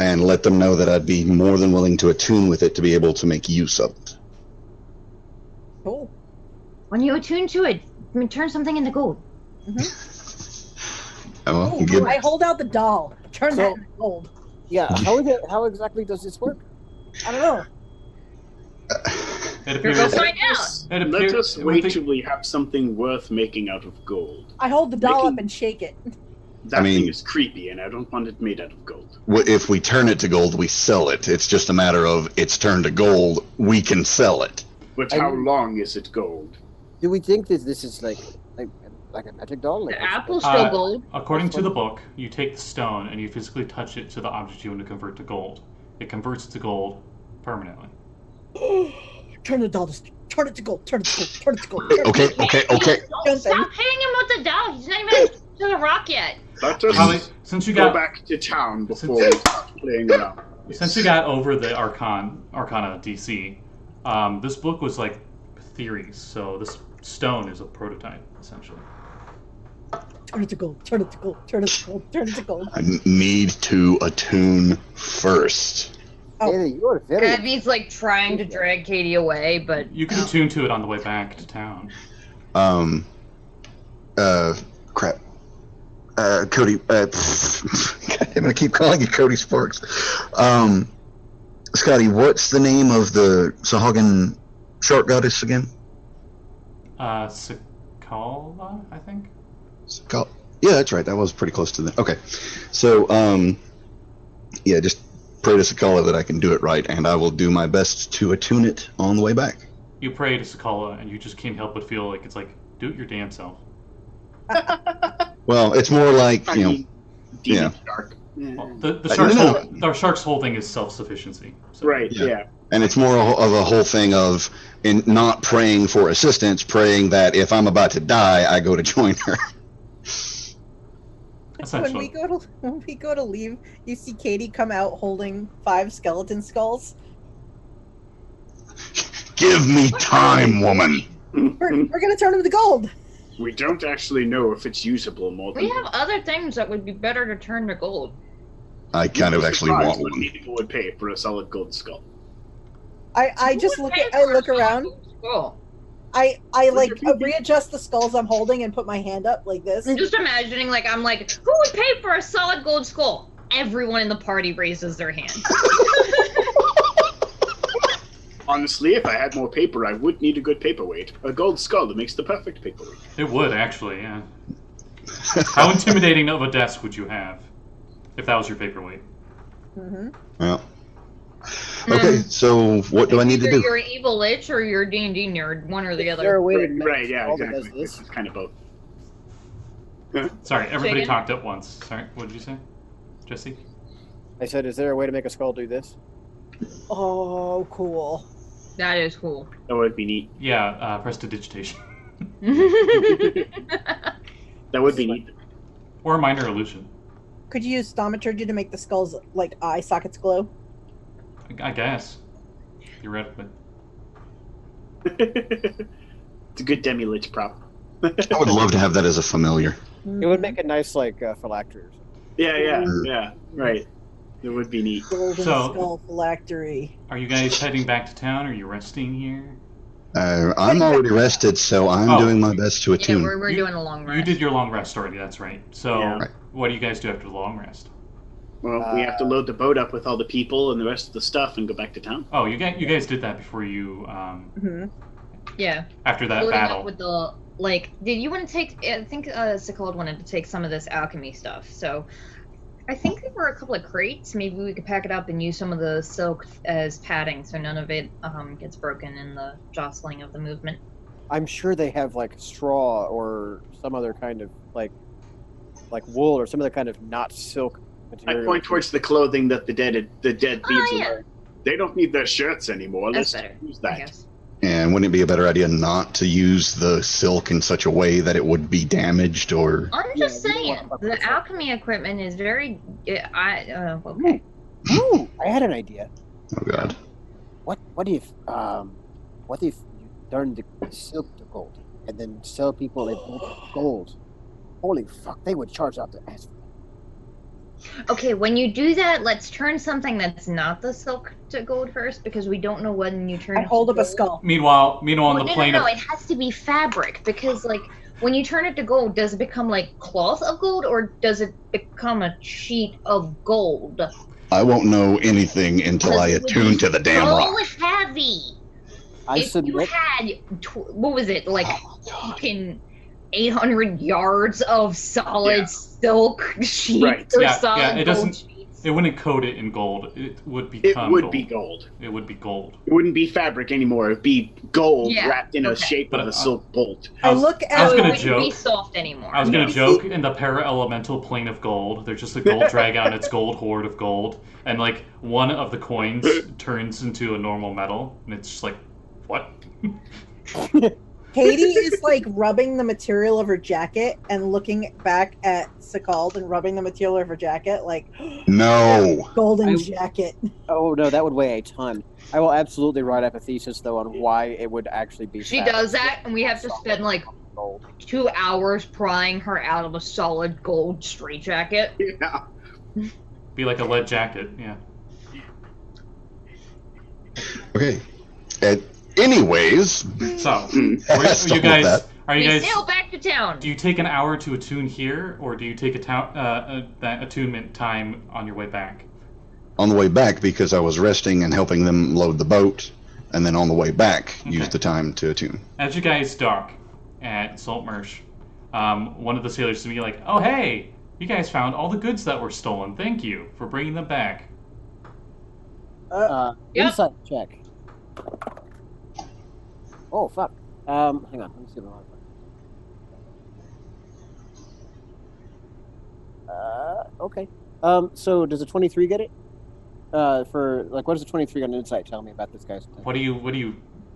and let them know that I'd be more than willing to attune with it to be able to make use of it. Cool. When you attune to it, turn something into gold. Ooh, I hold out the doll. Turn that into gold. Yeah, how exactly does this work? I don't know. It You're appears, gonna find out. Let us wait till we have something worth making out of gold. I hold the doll up and shake it. That thing is creepy, and I don't want it made out of gold. If we turn it to gold, we sell it. It's just a matter of it's turned to gold, we can sell it. But how long is it gold? Do we think that this is like a magic doll? The apple's still gold. According to the book, you take the stone and you physically touch it to the object you want to convert to gold. It converts to gold permanently. Turn the doll to turn it to gold. Turn it to gold. Turn it to gold. Okay. Stop hitting him with the doll. He's not even to the rock yet. Let us since you go back to town before we start playing around. Since you got over the Arcana DC, this book was like theories, so this stone is a prototype, essentially. Turn it to gold. Turn it to gold. Turn it to gold. Turn it to gold. I need to attune first. Abby's like trying to drag Katie away, but you can attune to it on the way back to town. Crap. Cody. God damn it, I keep calling you Cody Sparks. Scotty, what's the name of the Sahuagin shark goddess again? Sekald, I think. Sekald. Yeah, that's right. That was pretty close to that. Okay, so yeah, just pray to Sekald that I can do it right, and I will do my best to attune it on the way back. You pray to Sekald, and you just can't help but feel like it's like, do it your damn self. Well, it's more like, you know, demon shark. Well, the shark's whole thing is self-sufficiency. So. Right. Yeah. And it's more of a whole thing of in not praying for assistance, praying that if I'm about to die, I go to join her. When we go to leave, you see Katie come out holding 5 skeleton skulls. Give me time, woman. We're gonna turn them to gold. We don't actually know if it's usable more than. We have other things that would be better to turn to gold. I kind of actually want what one. people would pay for a solid gold skull. I just look around. I like readjust the skulls I'm holding and put my hand up like this. I'm just imagining I'm like, who would pay for a solid gold skull? Everyone in the party raises their hand. Honestly, if I had more paper, I would need a good paperweight. A gold skull that makes the perfect paperweight. It would, actually, yeah. How intimidating of a desk would you have if that was your paperweight? Mm-hmm. Well. Okay, so what do I need to do? You're an evil lich or you're a D&D nerd, one or the other. There a way to right, yeah, exactly. This is kind of both. Sorry, everybody talked at once. Sorry, what did you say? Jesse? I said, is there a way to make a skull do this? Oh, cool. That is cool. That would be neat. Yeah, prestidigitation. That would be neat. Or a minor illusion. Could you use thaumaturgy to make the skulls like eye sockets glow? I guess. Theoretically. It's a good demi-lich prop. I would love to have that as a familiar. It would make a nice, phylactery or something. Yeah, right. It would be neat. Golden skull phylactery. Are you guys heading back to town? Are you resting here? I'm already rested, so I'm doing my best to attune. Yeah, we're doing a long rest. You did your long rest already, that's right. So, what do you guys do after the long rest? Well, we have to load the boat up with all the people and the rest of the stuff and go back to town. Oh, you guys did that before you... Yeah. After that loading battle. Up with the, did you want to take... I think Sekald wanted to take some of this alchemy stuff, so... I think there were a couple of crates. Maybe we could pack it up and use some of the silk as padding so none of it gets broken in the jostling of the movement. I'm sure they have like straw or some other kind of like wool or some other kind of not silk I material. point towards the clothing that the dead thieves are yeah. wearing. They don't need their shirts anymore. That's Let's better. use I that. guess. And wouldn't it be a better idea not to use the silk in such a way that it would be damaged or? I'm Yeah, just we don't saying, wanna fuck with the the silk. alchemy equipment is very. Okay. Ooh, I had an idea. Oh God. What if you turn the silk to gold and then sell people a bolt of gold? Holy fuck, they would charge out the ass. Okay, when you do that, let's turn something that's not the silk to gold first, because we don't know when you turn. I hold it up to a gold. skull. Meanwhile, on the No, plane of it has to be fabric, because like when you turn it to gold, does it become like cloth of gold, or does it become a sheet of gold? I won't know anything until I attune to the damn rock. So heavy. I If you submit. had what was it, like fucking 800 yards of solid Yeah. silk sheets Right. or Yeah, solid yeah, it gold doesn't- sheets? it wouldn't coat it in gold. It would It become would gold. be gold. It would be gold. It wouldn't be fabric anymore. It'd be gold Yeah, wrapped in a okay. shape But, of a silk bolt. I was- look I was at- gonna it wouldn't be joke. soft anymore. I was gonna No. joke in the para-elemental plane of gold. There's just a gold dragon, its gold hoard of gold, and like one of the coins turns into a normal metal, and it's just like, what? Katie is like rubbing the material of her jacket and looking back at Sekald and rubbing the material of her jacket, like No. golden I- jacket. Oh no, that would weigh a ton. I will absolutely write up a thesis though on why it would actually be. She fabric. does that, and we have to spend like Gold. 2 hours prying her out of a solid gold straitjacket. Yeah. Be like a lead jacket, yeah. Okay. Anyways, So, Let's you talk about guys, that. are you We guys? sail back to town. Do you take an hour to attune here, or do you take that attunement time on your way back? On the way back, because I was resting and helping them load the boat, and then on the way back, use the time to attune. As you guys dock at Saltmarsh, one of the sailors is gonna be like, "Oh hey, you guys found all the goods that were stolen. Thank you for bringing them back." Yep. Insight check. Oh fuck. Hang on. Let me see what okay. So does a 23 get it? For like, what does a 23 on insight tell me about this guy's? What do you?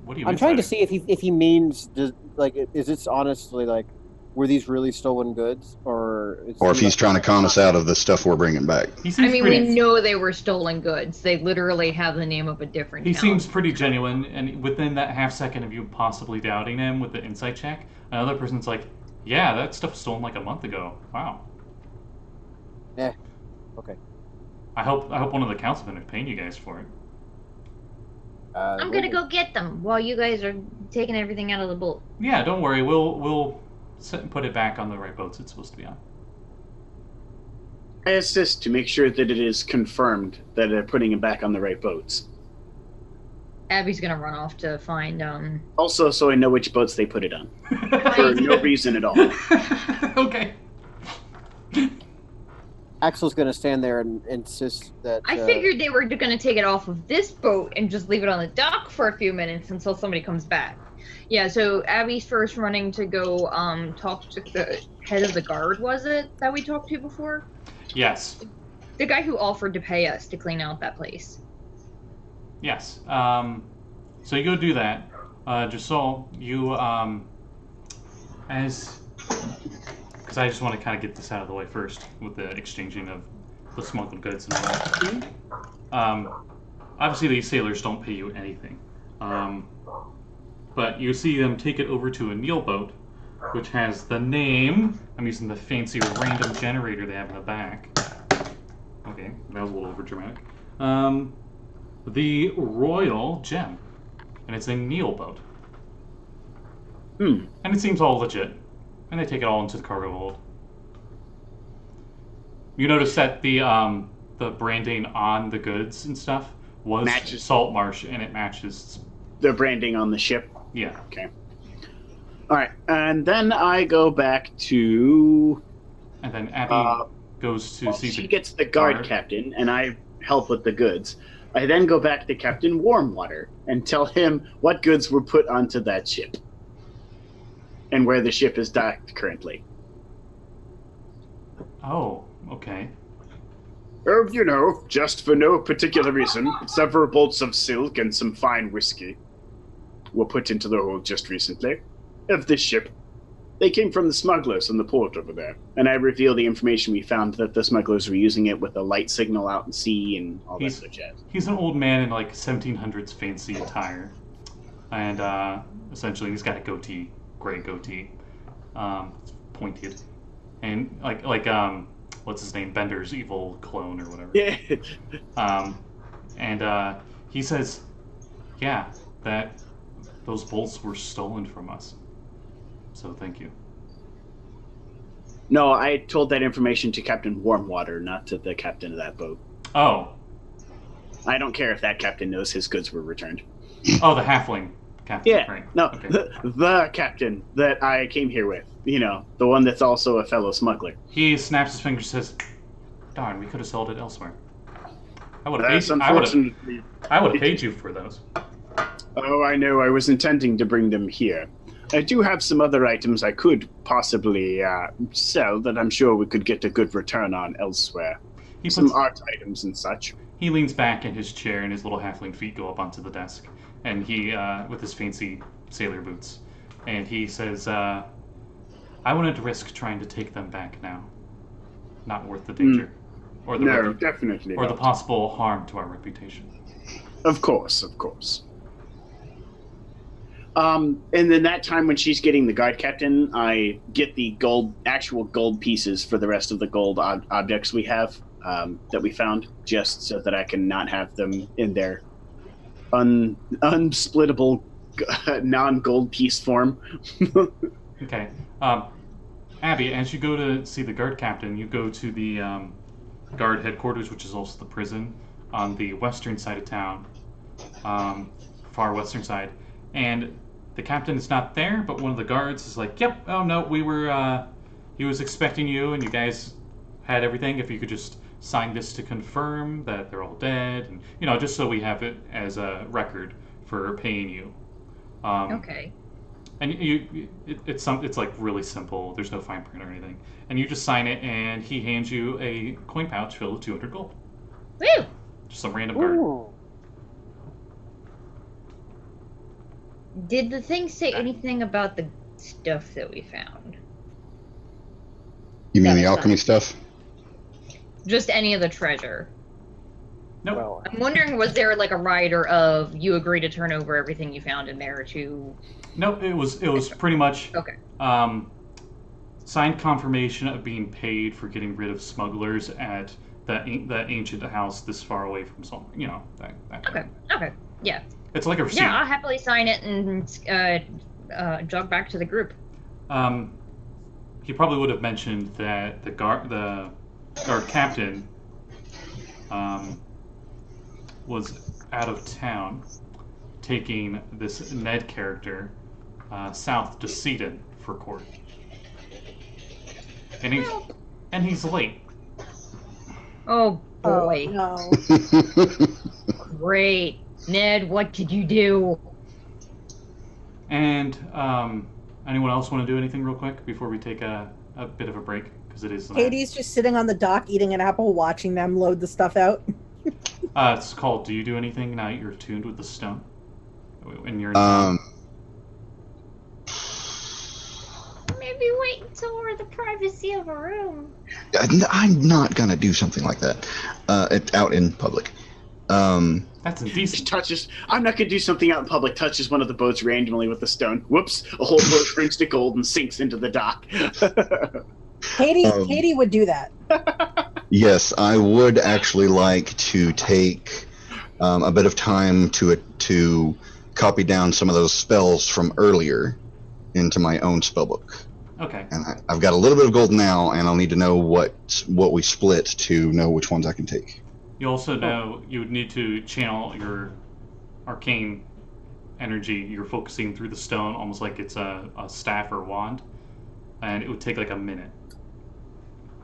I'm trying to insight? see if he means is this honestly like, were these really stolen goods or? Or if he's trying to con us out of the stuff we're bringing back. He I seems mean, pretty. we know they were stolen goods. They literally have the name of a different He town. seems pretty genuine, and within that half second of you possibly doubting him with the insight check, another person's like, "Yeah, that stuff was stolen like a month ago. Wow." Yeah. Okay. I hope one of the councilmen are paying you guys for it. I'm gonna go get them while you guys are taking everything out of the boat. Yeah, don't worry. We'll set and put it back on the right boats it's supposed to be on. I assist to make sure that it is confirmed that they're putting him back on the right boats. Abby's gonna run off to find Also, so I know which boats they put it on. For no reason at all. Okay. Axel's gonna stand there and insist that. I figured they were gonna take it off of this boat and just leave it on the dock for a few minutes until somebody comes back. Yeah, so Abby's first running to go talk to the head of the guard, was it, that we talked to before? Yes. The guy who offered to pay us to clean out that place. Yes. So you go do that. Josul, you because I just want to kind of get this out of the way first with the exchanging of the smuggled goods and all that. Obviously, these sailors don't pay you anything. But you see them take it over to a Neil boat, which has the name. I'm using the fancy random generator they have in the back. Okay, that was a little over dramatic. The Royal Gem, and it's a Neil boat. And it seems all legit, and they take it all into the cargo hold. You notice that the branding on the goods and stuff was Matches. Saltmarsh, and it matches. The branding on the ship. Yeah. Okay. All right, and then I go back to. And then Abby goes to see She the gets the guard captain, and I help with the goods. I then go back to Captain Warmwater and tell him what goods were put onto that ship. and where the ship is docked currently. Oh, okay. Oh, you know, just for no particular reason, several bolts of silk and some fine whiskey were put into the hold just recently of this ship. They came from the smugglers in the port over there. And I reveal the information we found that the smugglers were using it with a light signal out in sea and all that sort of jazz. He's an old man in like 1700s fancy attire. And essentially he's got a goatee, gray goatee. It's pointed. And like what's his name? Bender's evil clone or whatever. Yeah. And he says, yeah, that those bolts were stolen from us. So thank you. No, I told that information to Captain Warmwater, not to the captain of that boat. Oh. I don't care if that captain knows his goods were returned. Oh, the halfling captain. Yeah, right. no, Okay. the captain that I came here with. You know, the one that's also a fellow smuggler. He snaps his fingers and says, darn, we could have sold it elsewhere. I would have That's paid, unfortunately. I would have paid you for those. Oh, I know. I was intending to bring them here. I do have some other items I could possibly sell that I'm sure we could get a good return on elsewhere. Some art items and such. He leans back in his chair and his little halfling feet go up onto the desk. And he, with his fancy sailor boots, and he says, I wouldn't risk trying to take them back now. Not worth the danger. Or the No, definitely or not. the possible harm to our reputation. Of course, of course. And then that time when she's getting the guard captain, I get the actual gold pieces for the rest of the gold objects we have that we found, just so that I can not have them in their unsplittable non-gold piece form. Okay. Abby, as you go to see the guard captain, you go to the guard headquarters, which is also the prison, on the western side of town, far western side, and the captain is not there, but one of the guards is like, yep, oh no, he was expecting you, and you guys had everything. If you could just sign this to confirm that they're all dead, and, just so we have it as a record for paying you. Okay. And it's like really simple. There's no fine print or anything. And you just sign it, and he hands you a coin pouch filled with 200 gold. Woo! Just some random guard. Ooh. Did the thing say anything about the stuff that we found? You mean That the was alchemy fine. stuff? Just any of the treasure. Nope. Well, I'm wondering, was there like a rider of you agree to turn over everything you found in there to? No, it was pretty much Okay. signed confirmation of being paid for getting rid of smugglers at that ancient house this far away from somewhere. That kind Okay. of- Okay. Yeah. It's like a receipt. Yeah, I'll happily sign it and jog back to the group. He probably would have mentioned that the guard captain was out of town taking this Ned character south to Seaton for court. And he's late. Oh boy. No. Great. Ned, what did you do? And anyone else want to do anything real quick before we take a bit of a break? Because it is... Katie's just sitting on the dock eating an apple, watching them load the stuff out. It's called Do You Do Anything Now You're Attuned with the Stone? And you're Maybe wait until we're in the privacy of a room. I'm not going to do something like that out in public. That's indecent. I'm not going to do something out in public, touches one of the boats randomly with a stone. Whoops, a whole boat turns to gold and sinks into the dock. Katie would do that. Yes, I would actually like to take a bit of time to copy down some of those spells from earlier into my own spellbook. Okay. And I've got a little bit of gold now, and I'll need to know what we split to know which ones I can take. You also know you would need to channel your arcane energy. You're focusing through the stone almost like it's a staff or wand, and it would take like a minute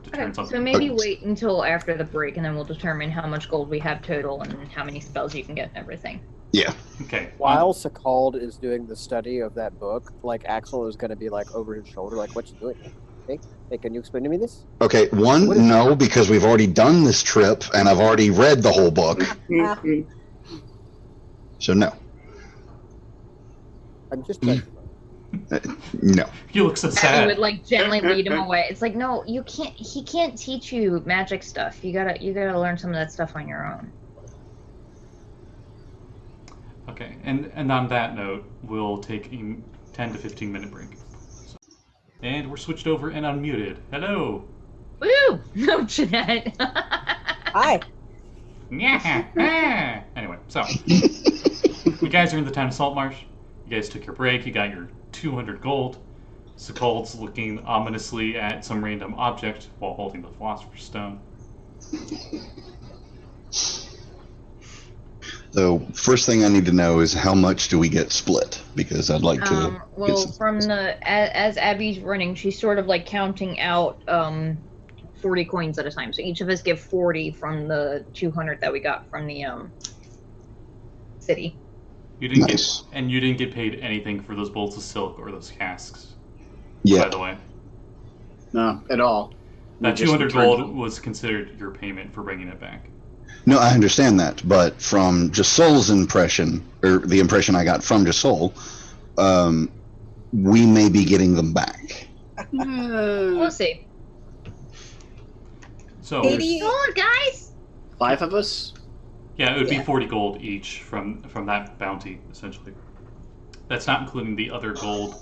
to turn Okay, something. so maybe wait until after the break, and then we'll determine how much gold we have total and how many spells you can get and everything. Yeah. Okay. While Sekald is doing the study of that book, like Axel is going to be like over his shoulder, like, "What you doing? Hey, can you explain to me this?" Okay, one, What is- no, because we've already done this trip and I've already read the whole book. So no. I'm just trying. No. You look so Abby sad. would like gently lead him away. It's like, no, you can't. He can't teach you magic stuff. You gotta learn some of that stuff on your own. Okay, and on that note, we'll take a 10 to 15 minute break. So, and we're switched over and unmuted. Hello. Woo! No, Jeanette. Hi. Yeah. Anyway, so you guys are in the town of Saltmarsh. You guys took your break. You got your 200 gold. Sekald's looking ominously at some random object while holding the Philosopher's Stone. So first thing I need to know is how much do we get split? Because I'd like to. Well, from as Abby's running, she's sort of like counting out 40 coins at a time. So each of us give 40 from the 200 that we got from the city. You didn't Nice. get, and you didn't get paid anything for those bolts of silk or those casks. Yeah. By the way, No, at all. that We just 200 returned gold was considered your payment for bringing it back. No, I understand that, but from Josul's impression, or the impression I got from Josul, we may be getting them back. We'll see. So Katie- Come on, guys. 5 of us? yeah, it would be Yeah. 40 gold each from that bounty, essentially. That's not including the other gold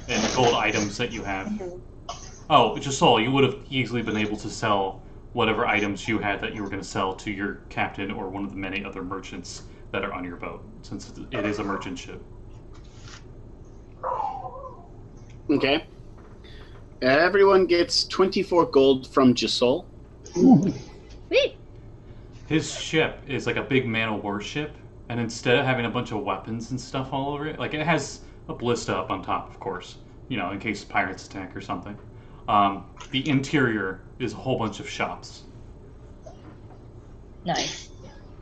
and gold items that you have. Oh, Josul, you would have easily been able to sell whatever items you had that you were going to sell to your captain or one of the many other merchants that are on your boat, since it is a merchant ship. Okay. Everyone gets 24 gold from Josul. Wait. His ship is like a big man-of-war ship, and instead of having a bunch of weapons and stuff all over it, like it has a ballista up on top, of course, you know, in case pirates attack or something. The interior is a whole bunch of shops. Nice.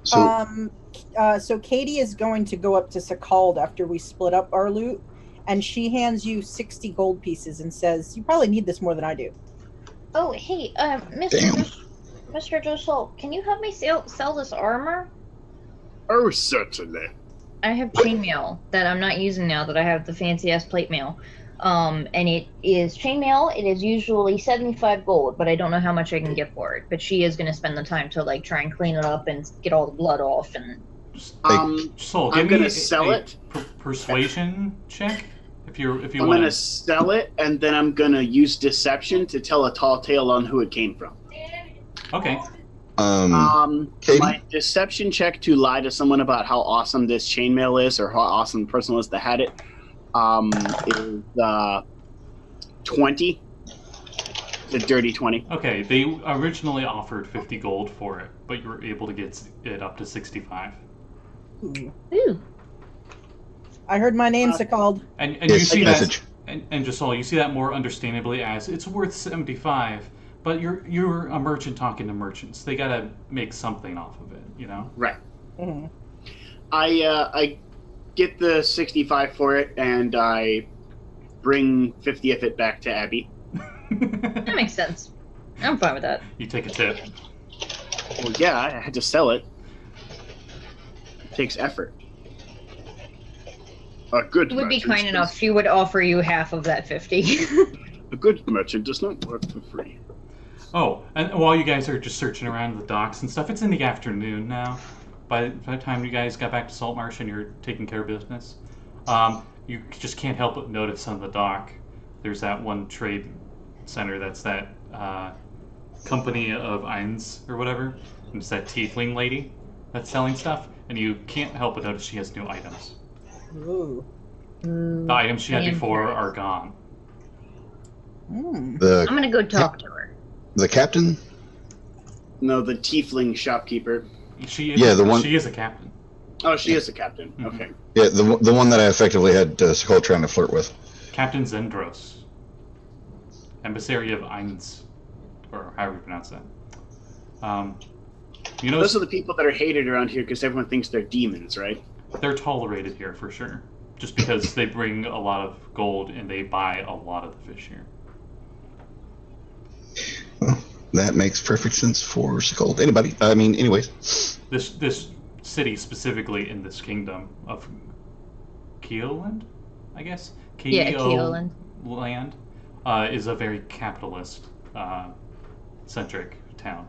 So So Katie is going to go up to Sekald after we split up our loot, and she hands you 60 gold pieces and says, "You probably need this more than I do." Oh, hey, Mr. Josul, can you help me sell this armor? Oh, certainly. I have chainmail that I'm not using now that I have the fancy ass plate mail. And it is chainmail. It is usually 75 gold, but I don't know how much I can get for it. But she is going to spend the time to like try and clean it up and get all the blood off. And So, I'm give gonna me sell a it. persuasion check if you I'm want gonna sell it, and then I'm gonna use deception to tell a tall tale on who it came from. Okay. Katie? My deception check to lie to someone about how awesome this chainmail is, or how awesome the person was that had it, is 20. The dirty 20. Okay, they originally offered 50 gold for it, but you were able to get it up to 65. ooh, I heard my name, Sekald. And you Yes, see message. that, and Josul, you see that more understandably as it's worth 75, but you're a merchant talking to merchants. They gotta make something off of it, you know? Right. Mm-hmm. I get the 65 for it, and I bring 50 of it back to Abby. that makes sense. I'm fine with that. You take a tip. Well, yeah, I had to sell it. It takes effort. A good She would be merchant kind does- enough. She would offer you half of that 50. A good merchant does not work for free. Oh, and while you guys are just searching around the docks and stuff, it's in the afternoon now. By the time you guys got back to Saltmarsh and you're taking care of business, you just can't help but notice on the dock, there's that one trade center that's that company of Eins or whatever, and it's that tiefling lady that's selling stuff, and you can't help but notice she has new items. Ooh. The items she had I am before curious. are gone. Mm. I'm gonna go talk to her. The captain? No, the tiefling shopkeeper. She is, Yeah, the one- She is a captain. Oh, she is the captain. Mhm. Okay. Yeah, the one that I effectively had Sekald trying to flirt with. Captain Zendros. Emissary of Eins, or however you pronounce that. You know, Those are the people that are hated around here because everyone thinks they're demons, right? They're tolerated here for sure. Just because they bring a lot of gold and they buy a lot of the fish here. Well, that makes perfect sense for Sekald. Anyways. This city specifically in this kingdom of Keoland, I guess? Keoland. Land is a very capitalist centric town.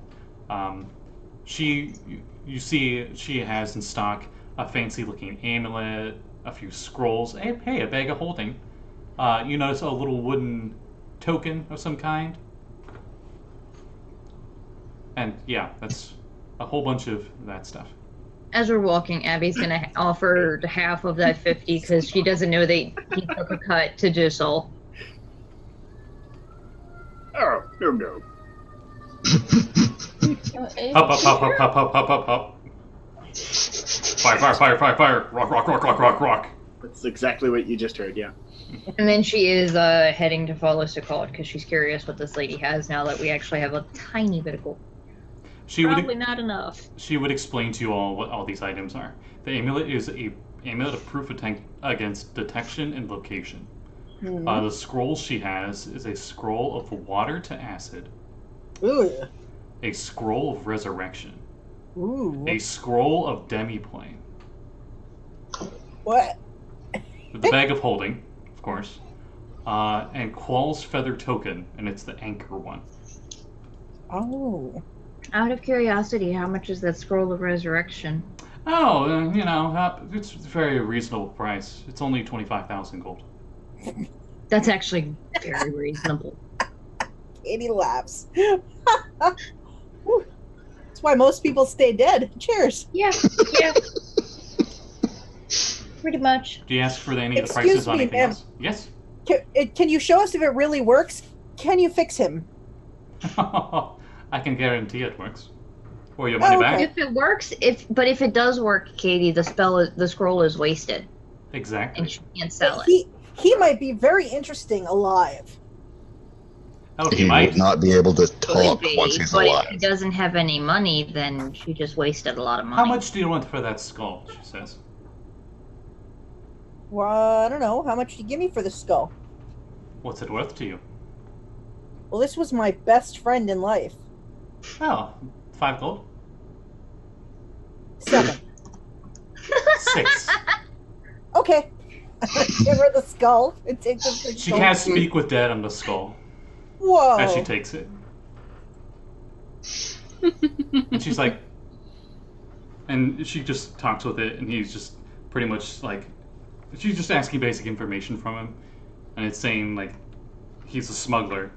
You see she has in stock a fancy looking amulet, a few scrolls, hey, a bag of holding. You notice a little wooden token of some kind. And yeah, that's a whole bunch of that stuff. As we're walking, Abby's gonna offer half of that 50 because she doesn't know that he took a cut to Josul. Oh, no. Up. Fire. Rock. That's exactly what you just heard, yeah. And then she is heading to follow Sekald because she's curious what this lady has now that we actually have a tiny bit of gold. Probably not enough. She would explain to you all what all these items are. The amulet is a amulet of proof against detection and location. Mm-hmm. The scroll she has is a scroll of water to acid. Ooh. A scroll of resurrection. Ooh. A scroll of demiplane. What? With the bag of holding, of course. And Qual's feather token, and it's the anchor one. Oh. Out of curiosity, how much is that scroll of resurrection? Oh, it's a very reasonable price. It's only 25,000 gold. That's actually very reasonable. Katie laughs. That's why most people stay dead. Cheers. Yeah. Pretty much. Do you ask for any of the Excuse prices on me, anything ma'am. else? Yes. Can you show us if it really works? Can you fix him? I can guarantee it works. Or your money back. If it works, if it does work, Katie, the scroll is wasted. Exactly. And she can't sell it. He might be very interesting alive. Oh, He might would not be able to talk Could be, once he's but alive. if he doesn't have any money, then she just wasted a lot of money. How much do you want for that skull? She says. Well, I don't know. How much do you give me for the skull? What's it worth to you? Well, this was my best friend in life. Oh, 5 gold? 7. 6. Okay. Give her the skull and take the skull. She can't speak with dead on the skull Whoa. as she takes it. And she's like, and she just talks with it, and he's just pretty much like, she's just asking basic information from him, and it's saying like he's a smuggler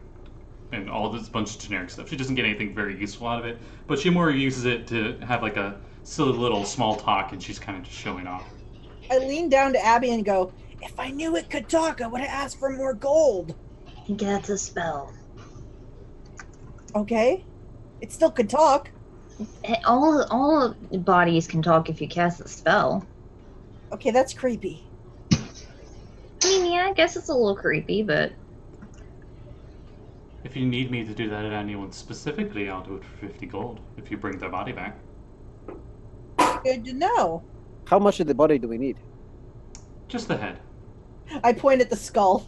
and all this bunch of generic stuff. She doesn't get anything very useful out of it, but she more uses it to have like a silly little small talk, and she's kind of just showing off. I lean down to Abby and go, if I knew it could talk, I would have asked for more gold. I think that's a spell. Okay. It still could talk. All bodies can talk if you cast a spell. Okay, that's creepy. I mean, yeah, I guess it's a little creepy, but... If you need me to do that at anyone specifically, I'll do it for 50 gold, if you bring their body back. Good to know. How much of the body do we need? Just the head. I point at the skull.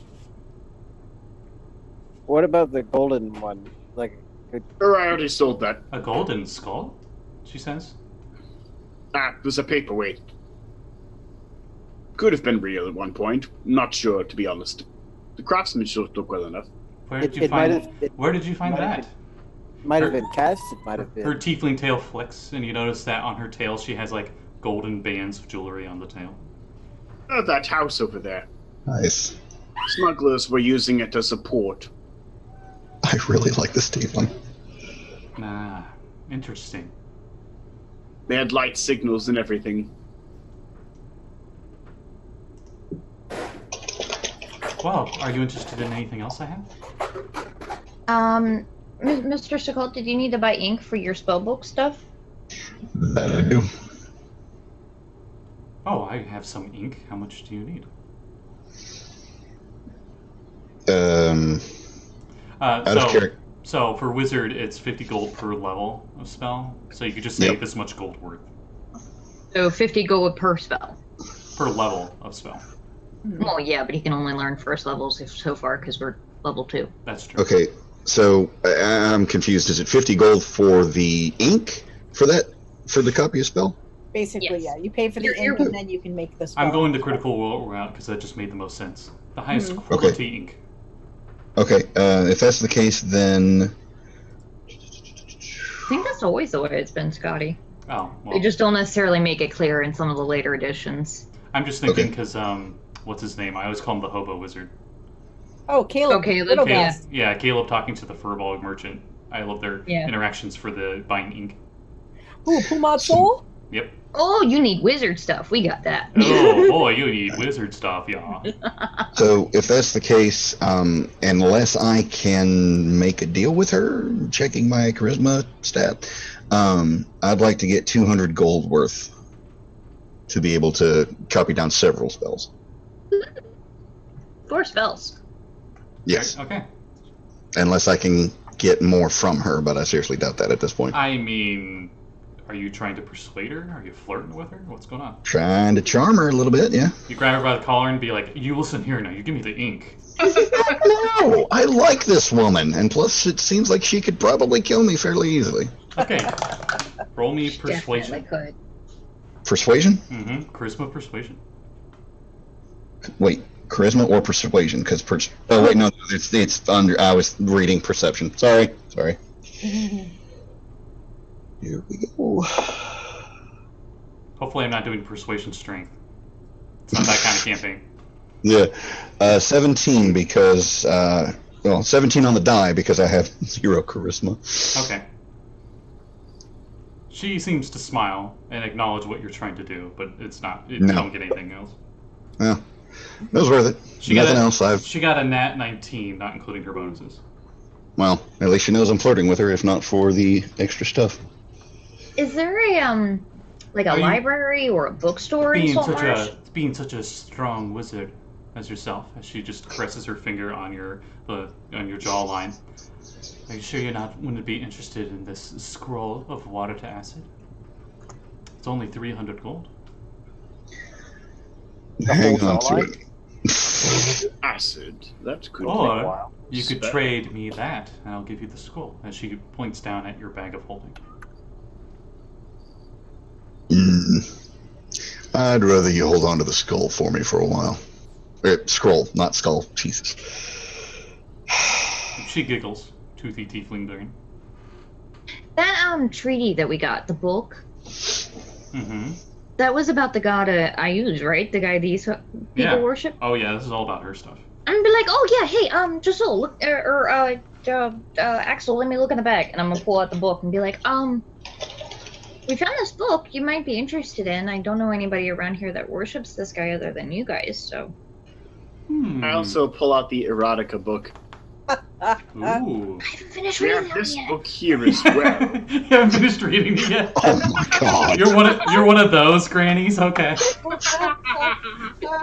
What about the golden one? Like, I already sold that. A golden skull? She says. It was a paperweight. Could have been real at one point. Not sure, to be honest. The craftsmanship looked well enough. Where did you find that? Might have been cast. It might have been. Her tiefling tail flicks, and you notice that on her tail she has like golden bands of jewelry on the tail. That house over there. Nice. Smugglers were using it as a port. I really like this tiefling. Ah, interesting. They had light signals and everything. Well, are you interested in anything else I have? Mr. Sekald, did you need to buy ink for your spellbook stuff? That I do. Oh, I have some ink. How much do you need? So for wizard, it's 50 gold per level of spell. So you could just save this much gold worth. So 50 gold per spell. per level of spell. Well, yeah, but he can only learn first levels so far because we're level 2. That's true. Okay, so I'm confused. Is it 50 gold for the ink for the copy of spell? Basically, Yes. yeah. You pay for the ink, and then you can make the spell. I'm going the critical route because that just made the most sense. The highest quality ink. Okay, if that's the case, then I think that's always the way it's been, Scotty. Oh, well. They just don't necessarily make it clear in some of the later editions. I'm just thinking because, what's his name? I always call him the hobo wizard. Oh, Caleb. Okay, Little yeah. guest. Yeah, Caleb talking to the furball merchant. I love their interactions for the buying ink. Ooh, Pumat Soul? Yep. Oh, you need wizard stuff. We got that. Oh, boy, you need wizard stuff, yeah. so if that's the case, unless I can make a deal with her, checking my charisma stat, I'd like to get 200 gold worth to be able to copy down several spells. 4 spells. Yes. Okay. Unless I can get more from her, but I seriously doubt that at this point. I mean, are you trying to persuade her? Are you flirting with her? What's going on? Trying to charm her a little bit, yeah. You grab her by the collar and be like, you listen here now, you give me the ink. No, I like this woman, and plus it seems like she could probably kill me fairly easily. Okay. Roll me persuasion. Definitely could. Persuasion? Mm-hmm. Charisma persuasion. Wait, charisma or persuasion? Because oh wait, no, it's under. I was reading perception. Sorry. Here we go. Hopefully I'm not doing persuasion strength. It's not that kind of campaign. Yeah, 17 because 17 on the die because I have 0 charisma. Okay. She seems to smile and acknowledge what you're trying to do, but it's not. You don't get anything else. Yeah, it was worth it. Nothing else. She got a nat 19, not including her bonuses. Well, at least she knows I'm flirting with her, if not for the extra stuff. Is there a library or a bookstore in Saltmarsh? Being such a strong wizard as yourself, as she just caresses her finger on your jawline. Are you sure wouldn't be interested in this scroll of water to acid? It's only 300 gold. Hang on to it. Acid. That could Or take a while. you could trade me that, and I'll give you the scroll. As she points down at your bag of holding. I'd rather you hold on to the skull for me for a while. Scroll, not skull. Jesus. She giggles. Toothy tiefling dragon. That treaty that we got, the book. Mm-hmm. That was about the god Ayuz, right? The guy these people worship. Oh yeah, this is all about her stuff. I'm gonna be like, oh yeah, hey, Josul, look, Axel, let me look in the bag, and I'm gonna pull out the book and be like, we found this book you might be interested in. I don't know anybody around here that worships this guy other than you guys, so. I also pull out the erotica book. Ooh. I haven't finished We reading have that this yet. book here as well. You haven't finished reading it yet. Oh my god. You're one of those grannies. Okay.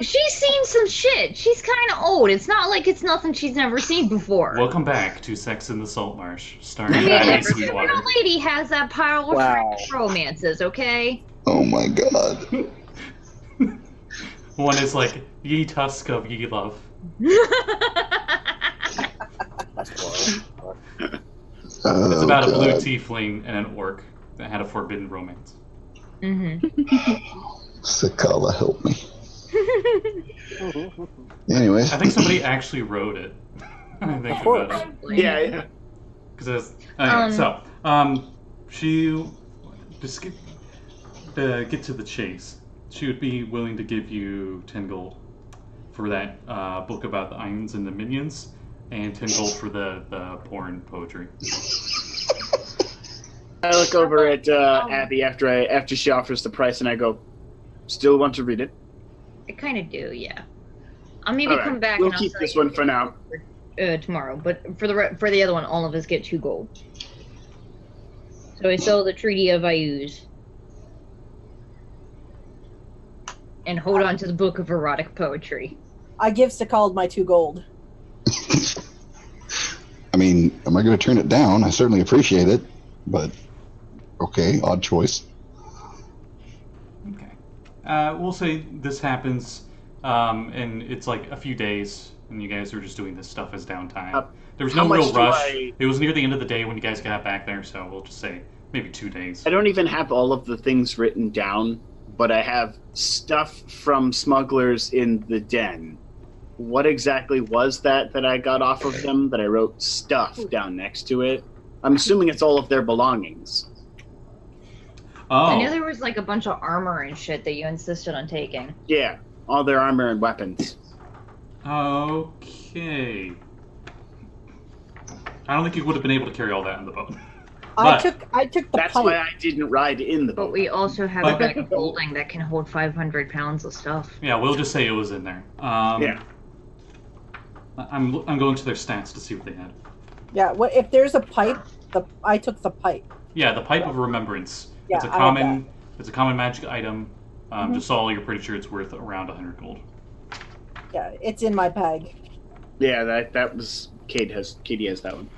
She's seen some shit. She's kind of old. It's not like it's nothing she's never seen before. Welcome back to Sex in the Saltmarsh, starring I mean, Kade every Sweetwater. little lady has that pile of romances, okay? Oh my god. One is like, ye tusk of ye love. That's It's about a blue tiefling and an orc that had a forbidden romance. Mm-hmm. Sekald, help me. Anyways. I think somebody actually wrote it. I think Of course. about it. Yeah. Because she just get to the chase. She would be willing to give you 10 gold for that book about the Irons and the Minions, and 10 gold for the porn poetry. I look over at Abby after she offers the price, and I go, "Still want to read it?" I kind of do, yeah. I'll maybe All come right, back we'll and keep I'll this tell one for now. you tomorrow. But for the other one, all of us get 2 gold. So I sell the Treaty of Ayuz. And hold on to the book of erotic poetry. I give Sekald my 2 gold. I mean, am I going to turn it down? I certainly appreciate it, but okay, odd choice. Okay. we'll say this happens, and it's like a few days, and you guys are just doing this stuff as downtime. There was no real rush. It was near the end of the day when you guys got back there, so we'll just say maybe 2 days. I don't even have all of the things written down, but I have stuff from smugglers in the den. What exactly was that I got off of them that I wrote stuff down next to it? I'm assuming it's all of their belongings. Oh. I knew there was like a bunch of armor and shit that you insisted on taking. Yeah, all their armor and weapons. Okay. I don't think you would have been able to carry all that in the boat. I took the That's pipe. why I didn't ride in the boat. But we also have a bag of holding that can hold 500 pounds of stuff. Yeah, we'll just say it was in there. Yeah. I'm going to their stats to see what they had. Yeah, what if there's a pipe? I took the pipe. Yeah, the Pipe of Remembrance. Yeah, it's a common magic item. Josul, you're pretty sure it's worth around 100 gold. Yeah, it's in my bag. Yeah, that was Kade has that one.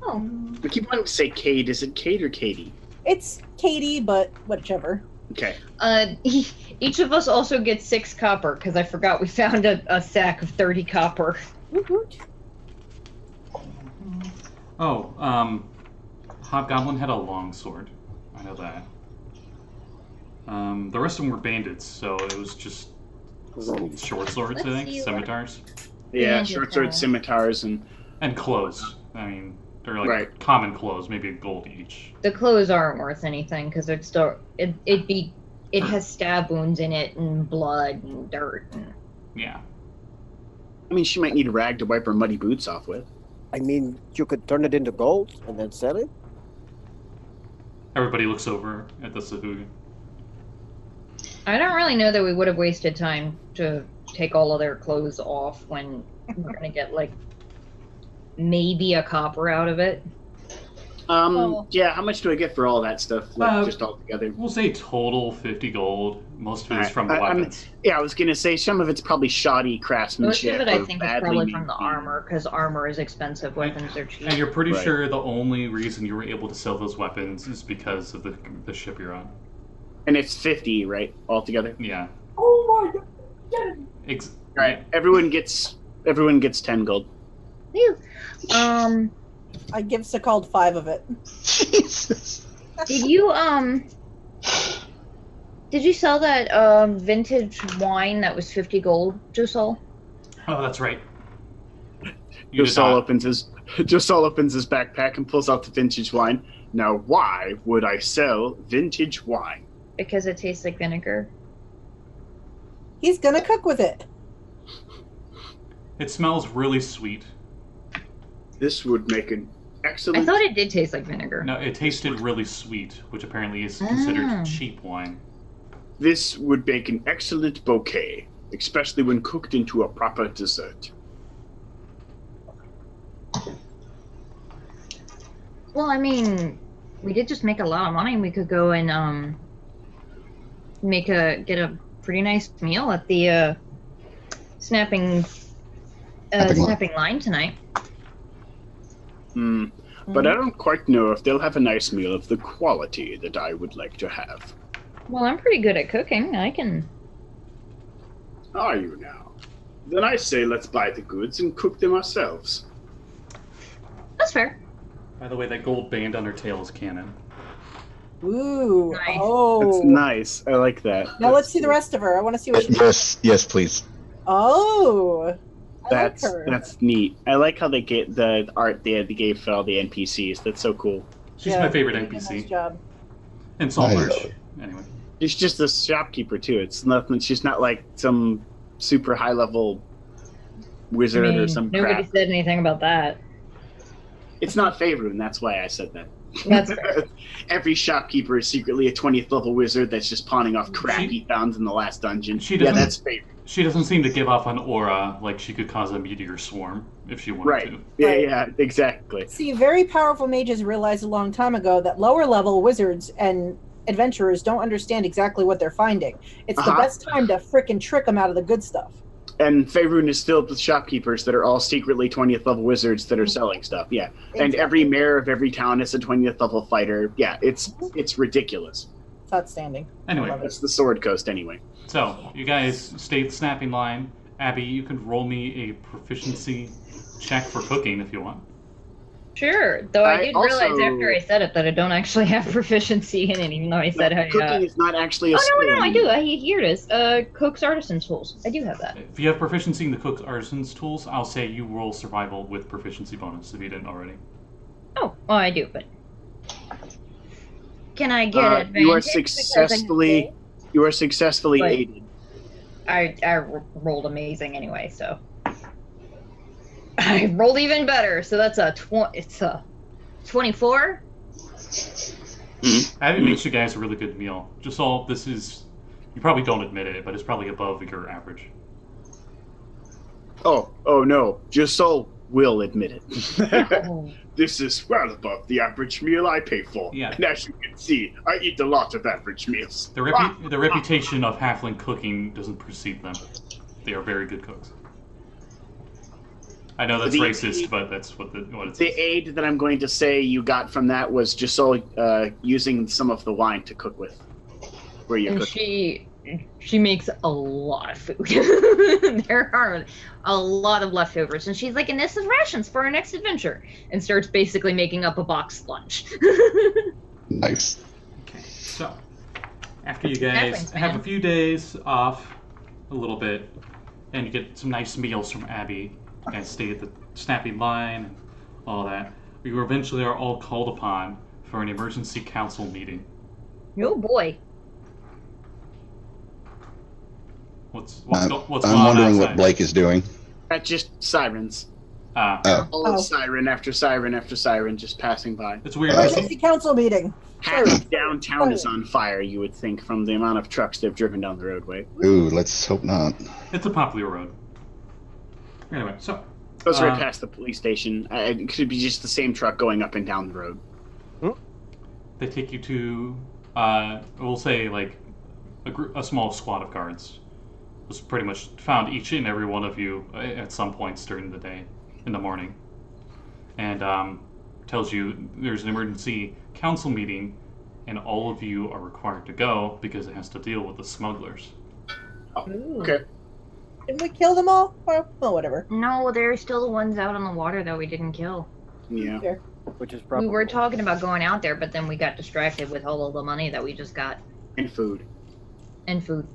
Oh. We keep wanting to say Kade. Is it Kade or Katie? It's Katie, but whichever. Okay. Each of us also gets 6 copper because I forgot we found a sack of 30 copper. Oh, Hobgoblin had a long sword. I know that. The rest of them were bandits, so it was just short swords, I think, scimitars. Yeah, short swords, scimitars, and clothes. I mean, they're like common clothes, maybe a gold each. The clothes aren't worth anything because it has stab wounds in it and blood and dirt. Yeah. I mean, she might need a rag to wipe her muddy boots off with. I mean, you could turn it into gold and then sell it. Everybody looks over at the Sahuagin. I don't really know that we would have wasted time to take all of their clothes off when we're gonna get like maybe a copper out of it. Yeah, how much do I get for all that stuff, just all together? We'll say total 50 gold. Most of it is from the weapons. I was going to say some of it's probably shoddy craftsmanship. Most of it, I think, is probably from the armor, because armor is expensive, weapons are cheap. And you're pretty sure the only reason you were able to sell those weapons is because of the ship you're on. And it's 50, right, altogether? Yeah. Oh my god! Right, everyone gets 10 gold. Ew. I give Sekald 5 of it. Jesus. Did you sell that vintage wine that was 50 gold, Josul? Oh, that's right. Josul opens his backpack and pulls out the vintage wine. Now, why would I sell vintage wine? Because it tastes like vinegar. He's gonna cook with it. It smells really sweet. This would make an excellent... I thought it did taste like vinegar. No, it tasted really sweet, which apparently is considered cheap wine. This would make an excellent bouquet, especially when cooked into a proper dessert. Well, I mean, we did just make a lot of money. We could go and get a pretty nice meal at the snapping line tonight. But I don't quite know if they'll have a nice meal of the quality that I would like to have. Well, I'm pretty good at cooking. I can... Are you now? Then I say let's buy the goods and cook them ourselves. That's fair. By the way, that gold band on her tail is canon. Ooh. Nice. Oh. That's nice. I like that. Now let's see the rest of her. I want to see what she... Yes, please. Oh. That's neat. I like how they get the art they gave for all the NPCs. That's so cool. She's my favorite they did a NPC. Nice job. And Saltmarsh. Anyway. She's just a shopkeeper too. It's nothing. She's not like some super high level wizard or some nobody crap. said anything about that. It's not Faerun, that's why I said that. That's fair. Every shopkeeper is secretly a 20th level wizard that's just pawning off crap he found in the last dungeon. That's Faerun. She doesn't seem to give off an aura like she could cause a meteor swarm if she wanted to. Yeah, exactly. See, very powerful mages realized a long time ago that lower level wizards and adventurers don't understand exactly what they're finding. It's the best time to frickin' trick them out of the good stuff. And Faerun is filled with shopkeepers that are all secretly 20th level wizards that are selling stuff. Yeah, Exactly. And every mayor of every town is a 20th level fighter. Yeah, it's ridiculous. It's outstanding. Anyway, It's the Sword Coast anyway. so you guys stay the snapping line. Abby, you can roll me a proficiency check for cooking if you want. Sure, though I did realize also- after I said it that I don't actually have proficiency in it, even though I said Cooking is not actually a Oh, skill. no, I do. Here it is. Cook's Artisan Tools. I do have that. If you have proficiency in the cook's artisan's tools, I'll say you roll survival with proficiency bonus if you didn't already. Oh, well, I do, but... Can I get advantage? You are because I can successfully. roll? You are successfully Right. aided. I rolled amazing anyway, so... I rolled even better, so that's it's a 24? Abby makes you guys a really good meal. Just all this is, you probably don't admit it, but it's probably above your average. Oh no. Josul will admit it. Oh. This is well above the average meal I pay for. Yeah. And as you can see, I eat a lot of average meals. The reputation of halfling cooking doesn't precede them. They are very good cooks. I know that's The- racist, but that's what it The is. aid that I'm going to say you got from that was Josul using some of the wine to cook with. Where you And cook. she makes a lot of food. There are a lot of leftovers, and she's like, and this is rations for our next adventure, and starts basically making up a box lunch. Nice. Okay, so after you guys Halflings, have man. a few days off, a little bit, and you get some nice meals from Abby, you guys stay at the snapping line and all that. You eventually are all called upon for an emergency council meeting. Oh boy. What's I'm going wondering on what outside? Blake is doing. That's just sirens. Oh, All of siren after siren after siren just passing by. It's weird. Emergency council meeting. Half Sorry. of downtown is on fire, you would think, from the amount of trucks they've driven down the roadway. ooh, let's hope not. It's a popular road. Anyway, so Goes right past the police station. It could be just the same truck going up and down the road. they take you to, we'll say like a small squad of guards. Was pretty much found each and every one of you at some points during the day, in the morning, and tells you there's an emergency council meeting, and all of you are required to go because it has to deal with the smugglers. Ooh. Okay. Didn't we kill them all? Well, whatever. No, they're still the ones out on the water that we didn't kill. Yeah. Here. Which is probably We were talking about going out there, but then we got distracted with all of the money that we just got. And food. And food.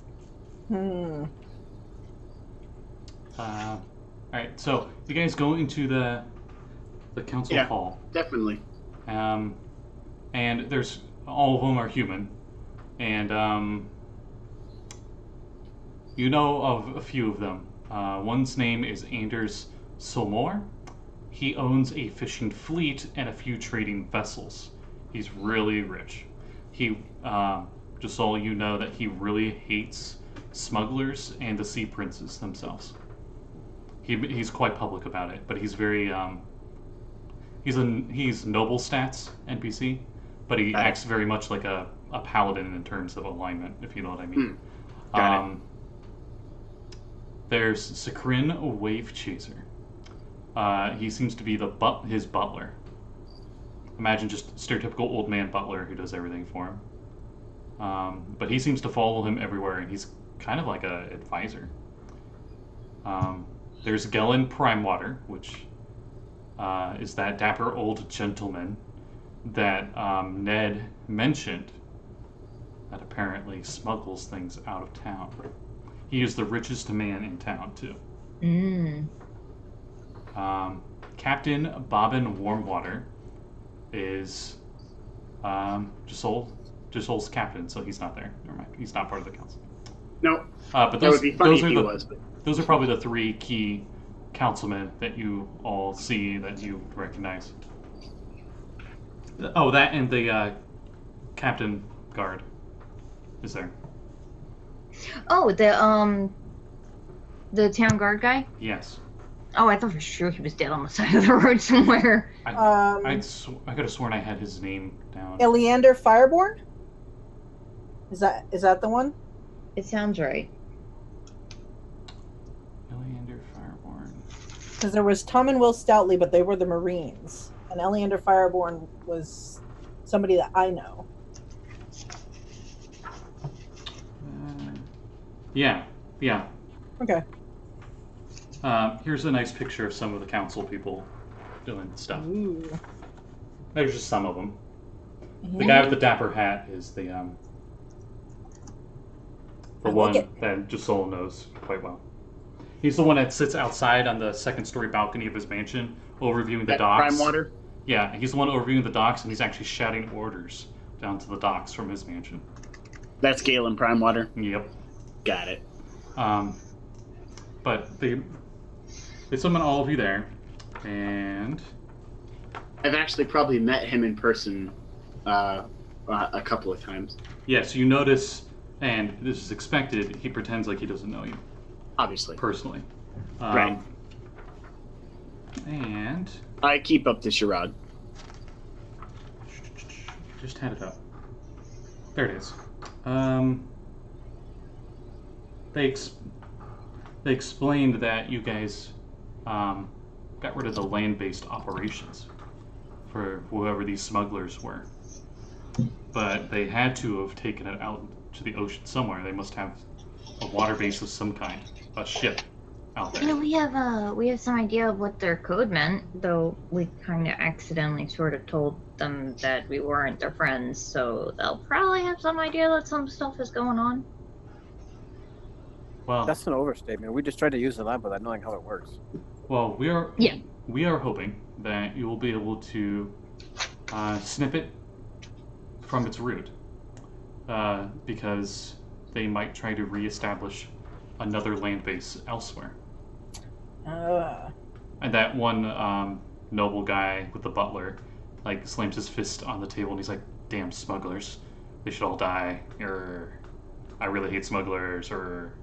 Alright, so you guys go into the council Yeah. hall. Definitely. And there's all of them are human, and you know of a few of them. One's name is Anders Solmore. He owns a fishing fleet and a few trading vessels. He's really rich. He, just so you know, that he really hates smugglers and the sea princes themselves. He's quite public about it, but he's very he's noble stats NPC, but he Got it. acts very much like a paladin in terms of alignment, if you know what I mean. Got it. There's Sakrin, a wave chaser. He seems to be his butler. Imagine just stereotypical old man butler who does everything for him. But he seems to follow him everywhere, and he's kind of like a advisor. There's Gellin Primewater, which is that dapper old gentleman that Ned mentioned that apparently smuggles things out of town. He is the richest man in town, too. Captain Bobbin Warmwater is Josul's captain, so he's not there. Never mind. He's not part of the council. No. But That those, would be funny those if are he the was. But those are probably the three key councilmen that you all see that you recognize. Oh, that and the captain guard is there. Oh, the town guard guy? Yes. Oh, I thought for sure he was dead on the side of the road somewhere. I could have sworn I had his name down. Eleander Fireborn? Is that the one? It sounds right. Eleander Fireborn. Because there was Tom and Will Stoutley, but they were the Marines. And Eleander Fireborn was somebody that I know. Yeah. Okay. Here's a nice picture of some of the council people doing stuff. Ooh. There's just some of them. Yeah. The guy with the dapper hat is the I one like it. that Josul knows quite well. He's the one that sits outside on the second-story balcony of his mansion, overviewing the That docks. Prime water. Yeah, he's the one overviewing the docks, and he's actually shouting orders down to the docks from his mansion. That's Galen Prime water. Yep. Got it. But they summon all of you there, and I've actually probably met him in person a couple of times. yes, you notice, and this is expected, he pretends like he doesn't know you Obviously. personally. Right. And I keep up the charade. just had it up. There it is. They explained that you guys got rid of the land-based operations for whoever these smugglers were, but they had to have taken it out to the ocean somewhere. They must have a water base of some kind, a ship out there. Yeah, we have some idea of what their code meant, though we kind of accidentally sort of told them that we weren't their friends, so they'll probably have some idea that some stuff is going on. Well, That's an overstatement. We just tried to use the lab without knowing how it works. well, Yeah. we are hoping that you will be able to snip it from its root, because they might try to reestablish another land base elsewhere. And that one noble guy with the butler, like, slams his fist on the table and he's like, "Damn smugglers, they should all die," or "I really hate smugglers," or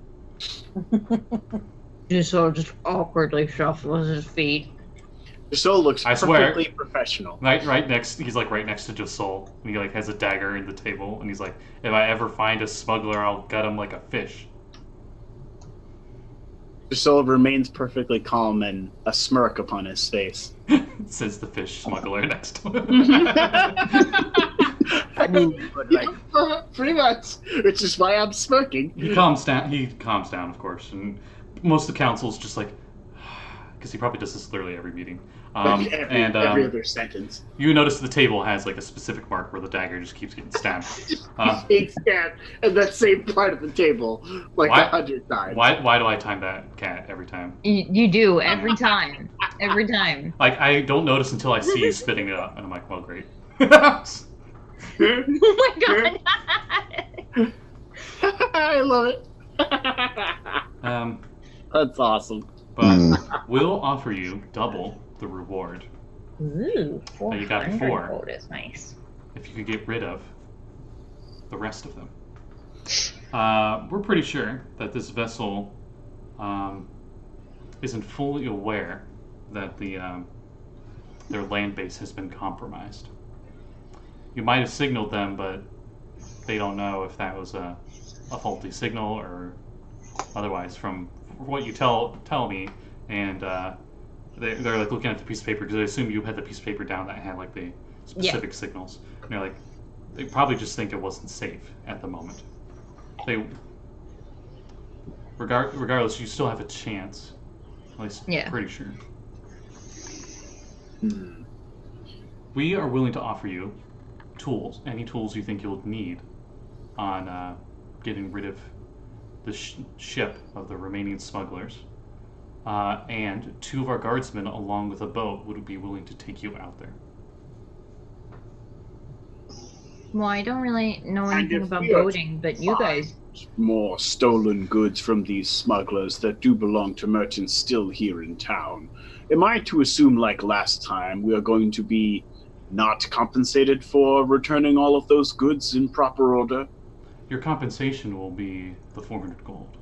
Just awkwardly shuffles his feet. Josul looks I swear. perfectly professional. right next. He's like right next to Josul, and he like has a dagger in the table, and he's like, "If I ever find a smuggler, I'll gut him like a fish." Josul remains perfectly calm and a smirk upon his face. Says the fish smuggler next to him. I mean, but like, Pretty much, which is why I'm smirking. He calms down, of course, and most of the council's just like, because he probably does this literally every meeting. Every other sentence. You notice the table has like a specific mark where the dagger just keeps getting stabbed. He's stabbed at that same part of the table like 100 times. Why do I time that cat every time? You do, every time. Every time. Like, I don't notice until I see you spitting it up, and I'm like, well, great. Oh my god! I love it. That's awesome. But we'll offer you double the reward Ooh, that you got before. gold is nice. If you could get rid of the rest of them. We're pretty sure that this vessel isn't fully aware that their land base has been compromised. You might have signaled them, but they don't know if that was a faulty signal or otherwise. From what you tell me, and they're like looking at the piece of paper because I assume you had the piece of paper down that had like the specific signals. And they're like, they probably just think it wasn't safe at the moment. Regardless, you still have a chance. At least, pretty sure. We are willing to offer you tools, any tools you think you'll need on getting rid of the ship of the remaining smugglers. And 2 of our guardsmen, along with a boat, would be willing to take you out there. Well, I don't really know anything about boating, but you guys... More stolen goods from these smugglers that do belong to merchants still here in town. Am I to assume, like last time, we are going to be not compensated for returning all of those goods in proper order? Your compensation will be the 400 gold.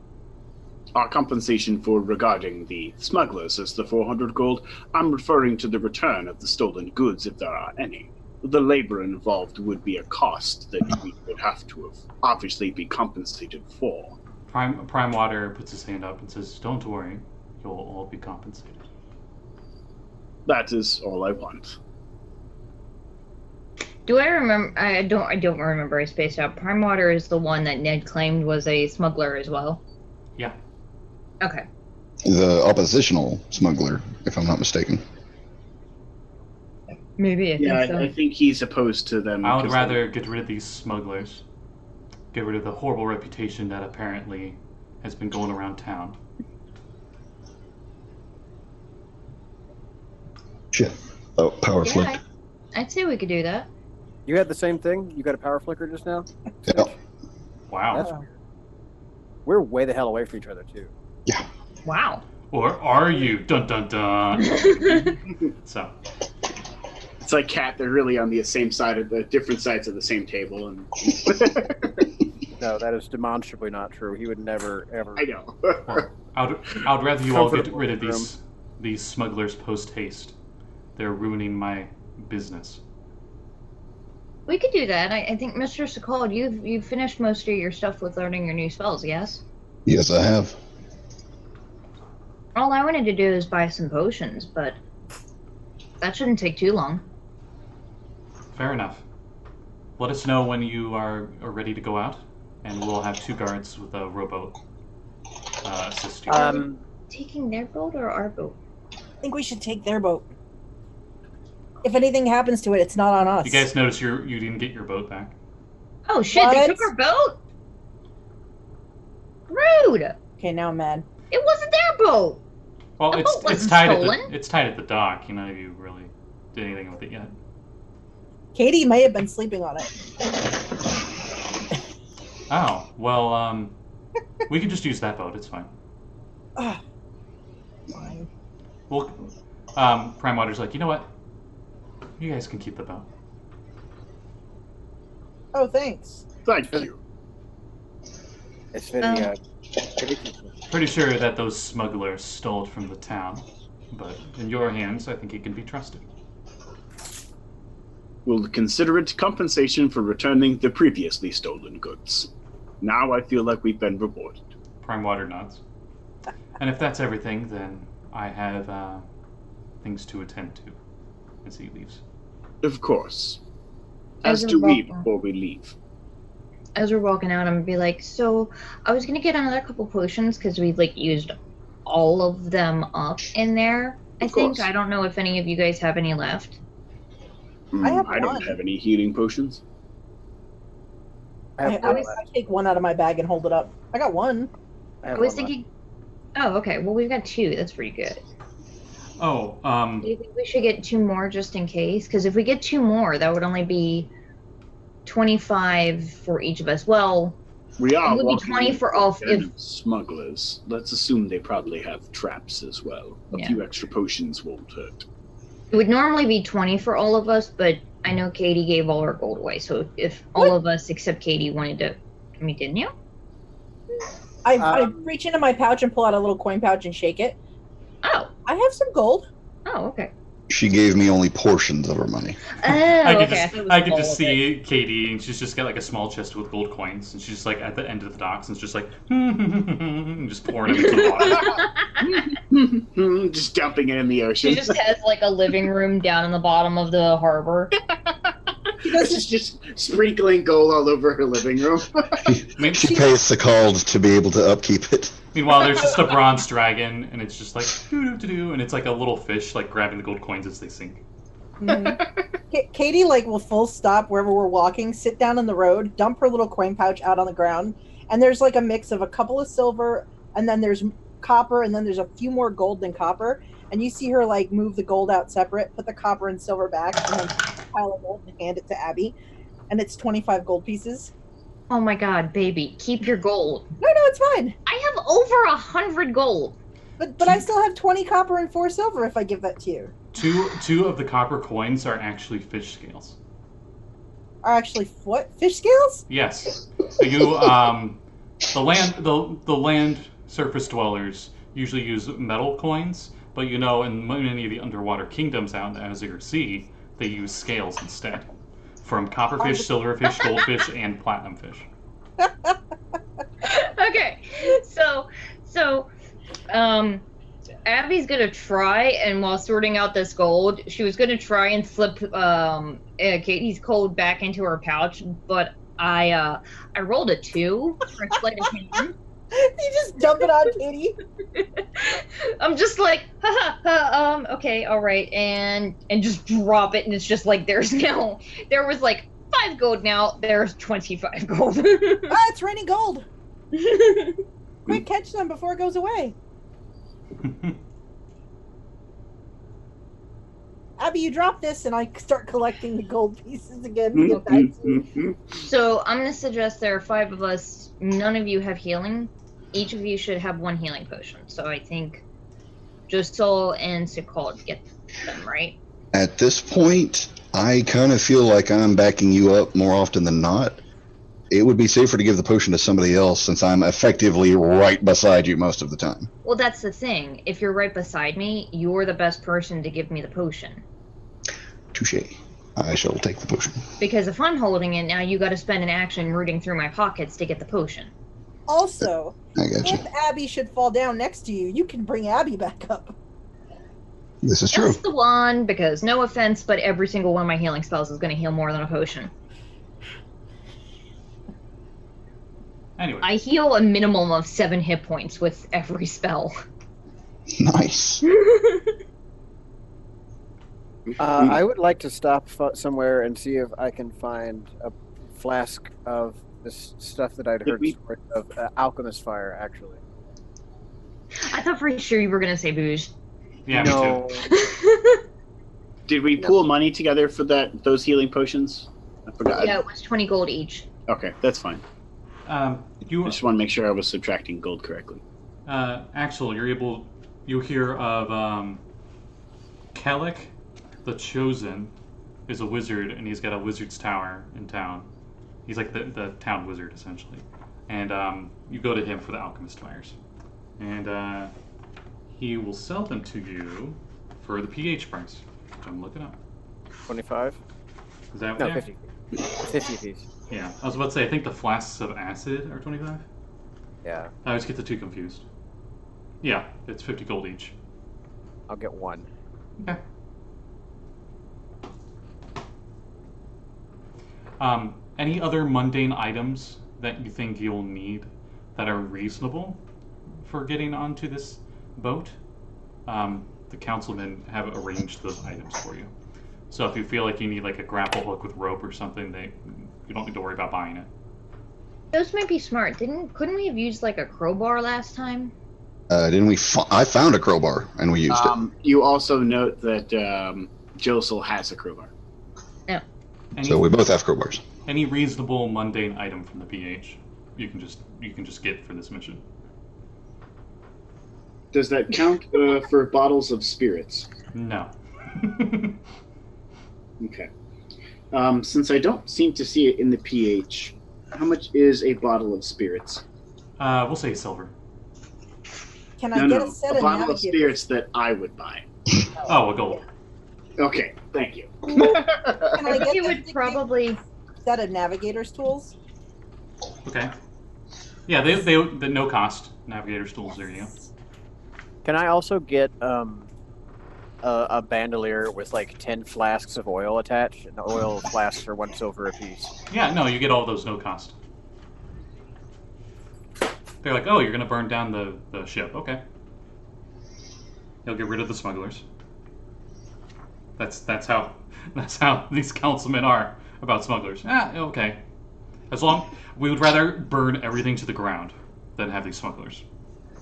Our compensation for regarding the smugglers as the 400 gold, I'm referring to the return of the stolen goods if there are any. The labor involved would be a cost that we would have to have obviously be compensated for. Prime Water puts his hand up and says, "Don't worry, you'll all be compensated." That is all I want. Do I remember? I don't remember. I spaced out. Prime Water is the one that Ned claimed was a smuggler as well. Yeah. Okay. The oppositional smuggler, if I'm not mistaken. Maybe I think so. I think he's opposed to them. I would 'cause rather get rid of these smugglers. Get rid of the horrible reputation that apparently has been going around town. Shit. Oh, power Yeah, flick. I'd say we could do that. You had the same thing? You got a power flicker just now? Yeah. Wow. That's weird. We're way the hell away from each other, too. Yeah. Wow. Or are you? Dun dun dun. So. It's like Cat. They're really on the same side of the different sides of the same table, and No, that is demonstrably not true. He would never, ever. I know. Well, I'd rather you all get Comfortable rid of room. these smugglers post haste. They're ruining my business. We could do that. I think, Mr. Sekald, you've finished most of your stuff with learning your new spells, yes? Yes, I have. All I wanted to do is buy some potions, but that shouldn't take too long. Fair enough. Let us know when you are ready to go out, and we'll have 2 guards with a rowboat assist you. Taking their boat or our boat? I think we should take their boat. If anything happens to it, it's not on us. You guys notice you didn't get your boat back. Oh shit, they What? took our boat? Rude! Okay, now I'm mad. It wasn't their boat! Well, The it's boat wasn't tied stolen. it's tied at the dock. You know, you really did anything with it yet. Katie may have been sleeping on it. Oh well, we can just use that boat. It's fine. Ah, fine. Well, Prime Water's like, you know what? You guys can keep the boat. Oh, thanks. Thank you. It's very, Pretty sure that those smugglers stole it from the town, but in your hands, I think it can be trusted. We'll consider it compensation for returning the previously stolen goods. Now I feel like we've been rewarded. Prime Water nods. And if that's everything, then I have things to attend to as he leaves. Of course. As As a do we welcome. before we leave. As we're walking out, I'm gonna be like, so I was gonna get another couple potions because we used all of them up in there. I Of think. course. I don't know if any of you guys have any left. I have I don't one. have any healing potions. I have I one was left. I take one out of my bag and hold it up. I got one. I have I was one left. thinking. Oh, okay. Well, we've got 2. That's pretty good. Oh, Do you think we should get 2 more just in case? Because if we get 2 more, that would only be 25 for each of us. Well, We are it would be walking 20 for all. with If smugglers. Let's assume they probably have traps as well. A Yeah. few extra potions won't hurt. it would normally be 20 for all of us, but I know Katie gave all her gold away. So if all of us except Katie wanted to, I mean, didn't you? I reach into my pouch and pull out a little coin pouch and shake it. Oh. I have some gold. Oh, okay. She gave me only portions of her money. Oh, I could okay. just, I could just see Katie, and she's just got a small chest with gold coins, and she's just at the end of the docks, and it's just and just pouring them into the water. Just dumping it in the ocean. She just has a living room down in the bottom of the harbor. She's just sprinkling gold all over her living room. She pays Sekald to be able to upkeep it. Meanwhile, there's just a bronze dragon, and it's just doo-doo-doo-doo, and it's a little fish grabbing the gold coins as they sink. Katie will full stop wherever we're walking, sit down on the road, dump her little coin pouch out on the ground, and there's a mix of a couple of silver, and then there's copper, and then there's a few more gold than copper, and you see her move the gold out separate, put the copper and silver back, and then pile of gold and hand it to Abby, and it's 25 gold pieces. Oh my god, baby, keep your gold. No, it's fine. I have over 100 gold. But I still have 20 copper and 4 silver if I give that to you. Two of the copper coins are actually fish scales. Are actually what? Fish scales? Yes. You the land surface dwellers usually use metal coins, but in many of the underwater kingdoms out in the Azure Sea, they use scales instead. From copperfish, silverfish, goldfish, and platinumfish. Okay, so Abby's gonna try, and while sorting out this gold, she was gonna try and slip Katie's gold back into her pouch, but I rolled a 2 for sleight of hand. You just dump it on Katie. I'm just like, okay, all right, and just drop it, and it's just like there was like 5 gold, now there's 25 gold. It's raining gold. Quick, catch them before it goes away. Abby, you drop this, and I start collecting the gold pieces again to get back to you. So I'm gonna suggest there are 5 of us. None of you have healing. Each of you should have 1 healing potion. So I think Josul and Sekald get them, right? At this point, I kind of feel like I'm backing you up more often than not. It would be safer to give the potion to somebody else since I'm effectively right beside you most of the time. Well, that's the thing. If you're right beside me, you're the best person to give me the potion. Touché. I shall take the potion. Because if I'm holding it, now you got to spend an action rooting through my pockets to get the potion. Also, I got you. if Abby should fall down next to you, you can bring Abby back up. This is true. That's the one, because no offense, but every single one of my healing spells is going to heal more than a potion. Anyway. I heal a minimum of 7 hit points with every spell. Nice. I would like to stop somewhere and see if I can find a flask of this stuff that I'd heard stories of alchemist fire, actually. I thought for sure you were going to say booze. Yeah, No. me too. Did we pool money together for those healing potions? I forgot. Yeah, it was 20 gold each. Okay, that's fine. I You just want to make sure I was subtracting gold correctly. Axel, you hear of Cleric, the Chosen, is a wizard, and he's got a wizard's tower in town. He's like the town wizard, essentially. And you go to him for the alchemist fires. And he will sell them to you for the PH price, which I'm looking up. 25? Is that No, yeah. 50. 50 apiece. Yeah, I was about to say, I think the flasks of acid are 25. Yeah, I always get the two confused. Yeah, it's 50 gold each. I'll get 1. Okay. Any other mundane items that you think you'll need that are reasonable for getting onto this boat? The councilmen have arranged those items for you. So if you feel like you need like a grapple hook with rope or something, you don't need to worry about buying it. Those might be smart. Couldn't we have used like a crowbar last time? Didn't we? I found a crowbar and we used it. You also note that Josul has a crowbar. No. So we both have crowbars. Any reasonable mundane item from the PH, you can just get for this mission. Does that count for bottles of spirits? No. Okay. Since I don't seem to see it in the PH, how much is a bottle of spirits? We'll say silver. Can I get a set a of bottle of navigators? spirits that I would buy. Oh, a gold. Okay, thank you. Can I I get think you a would probably. set of navigators tools? Okay. Yeah, they the no cost navigator's tools. There you go. Can I also get a bandolier with like 10 flasks of oil attached? And the oil flasks are 1 silver apiece. Yeah, no, you get all those no cost. They're like, oh, you're gonna burn down the ship. Okay. You'll get rid of the smugglers. That's how these councilmen are about smugglers. Okay. As long we would rather burn everything to the ground than have these smugglers.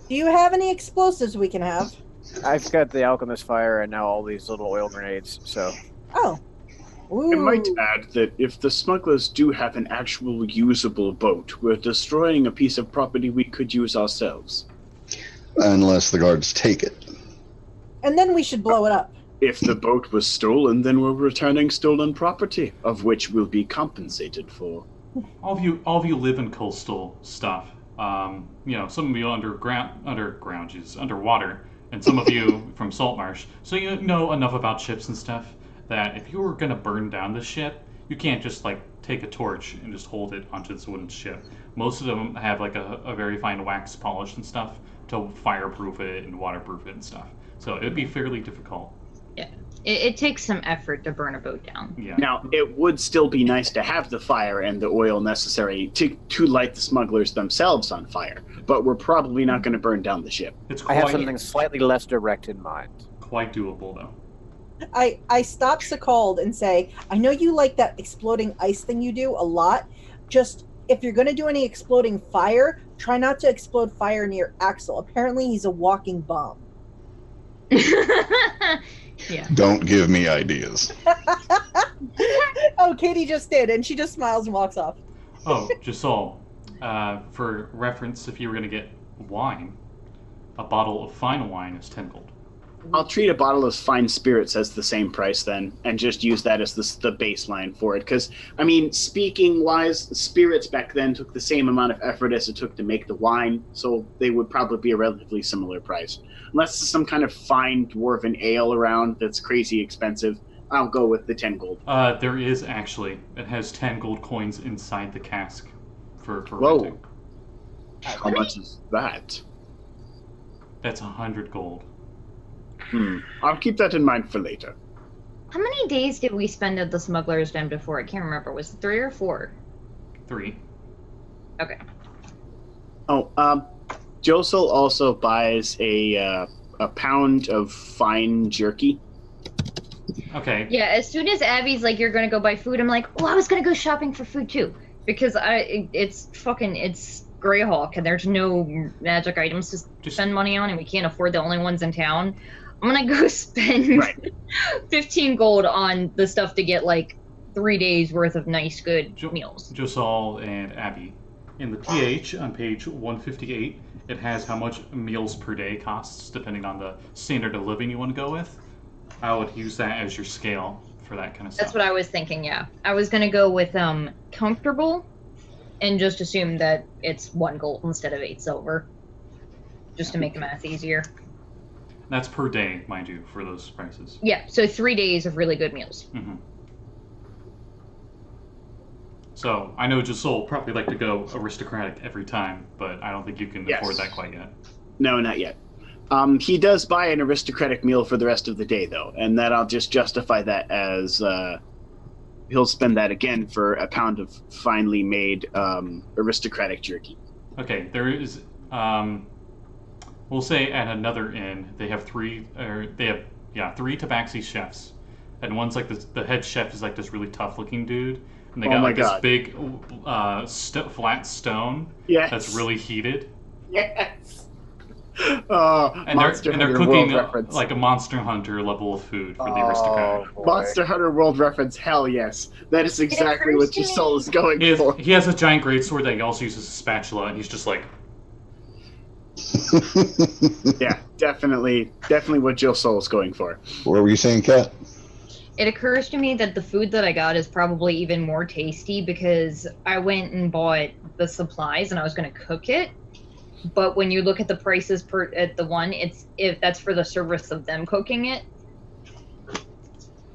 Do you have any explosives we can have? I've got the alchemist fire and now all these little oil grenades, so... Oh. Ooh. I might add that if the smugglers do have an actual usable boat, we're destroying a piece of property we could use ourselves. Unless the guards take it. And then we should blow it up. If the boat was stolen, then we're returning stolen property, of which we'll be compensated for. All of you live in coastal stuff. Some of you underwater, and some of you from Saltmarsh. So you know enough about ships and stuff that if you were gonna burn down the ship, you can't just like take a torch and just hold it onto this wooden ship. Most of them have like a very fine wax polish and stuff to fireproof it and waterproof it and stuff. So it'd be fairly difficult. Yeah. It takes some effort to burn a boat down. Yeah. Now, it would still be nice to have the fire and the oil necessary to light the smugglers themselves on fire, but we're probably not going to burn down the ship. It's I have something slightly less direct in mind. quite doable, though. I stop Sekald and say, I know you like that exploding ice thing you do a lot. Just, if you're going to do any exploding fire, try not to explode fire near Axel. Apparently he's a walking bomb. Yeah. Don't give me ideas. Oh, Katie just did, and she just smiles and walks off. Oh, Josul, for reference, if you were going to get wine, a bottle of fine wine is 10 gold. I'll treat a bottle of fine spirits as the same price then, and just use that as the baseline for it. Because, I mean, speaking-wise, spirits back then took the same amount of effort as it took to make the wine, so they would probably be a relatively similar price. Unless there's some kind of fine dwarven ale around that's crazy expensive, I'll go with the 10 gold. There is actually. It has 10 gold coins inside the cask for Whoa. renting. How much is that? That's 100 gold. I'll keep that in mind for later. How many days did we spend at the Smuggler's Den before? I can't remember. Was it 3 or 4? 3. Okay. Oh, Josul also buys a pound of fine jerky. Okay. Yeah, as soon as Abby's like, you're gonna go buy food, I'm like, oh, I was gonna go shopping for food too. Because it's Greyhawk, and there's no magic items to spend money on, and we can't afford the only ones in town. I'm gonna go spend 15 gold on the stuff to get like 3 days worth of nice, good meals. Josul and Abby. In the PH on page 158, it has how much meals per day costs, depending on the standard of living you want to go with. I would use that as your scale for that kind of stuff. That's what I was thinking, yeah. I was gonna go with comfortable, and just assume that it's 1 gold instead of 8 silver. Just to make the math easier. That's per day, mind you, for those prices. Yeah, so 3 days of really good meals. Mm-hmm. So, I know Josul will probably like to go aristocratic every time, but I don't think you can afford that quite yet. No, not yet. He does buy an aristocratic meal for the rest of the day, though, and that I'll just justify that as he'll spend that again for a pound of finely made aristocratic jerky. Okay, there is. We'll say at another inn they have 3 tabaxi chefs, and one's like the head chef is like this really tough looking dude, and they got like this big flat stone that's really heated. Yes. And they're cooking like a Monster Hunter level of food for the aristocrat. Monster Hunter World reference, hell yes. That is exactly what Josul is going for. He has a giant greatsword that he also uses a spatula, and he's just like... Yeah, definitely what Josul is going for. What were you saying, Kat? It occurs to me that the food that I got is probably even more tasty because I went and bought the supplies and I was going to cook it. But when you look at the prices at the one, if that's for the service of them cooking it.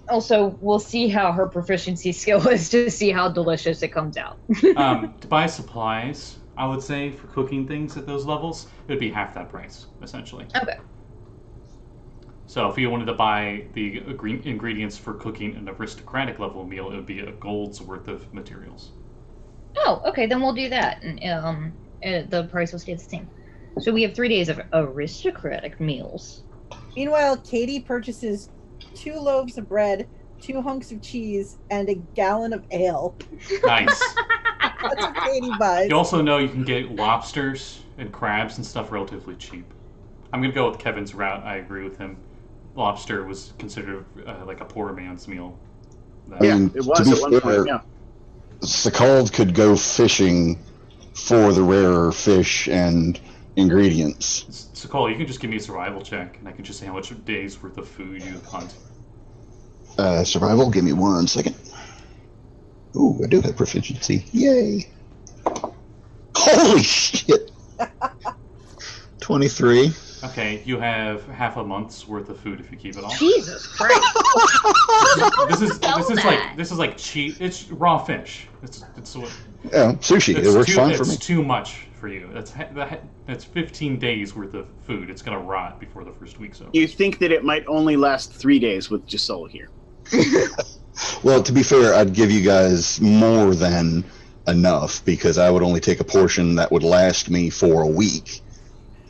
Also, we'll see how her proficiency skill is to see how delicious it comes out. To buy supplies, I would say for cooking things at those levels, it would be half that price, essentially. Okay. So if you wanted to buy the ingredients for cooking an aristocratic level meal, it would be a gold's worth of materials. Oh, okay, then we'll do that. And the price will stay the same. So we have 3 days of aristocratic meals. Meanwhile, Katie purchases 2 loaves of bread, 2 hunks of cheese, and a gallon of ale. Nice. That's what Katie buys. You also know you can get lobsters and crabs and stuff relatively cheap. I'm going to go with Kevin's route. I agree with him. Lobster was considered like a poor man's meal. Yeah, it was at one point, yeah. Sekald could go fishing for the rarer fish and ingredients. So, Cole, you can just give me a survival check, and I can just say how much days worth of food you hunt. Survival, give me 1 second. Ooh, I do have proficiency. Yay! Holy shit! 23. Okay, you have half a month's worth of food if you keep it all. Jesus Christ! This is like cheap. It's raw fish. It's what. Yeah, sushi. It works fine for me. It's too much for you. That's 15 days worth of food. It's gonna rot before the first week's over. You think that it might only last 3 days with Josul here? Well, to be fair, I'd give you guys more than enough because I would only take a portion that would last me for a week.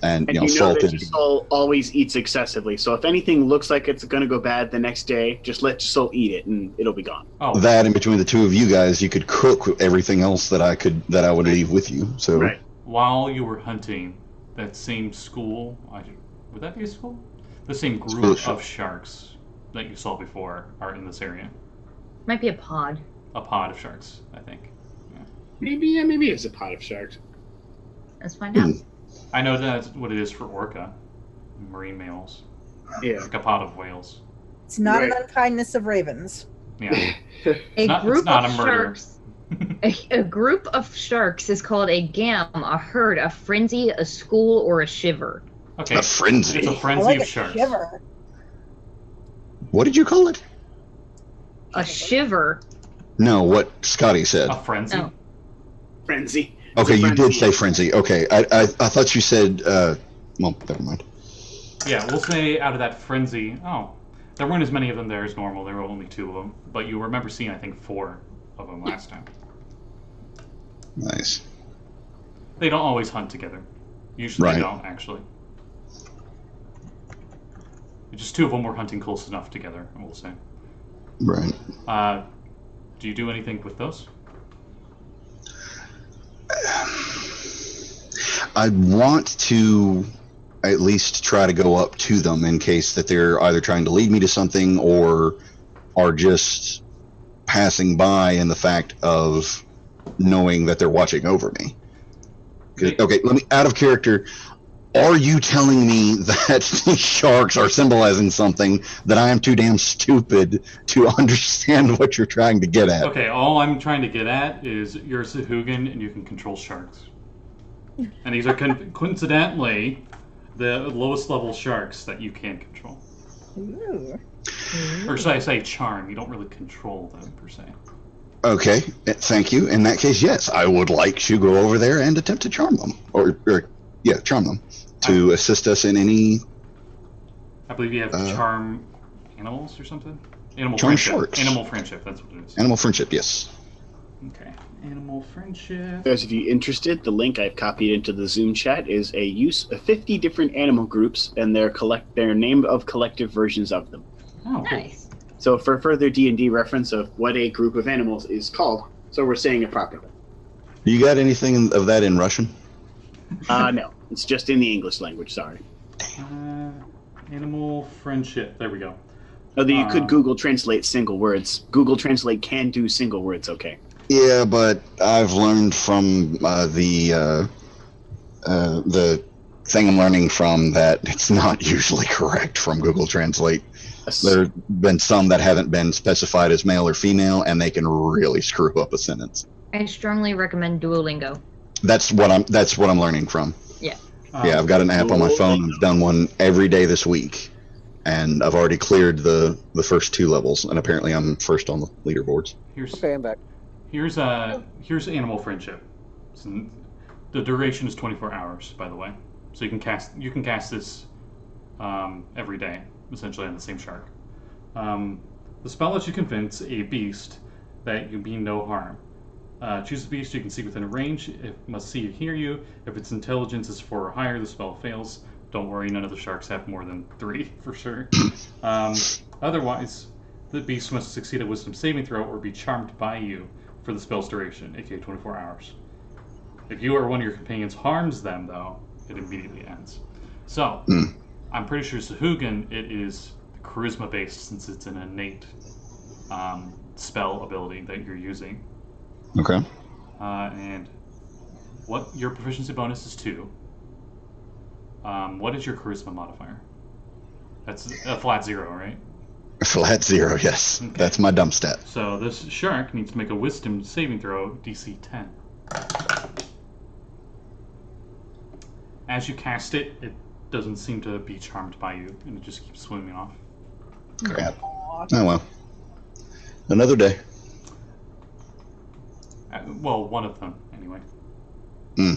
And you know salted. that Josul always eats excessively. So if anything looks like it's going to go bad the next day, just let Josul eat it and it'll be gone. Oh, that in between the two of you guys, you could cook everything else that I would leave with you. So right. While you were hunting, that same school, would that be a school? The same group of sharks that you saw before are in this area. Might be a pod. A pod of sharks, I think. Yeah. Maybe it's a pod of sharks. Let's find out. I know that's what it is for orca, marine mammals. Yeah. It's like a pod of whales. It's not an unkindness of ravens. Yeah. A group not of a murder. sharks. A group of sharks is called a gam, a herd, a frenzy, a school, or a shiver. Okay. A frenzy. It's a I frenzy like of a sharks. shiver. What did you call it? A shiver. No, what Scotty said. A frenzy. Oh. Frenzy. Okay, It's a you did frenzy. say frenzy. Okay, I thought you said. Well, never mind. Yeah, we'll say out of that frenzy. Oh, there weren't as many of them there as normal. There were only 2 of them, but you remember seeing, I think, 4 of them last time. Nice. They don't always hunt together. Usually Right. they don't, actually. Just 2 of them were hunting close enough together, I will say. Right. Do you do anything with those? I'd want to at least try to go up to them in case that they're either trying to lead me to something or are just passing by in the fact of knowing that they're watching over me. Okay, let me, out of character, are you telling me that these sharks are symbolizing something that I am too damn stupid to understand what you're trying to get at? Okay, all I'm trying to get at is you're a Sahuagin and you can control sharks. And these are coincidentally the lowest level sharks that you can control. Ooh. Or should I say charm? You don't really control them, per se. Okay, thank you. In that case, yes, I would like to go over there and attempt to charm them. Charm them to assist us in any... I believe you have charm animals or something? Animal Charm friendship. sharks. Animal friendship, that's what it is. Animal friendship, yes. Okay, animal friendship. Those of you interested, the link I've copied into the Zoom chat is a use of 50 different animal groups and their name of collective versions of them. Oh, cool. Nice. So for further D&D reference of what a group of animals is called, so we're saying it properly. You got anything of that in Russian? No, it's just in the English language, sorry. Animal friendship, there we go. Although you could Google Translate single words. Google Translate can do single words, okay. Yeah, but I've learned from the thing I'm learning from that it's not usually correct from Google Translate. There have been some that haven't been specified as male or female, and they can really screw up a sentence. I strongly recommend Duolingo. That's what I'm learning from. Yeah. Yeah, I've got an app on my phone. I've done one every day this week, and I've already cleared the first 2 levels, and apparently I'm first on the leaderboards. Okay, I'm back. Here's animal friendship. So the duration is 24 hours, by the way. So you can cast this every day, essentially on the same shark. The spell lets you convince a beast that you mean no harm. Choose a beast you can see within a range. It must see or hear you. If its intelligence is 4 or higher, the spell fails. Don't worry, none of the sharks have more than 3, for sure. Otherwise, the beast must succeed a wisdom saving throw or be charmed by you for the spell's duration, aka 24 hours. If you or one of your companions harms them, though, it immediately ends. So, I'm pretty sure Sahuagin, it is charisma-based since it's an innate spell ability that you're using. Okay. And what your proficiency bonus is 2. What is your charisma modifier? That's a flat 0, right? Flat 0, yes. Okay. That's my dumb stat. So this shark needs to make a wisdom saving throw, DC 10. As you cast it, it doesn't seem to be charmed by you, and it just keeps swimming off. Crap. Oh well. Another day. Well, one of them, anyway. Oh,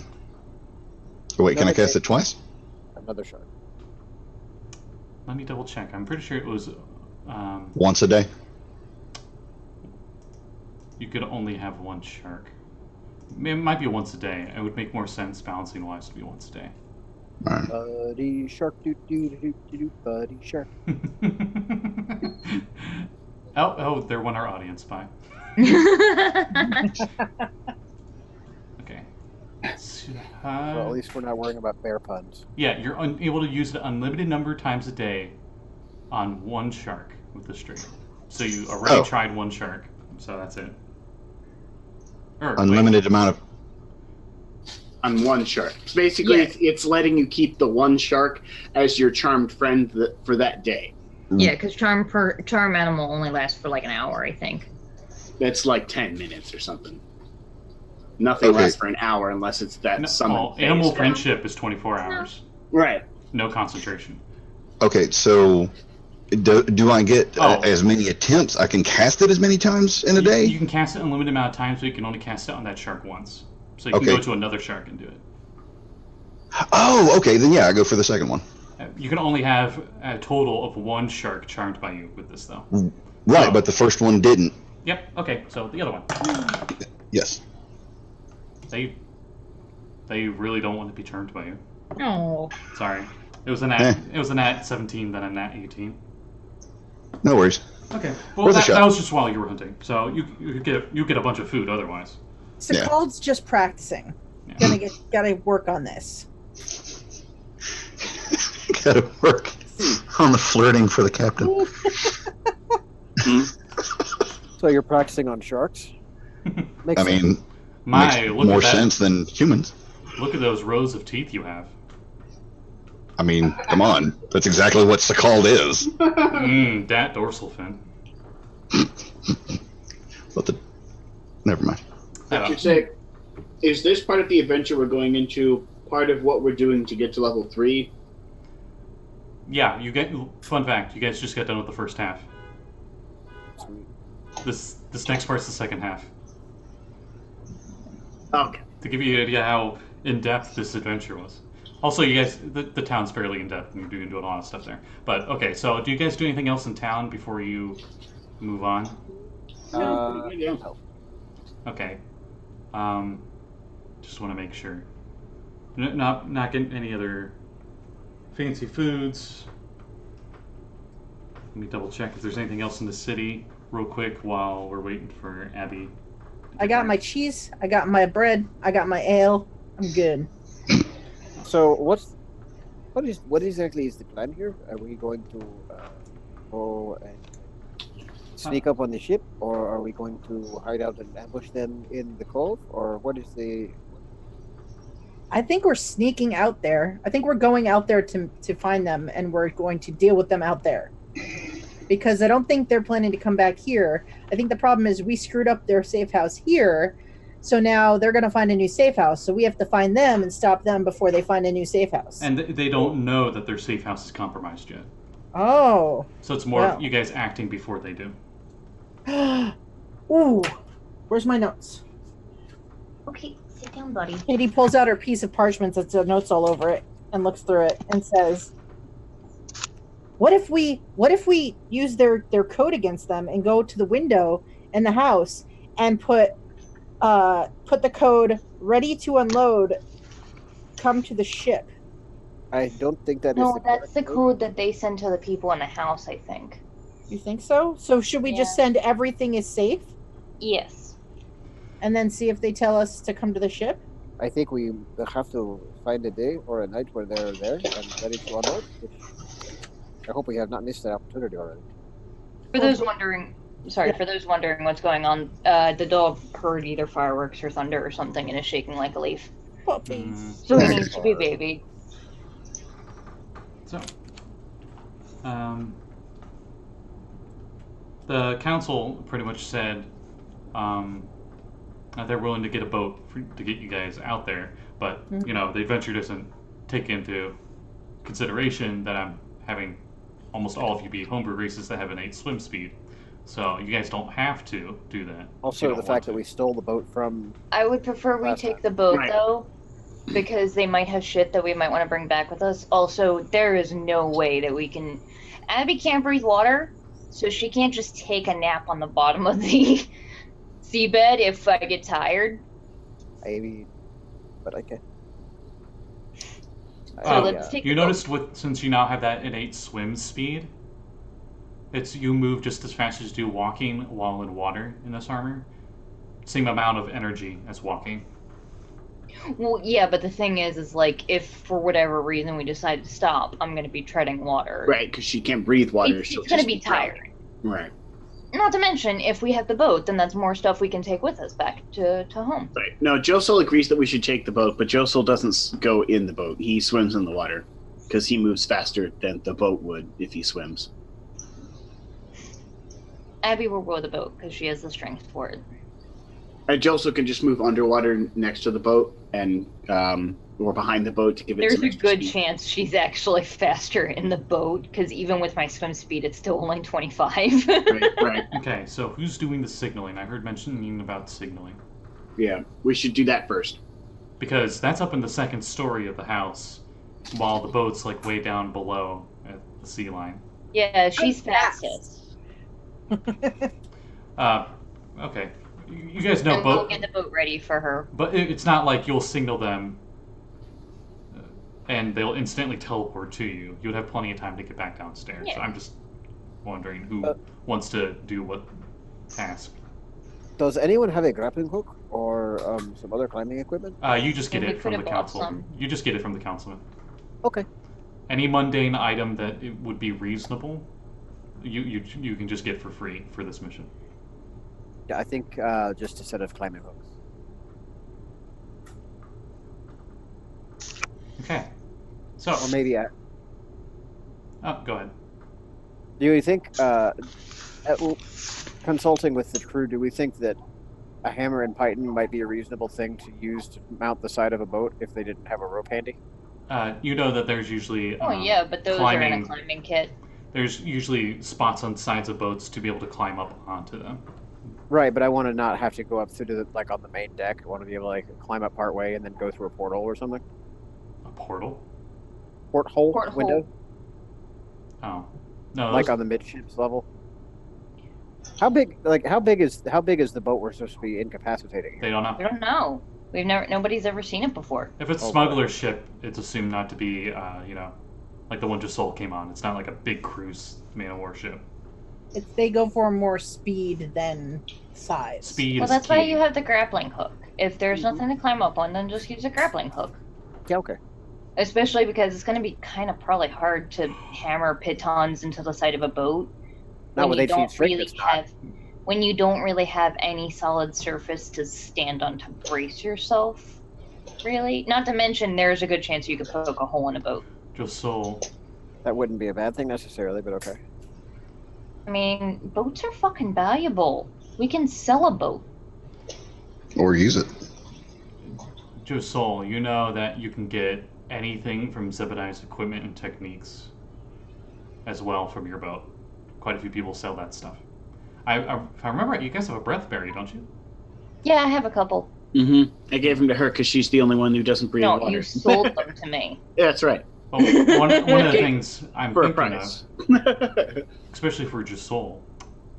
wait, can I Another cast day. it twice? Another shark. Let me double check. I'm pretty sure it was. Once a day? You could only have one shark. It might be once a day. It would make more sense balancing wise to be once a day. All right. Buddy shark, doo doo doo doo doo, buddy shark. Oh, there went our audience by. Okay. Well, at least we're not worrying about bear puns. Yeah, you're able to use it unlimited number of times a day on one shark with the string. So you already tried one shark, so that's it. Unlimited amount of... On one shark. So basically, it's letting you keep the one shark as your charmed friend for that day. Yeah, because charm animal only lasts for like an hour, I think. That's like 10 minutes or something. Nothing lasts for an hour unless it's that summon. Animal friendship is 24 hours. Right. No concentration. Okay, so do I get as many attempts? I can cast it as many times in a day? You can cast it an unlimited amount of times, but you can only cast it on that shark once. So you can go to another shark and do it. Oh, okay, then yeah, I go for the second one. You can only have a total of one shark charmed by you with this, though. Right, but the first one didn't. Yep, okay, so the other one. Yes. They really don't want to be charmed by you. Oh. Sorry. It was a nat 17, then a nat 18. No worries. Okay. Well, that was just while you were hunting. So you get a bunch of food otherwise. Sekald's just practicing. Yeah. Gotta work on this. Gotta work on the flirting for the captain. So you're practicing on sharks? Makes more sense than humans. Look at those rows of teeth you have. I mean, come on. That's exactly what Sekald is. That dorsal fin. Never mind. I should say, is this part of the adventure we're going into part of what we're doing to get to level 3? Yeah, fun fact, you guys just got done with the first half. Sweet. This next part's the second half. Okay. To give you an idea how in-depth this adventure was. Also, you guys, the town's fairly in-depth, and you're doing a lot of stuff there. But, okay, so do you guys do anything else in town before you move on? Yeah. Okay. Just want to make sure. Not getting any other fancy foods. Let me double check if there's anything else in the city real quick while we're waiting for Abby. I got my cheese, I got my bread, I got my ale. I'm good. So what exactly is the plan here? Are we going to go and sneak up on the ship, or are we going to hide out and ambush them in the cove, or what is the... I think we're sneaking out there. I think we're going out there to find them, and we're going to deal with them out there. Because I don't think they're planning to come back here. I think the problem is we screwed up their safe house here, so now they're going to find a new safe house. So we have to find them and stop them before they find a new safe house. And they don't know that their safe house is compromised yet. Oh. So it's more of you guys acting before they do. Ooh. Where's my notes? Okay, sit down, buddy. Katie pulls out her piece of parchment that's got notes all over it and looks through it and says, What if we use their code against them and go to the window in the house and put the code "ready to unload, come to the ship"? I don't think that is No, that's the code that they send to the people in the house, I think. You think so? So should we just send everything is safe Yes. and then see if they tell us to come to the ship? I think we have to find a day or a night where they're there and ready to unload. I hope we have not missed that opportunity already. For those wondering what's going on, the dog heard either fireworks or thunder or something and is shaking like a leaf. Puppies. So he needs to be babied. So, the council pretty much said that they're willing to get a boat to get you guys out there, but the adventure doesn't take into consideration that I'm having almost all of you be homebrew races that have an 8 swim speed. So you guys don't have to do that. Also, the fact that we stole the boat from... I would prefer we Last take time. the boat, Right. though, because they might have shit that we might want to bring back with us. Also, there is no way that we can... Abby can't breathe water, so she can't just take a nap on the bottom of the seabed if I get tired. Maybe, but I can. So let's take You the noticed since you now have that innate swim speed, you move just as fast as you do walking while in water in this armor. Same amount of energy as walking. Well, yeah, but the thing is like, if for whatever reason we decide to stop, I'm going to be treading water. Right, because she can't breathe water. It's she'll going to just be tired. Right. Not to mention, if we have the boat, then that's more stuff we can take with us back to home. Right. No, Josul agrees that we should take the boat, but Josul doesn't go in the boat. He swims in the water because he moves faster than the boat would if he swims. Abby will row the boat because she has the strength for it. And Josul can just move underwater next to the boat and or behind the boat to give it There's some a extra good speed. chance she's actually faster in the boat because even with my swim speed, it's still only 25. Right. Okay, so who's doing the signaling? I heard mentioning about signaling. Yeah, we should do that first. Because that's up in the second story of the house, while the boat's like way down below at the sea line. Yeah, she's fast. fastest. Okay. You guys know And we'll get the boat ready for her. But it's not like you'll signal them and they'll instantly teleport to you. You would have plenty of time to get back downstairs. Yeah. I'm just wondering who wants to do what task. Does anyone have a grappling hook or some other climbing equipment? You just get We it could from the have bought council. some. You just get it from the councilman. Okay. Any mundane item that it would be reasonable, you can just get for free for this mission. Yeah, I think just a set of climbing hooks. Okay. So. Or maybe Oh, go ahead. do you think, consulting with the crew, do we think that a hammer and python might be a reasonable thing to use to mount the side of a boat if they didn't have a rope handy? You know that there's usually Oh yeah, but those are in climbing. a climbing kit. There's usually spots on sides of boats to be able to climb up onto them. Right, but I want to not have to go up through to like on the main deck. I want to be able to like climb up part way and then go through a porthole or something. A portal? Porthole Porthole. window, Oh, no. like those- on the midships level. How big is the boat we're supposed to be incapacitating? They don't know. We don't know. Nobody's ever seen it before. If it's a Oh, smuggler's ship, it's assumed not to be, like the one Josul came on. It's not like a big cruise man of war ship. They go for more speed than size. Speed Well, is that's key. why you have the grappling hook. If there's Mhm. nothing to climb up on, then just use a grappling hook. Yeah, okay. Especially because it's going to be kind of probably hard to hammer pitons into the side of a boat Not with you 18 don't string, really it's not. have when you don't really have any solid surface to stand on to brace yourself. Really, not to mention there's a good chance you could poke a hole in a boat. Josul. That wouldn't be a bad thing necessarily, but okay. I mean, boats are fucking valuable. We can sell a boat. Or use it. Josul, you know that you can get anything from Zebediah's equipment and techniques as well from your boat. Quite a few people sell that stuff. If I remember right, you guys have a breath berry, don't you? Yeah, I have a couple. Mm-hmm. I gave him to her because she's the only one who doesn't breathe No, water. you sold them to me. Yeah, that's right. Well, one of the things I'm For a thinking price. of, especially for Josul,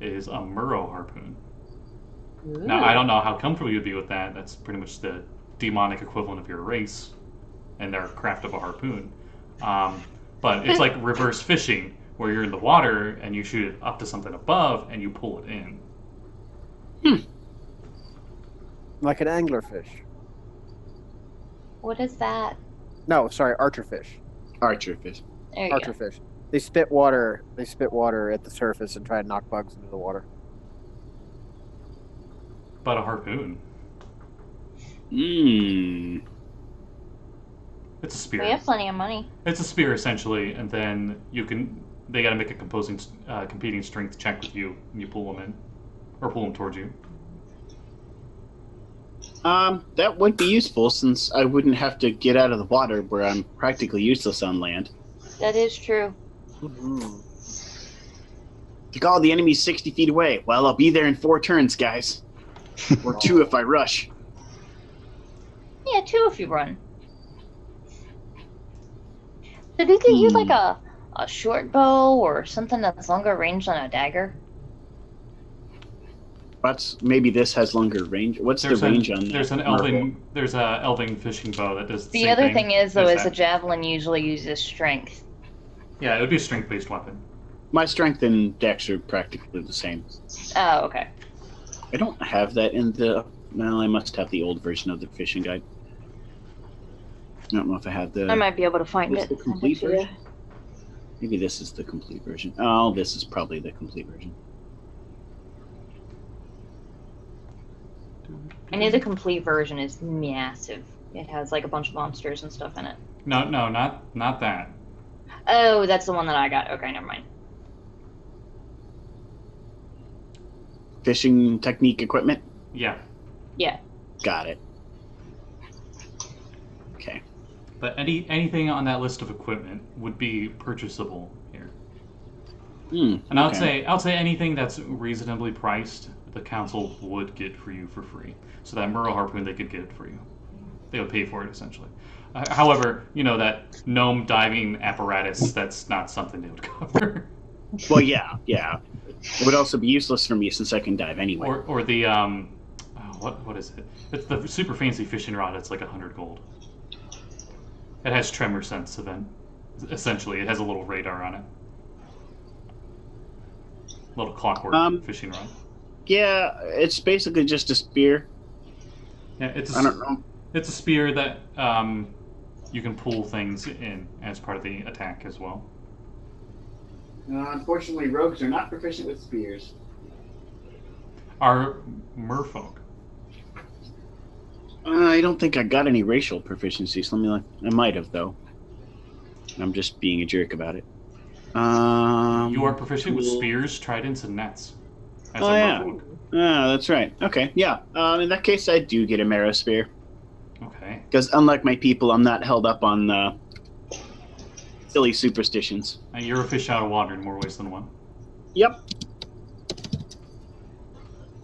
is a Murrow harpoon. Now, I don't know how comfortable you'd be with that. That's pretty much the demonic equivalent of your race and their craft of a harpoon. But it's like reverse fishing, where you're in the water and you shoot it up to something above and you pull it in. Like an anglerfish. What is that? No, sorry, archerfish. Archer fish. There you go. Archerfish. They spit water at the surface and try and knock bugs into the water. But a harpoon. Mmm. It's a spear. We have plenty of money. It's a spear essentially, and then they got to make a competing strength check with you, and you pull them in, or pull them towards you. That would be useful since I wouldn't have to get out of the water where I'm practically useless on land. That is true. Mm-hmm. Oh, the enemy's 60 feet away. Well, I'll be there in 4 turns, guys. Or 2 if I rush. Yeah, 2 if you run. Did he get you like a short bow or something that's longer range than a dagger? Maybe this has longer range. What's the range on that? There's a elven fishing bow that does the The same other thing thing is, though, as is a that. javelin usually uses strength. Yeah, it would be a strength-based weapon. My strength and dex are practically the same. Oh, okay. I don't have that in the... Well, I must have the old version of the fishing guide. I don't know if I have the... I might be able to find it. The complete version? Maybe this is the complete version. Oh, this is probably the complete version. I know the complete version is massive. It has like a bunch of monsters and stuff in it. No, not that. Oh, that's the one that I got. Okay, never mind. Fishing technique equipment? Yeah. Yeah. Got it. Okay. But anything on that list of equipment would be purchasable here. And I would say anything that's reasonably priced, the council would get for you for free. So that Merle harpoon, they could get it for you. They would pay for it essentially. However, that gnome diving apparatus, that's not something they would cover. Well, yeah. It would also be useless for me since I can dive anyway. Or the what is it? It's the super fancy fishing rod. It's like 100 gold. It has tremor sense event. Essentially, it has a little radar on it. Little clockwork fishing rod. Yeah, it's basically just a spear. Yeah, I don't know. It's a spear that you can pull things in as part of the attack as well. Unfortunately, rogues are not proficient with spears. Are merfolk? I don't think I got any racial proficiencies. I might have, though. I'm just being a jerk about it. You are proficient with spears, tridents, and nets. As a merfolk. Yeah, that's right. Okay, yeah. In that case, I do get a marrow spear. Okay. Because unlike my people, I'm not held up on silly superstitions. You're a fish out of water in more ways than one. Yep.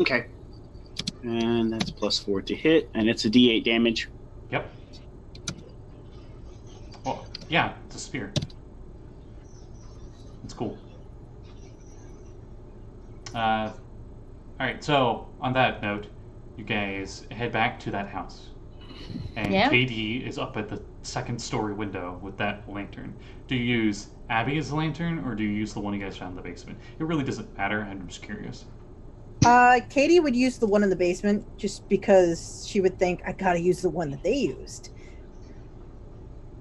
Okay. And that's +4 to hit, and it's a D8 damage. Yep. Well, yeah, it's a spear. It's cool. Alright, so on that note, you guys head back to that house. And Kade is up at the 2nd story window with that lantern. Do you use Abby as the lantern, or do you use the one you guys found in the basement? It really doesn't matter, I'm just curious. Kade would use the one in the basement just because she would think, I gotta use the one that they used.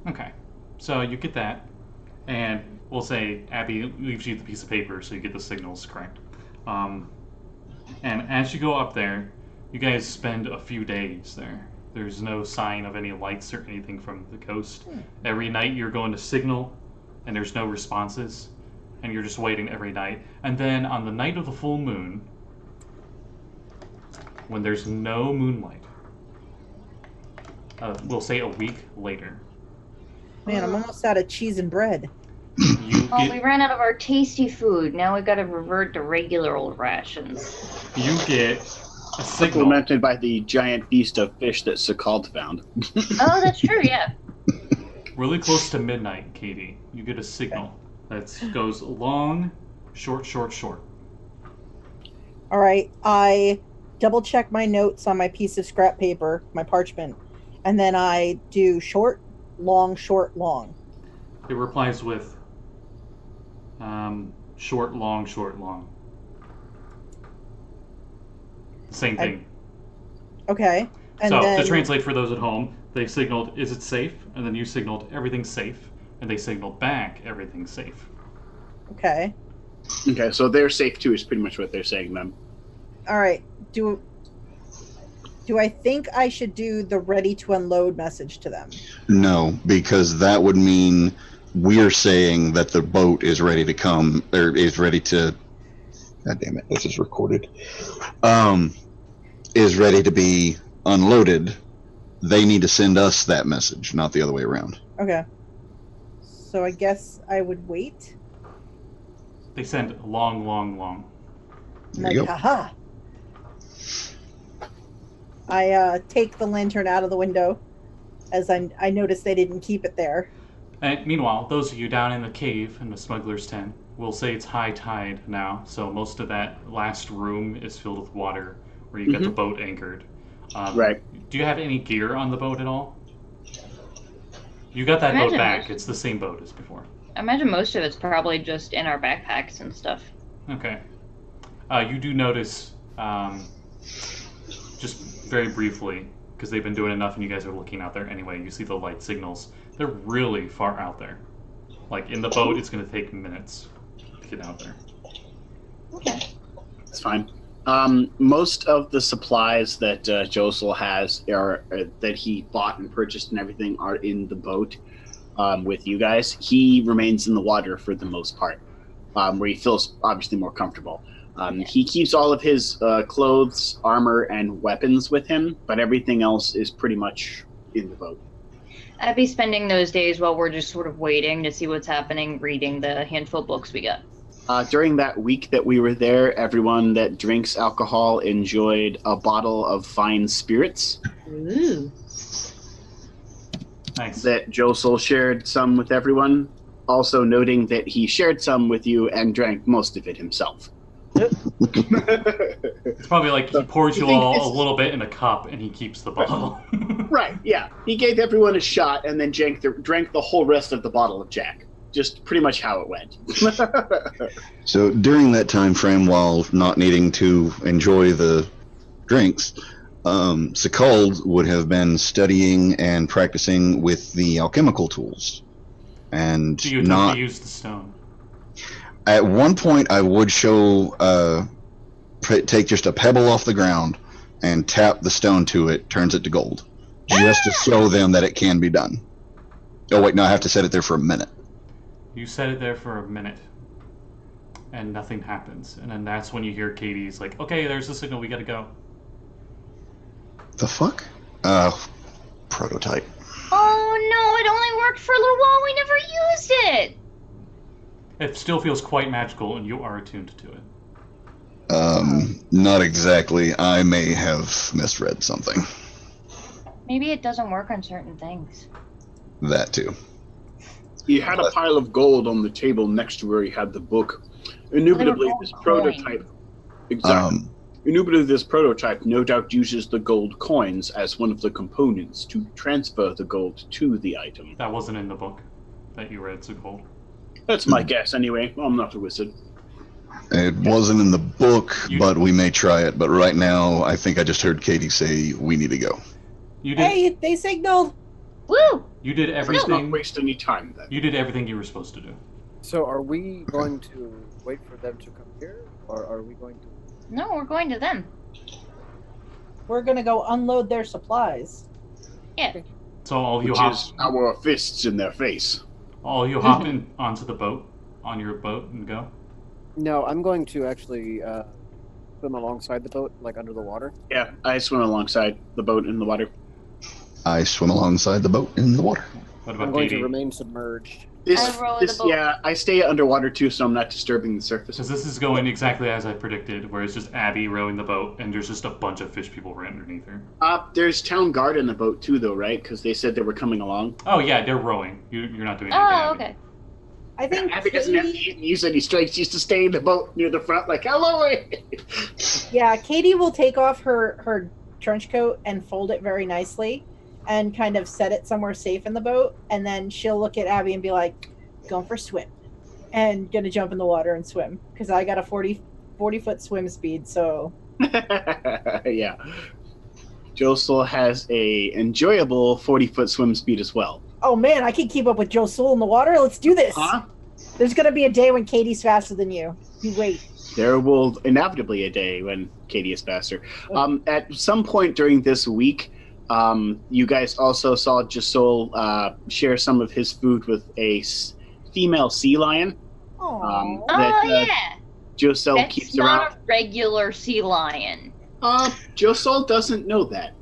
Okay, so you get that, and we'll say Abby leaves you the piece of paper so you get the signals correct. And as you go up there, you guys spend a few days there. There's no sign of any lights or anything from the coast. Every night you're going to signal, and there's no responses, and you're just waiting every night. And then on the night of the full moon, when there's no moonlight, we'll say a week later. Man, I'm almost out of cheese and bread. We ran out of our tasty food. Now we've got to revert to regular old rations. You get a signal. Supplemented by the giant beast of fish that Sekald found. Oh, that's true, yeah. Really close to midnight, Kade, you get a signal that goes long, short. All right, I double check my notes on my piece of scrap paper, my parchment, and then I do short, long. It replies with short, long. Same thing. Okay. And so then, to translate for those at home, they signaled, is it safe? And then you signaled, everything's safe. And they signaled back, everything's safe. Okay. Okay, so they're safe too is pretty much what they're saying then. All right. Do I think I should do the ready to unload message to them? No, because that would mean we're saying that the boat is ready to come, or is ready to... God damn it, this is recorded. Is ready to be unloaded. They need to send us that message, not the other way around. Okay. So I guess I would wait. They send long, long, long. There Like, you go. haha. I take the lantern out of the window as I noticed they didn't keep it there. And meanwhile, those of you down in the cave in the smuggler's tent will say it's high tide now, so most of that last room is filled with water where you got the boat anchored. Right. Do you have any gear on the boat at all? You got that boat Imagine back. most- It's the same boat as before. I imagine most of it's probably just in our backpacks and stuff. Okay. You do notice, just very briefly, because they've been doing enough and you guys are looking out there anyway, you see the light signals. They're really far out there. Like, in the boat, it's going to take minutes to get out there. Okay. It's fine. Most of the supplies that Josul has are that he bought and purchased and everything are in the boat with you guys. He remains in the water for the most part, where he feels obviously more comfortable. He keeps all of his clothes, armor, and weapons with him, but everything else is pretty much in the boat. I'd be spending those days while we're just sort of waiting to see what's happening, reading the handful of books we got. During that week that we were there, everyone that drinks alcohol enjoyed a bottle of fine spirits. Ooh. Nice. That Josul shared some with everyone, also noting that he shared some with you and drank most of it himself. It's probably like he pours you You think all this- a little bit in a cup and he keeps the bottle. Right, yeah. He gave everyone a shot and then drank the whole rest of the bottle of Jack. Just pretty much how it went. So during that time frame, while not needing to enjoy the drinks, Sekald would have been studying and practicing with the alchemical tools, and Do you attempt not. to use the stone? At one point, I would show, take just a pebble off the ground and tap the stone to it, turns it to gold, just to show them that it can be done. Oh wait, no, I have to set it there for a minute. You set it there for a minute, and nothing happens. And then that's when you hear Katie's like, okay, there's the signal, we gotta go. The fuck? Prototype. Oh no, it only worked for a little while. We never used it. It still feels quite magical, and you are attuned to it. Not exactly. I may have misread something. Maybe it doesn't work on certain things. That too. He had a pile of gold on the table next to where he had the book. Indubitably, gold this coins. prototype. Exactly. Indubitably, this prototype no doubt uses the gold coins as one of the components to transfer the gold to the item. That wasn't in the book that you read, Sekald. That's my guess, anyway. I'm not a wizard. It wasn't in the book, You- but we may try it. But right now, I think I just heard Katie say we need to go. You did. Hey, they signaled. Woo! You did Let's not everything. waste any time then. You did everything you were supposed to do. So are we going to wait for them to come here, or are we going to? No, we're going to them. We're gonna go unload their supplies. So all you Which hop, is our fists in their face. all you hop in onto the boat, on your boat, and go. No, I'm going to actually swim alongside the boat, like under the water. Yeah, I swim alongside the boat in the water. I swim alongside the boat in the water. What I'm about going to Katie? remain submerged. I row the boat. Yeah, I stay underwater too, so I'm not disturbing the surface. Because this is going exactly as I predicted, where it's just Abby rowing the boat, and there's just a bunch of fish people right underneath her. There's town guard in the boat too, though, right? Because they said they were coming along. Oh yeah, they're rowing. You're not doing anything. Oh, Abby. okay. I think Abby doesn't have to use any strength. She used to stay in the boat near the front, like, hello! yeah, Katie will take off her trench coat and fold it very nicely and kind of set it somewhere safe in the boat, and then she'll look at Abby and be like, going for a swim. And gonna jump in the water and swim. Because I got a 40-foot swim speed, so Yeah. Josul has a enjoyable 40-foot swim speed as well. oh man, I can keep up with Josul in the water. Let's do this. Huh? There's gonna be a day when Katie's faster than you. You wait. There will inevitably a day when Katie is faster. At some point during this week, you guys also saw Josul share some of his food with a female sea lion. Aww. That, Oh yeah. Josul That's keeps not around. a regular sea lion. Josul doesn't know that.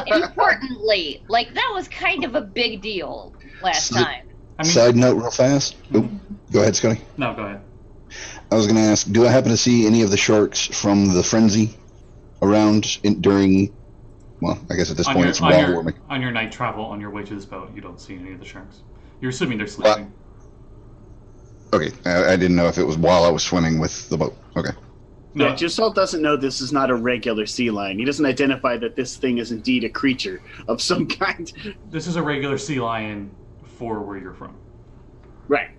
Importantly, like that was kind of a big deal last time. I mean, Side note, real fast. Oop, go ahead, Scotty. no, go ahead. I was going to ask, do I happen to see any of the sharks from the frenzy around during? Well, I guess at this point it's while warming. On your night travel, on your way to this boat, you don't see any of the sharks. You're assuming they're sleeping. Okay, I didn't know if it was while I was swimming with the boat. Okay. No, Josul doesn't know this is not a regular sea lion. He doesn't identify that this thing is indeed a creature of some kind. This is a regular sea lion for where you're from. Right.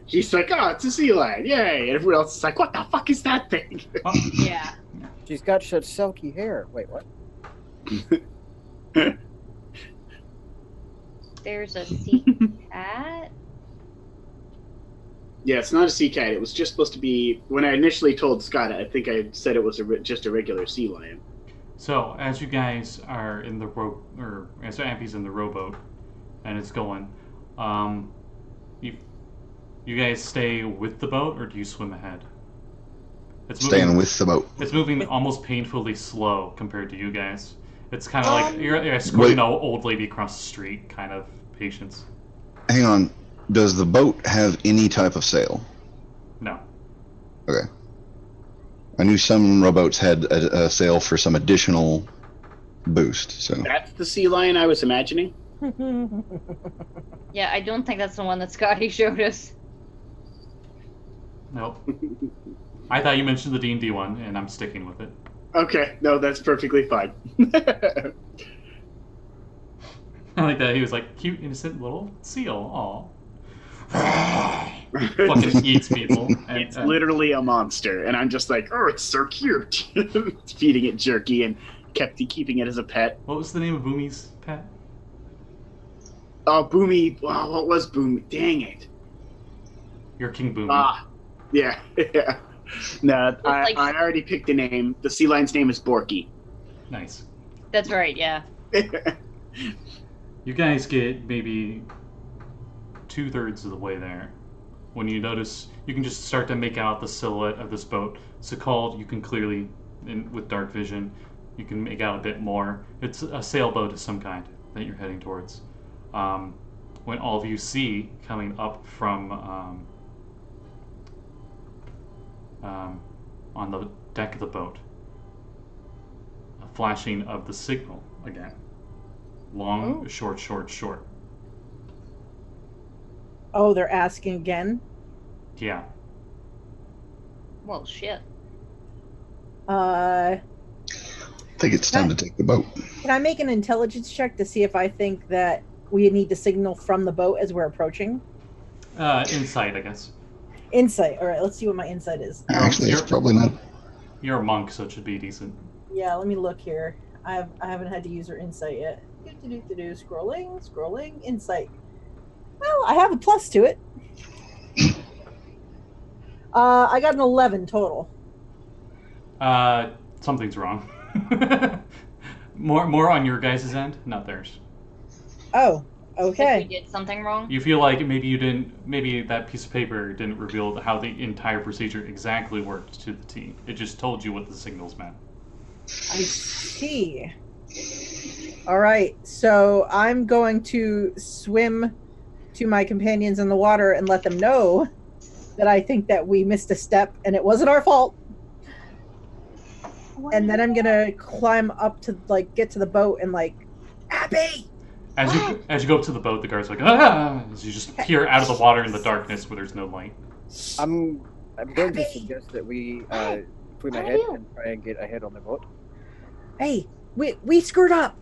He's like, oh, it's a sea lion, yay! And everyone else is like, what the fuck is that thing? Yeah. She's got such silky hair. Wait, what? There's a sea cat. Yeah, it's not a sea cat. It was just supposed to be. When I initially told Scott, I think I said it was just a regular sea lion. So as you guys are in the or as Abby's in the rowboat, and it's going, you guys stay with the boat, or do you swim ahead? It's staying with the boat. It's moving almost painfully slow compared to you guys. It's kind of like you're escorting an old lady across the street, kind of patience. Hang on. Does the boat have any type of sail? No. Okay. I knew some rowboats had a sail for some additional boost. So that's the sea lion I was imagining. Yeah, I don't think that's the one that Scotty showed us. Nope. I thought you mentioned the D&D one, and I'm sticking with it. Okay, no, that's perfectly fine. I like that. He was like, cute, innocent little seal. Aww. Fucking eats people. It's literally a monster, and I'm just like, oh, it's so cute. Feeding it jerky and keeping it as a pet. What was the name of Boomy's pet? Oh, Boomy. Oh, what was Boomy? Dang it. You're King Boomy. Yeah. No, I already picked a name. The sea lion's name is Borky. Nice. That's right, yeah. You guys get maybe 2/3 of the way there when you notice you can just start to make out the silhouette of this boat. Sekald, you can clearly, with dark vision, you can make out a bit more. It's a sailboat of some kind that you're heading towards. When all of you see coming up from on the deck of the boat, a flashing of the signal again. Long, short. Oh, they're asking again? Yeah. Well, shit. I think it's time to take the boat. Can I make an intelligence check to see if I think that we need to signal from the boat as we're approaching? Insight, I guess. Insight. All right, let's see what my insight is. Actually, it's probably not. You're a monk, so it should be decent. Yeah, let me look here. I haven't had to use her insight yet. Scrolling, insight. Well, I have a plus to it. I got an 11 total. Something's wrong. more on your guys' end, not theirs. Oh, okay. Like we did something wrong? You feel like maybe that piece of paper didn't reveal how the entire procedure exactly worked to the T. It just told you what the signals meant. I see. All right, so I'm going to swim to my companions in the water and let them know that I think that we missed a step and it wasn't our fault. And then I'm gonna climb up to get to the boat and Abby. As you go up to the boat, the guard's like, ah! As you just peer out of the water in the darkness where there's no light. I'm going to suggest that we swim ahead and try and get ahead on the boat. Hey, we screwed up.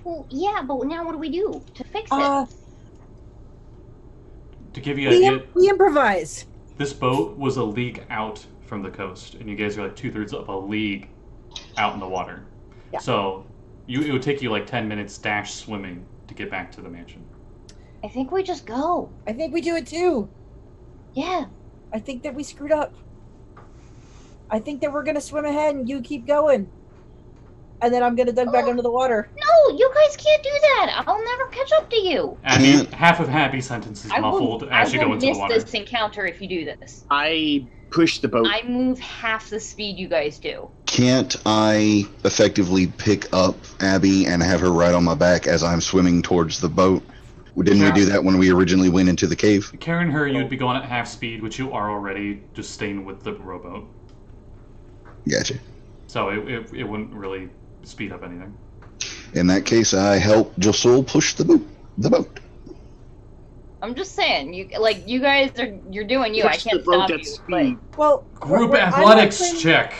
Well, yeah, but now what do we do to fix it? To give you an idea, we improvise. This boat was a league out from the coast, and you guys are 2/3 of a league out in the water. Yeah. So it would take you 10 minutes dash swimming to get back to the mansion. I think we just go. I think we do it too. Yeah. I think that we screwed up. I think that we're gonna swim ahead and you keep going. And then I'm gonna dunk back under the water. No, you guys can't do that. I'll never catch up to you. Abby, half of Abby's sentence is muffled as you go into the water. I will miss this encounter if you do this. I push the boat. I move half the speed you guys do. Can't I effectively pick up Abby and have her right on my back as I'm swimming towards the boat Didn't we do that when we originally went into the cave? Carrying her, you'd be going at half speed, which you are already, just staying with the rowboat. Gotcha. So it wouldn't really speed up anything. In that case, I help Josul push the boat. I'm just saying, you're doing you. I Push the can't boat stop at you. speed. Well, Group I'm not athletics planning- check.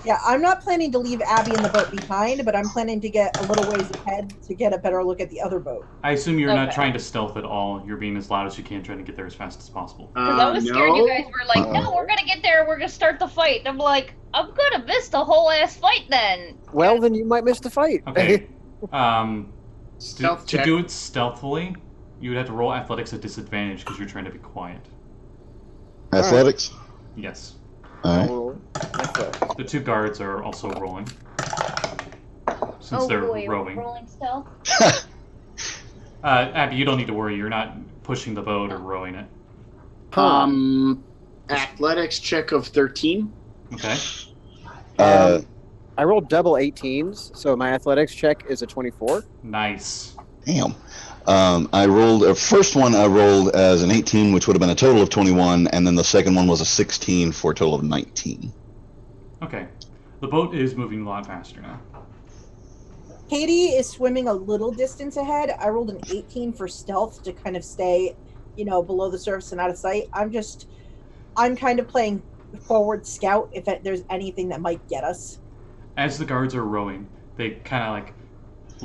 Yeah, I'm not planning to leave Abby in the boat behind, but I'm planning to get a little ways ahead to get a better look at the other boat. I assume you're not Okay. trying to stealth at all. You're being as loud as you can, trying to get there as fast as possible. Because I was scared you guys were like, Uh-oh. no, we're gonna get there, we're gonna start the fight. I'm like, I'm gonna miss the whole ass fight then. Well, then you might miss the fight. Okay. Stealth To check. do it stealthily, you would have to roll athletics at disadvantage because you're trying to be quiet. Athletics? Yes. Alright. Roll athletics. The two guards are also rolling. Since they're rowing. rolling stealth. Abby, you don't need to worry. You're not pushing the boat or rowing it. Athletics check of 13. Okay. I rolled double 18s, so my athletics check is a 24. Nice. Damn. I rolled, first one I rolled as an 18, which would have been a total of 21, and then the second one was a 16 for a total of 19. Okay. The boat is moving a lot faster now. Katie is swimming a little distance ahead. I rolled an 18 for stealth to kind of stay, below the surface and out of sight. I'm kind of playing forward scout if there's anything that might get us. As the guards are rowing, they kind of like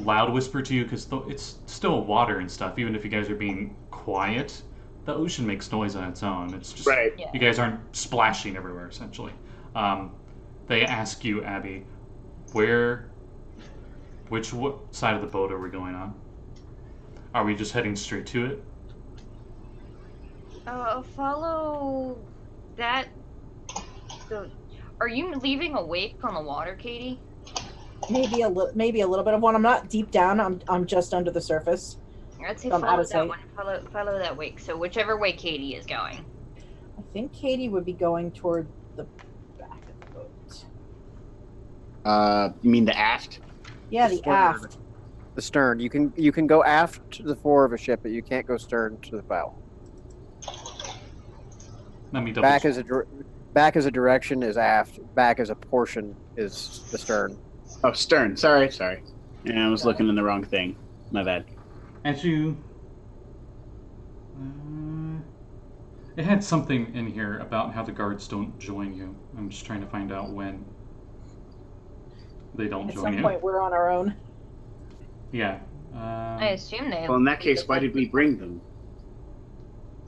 loud whisper to you because it's still water and stuff. Even if you guys are being quiet, the ocean makes noise on its own. It's just Right. Yeah. you guys aren't splashing everywhere essentially. They ask you, Abby, which side of the boat are we going on? Are we just heading straight to it? Follow that. Are you leaving a wake on the water, Katie? Maybe a little bit of one. I'm not deep down. I'm just under the surface. I'd say I'm out follow of that sight. one. Follow that wake. So whichever way Katie is going. I think Katie would be going toward the back of the boat. You mean the aft? Yeah, the Stern. aft. The stern. You can go aft to the fore of a ship, but you can't go stern to the bow. Let me double Back check. as a direction is aft. Back as a portion is the stern. Oh, stern. Sorry. Yeah, I was looking in the wrong thing. My bad. As you... it had something in here about how the guards don't join you. I'm just trying to find out when they don't At join some you. point, we're on our own. Yeah. I assume they. Well, in that case, why did we bring them?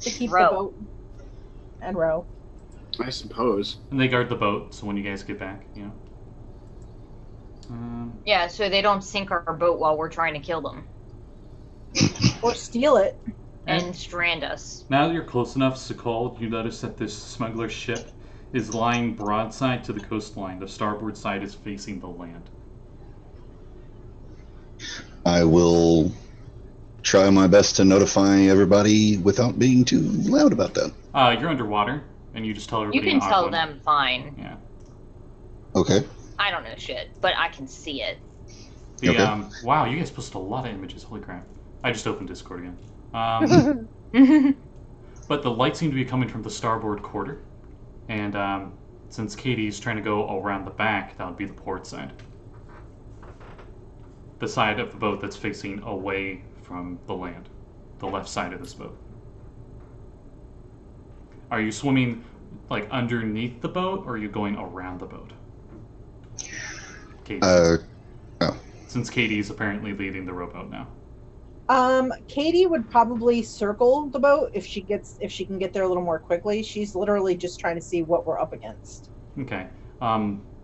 To keep Row. the boat and row. I suppose. And they guard the boat, so when you guys get back, Yeah, so they don't sink our boat while we're trying to kill them Or steal it. and strand us. Now that you're close enough, Sekald, you notice that this smuggler ship is lying broadside to the coastline. The starboard side is facing the land. I will try my best to notify everybody without being too loud about that. You're underwater, and you just tell You everybody can in tell Auckland. them fine. Yeah. Okay. I don't know shit, but I can see it. The, Okay. wow, you guys posted a lot of images. Holy crap. I just opened Discord again. But the lights seem to be coming from the starboard quarter. And since Katie's trying to go around the back, that would be the port side. The side of the boat that's facing away from the land. The left side of this boat. Are you swimming like underneath the boat, or are you going around the boat? Katie. Since Katie's apparently leading the rowboat now. Katie would probably circle the boat if she can get there a little more quickly. She's literally just trying to see what we're up against. Okay.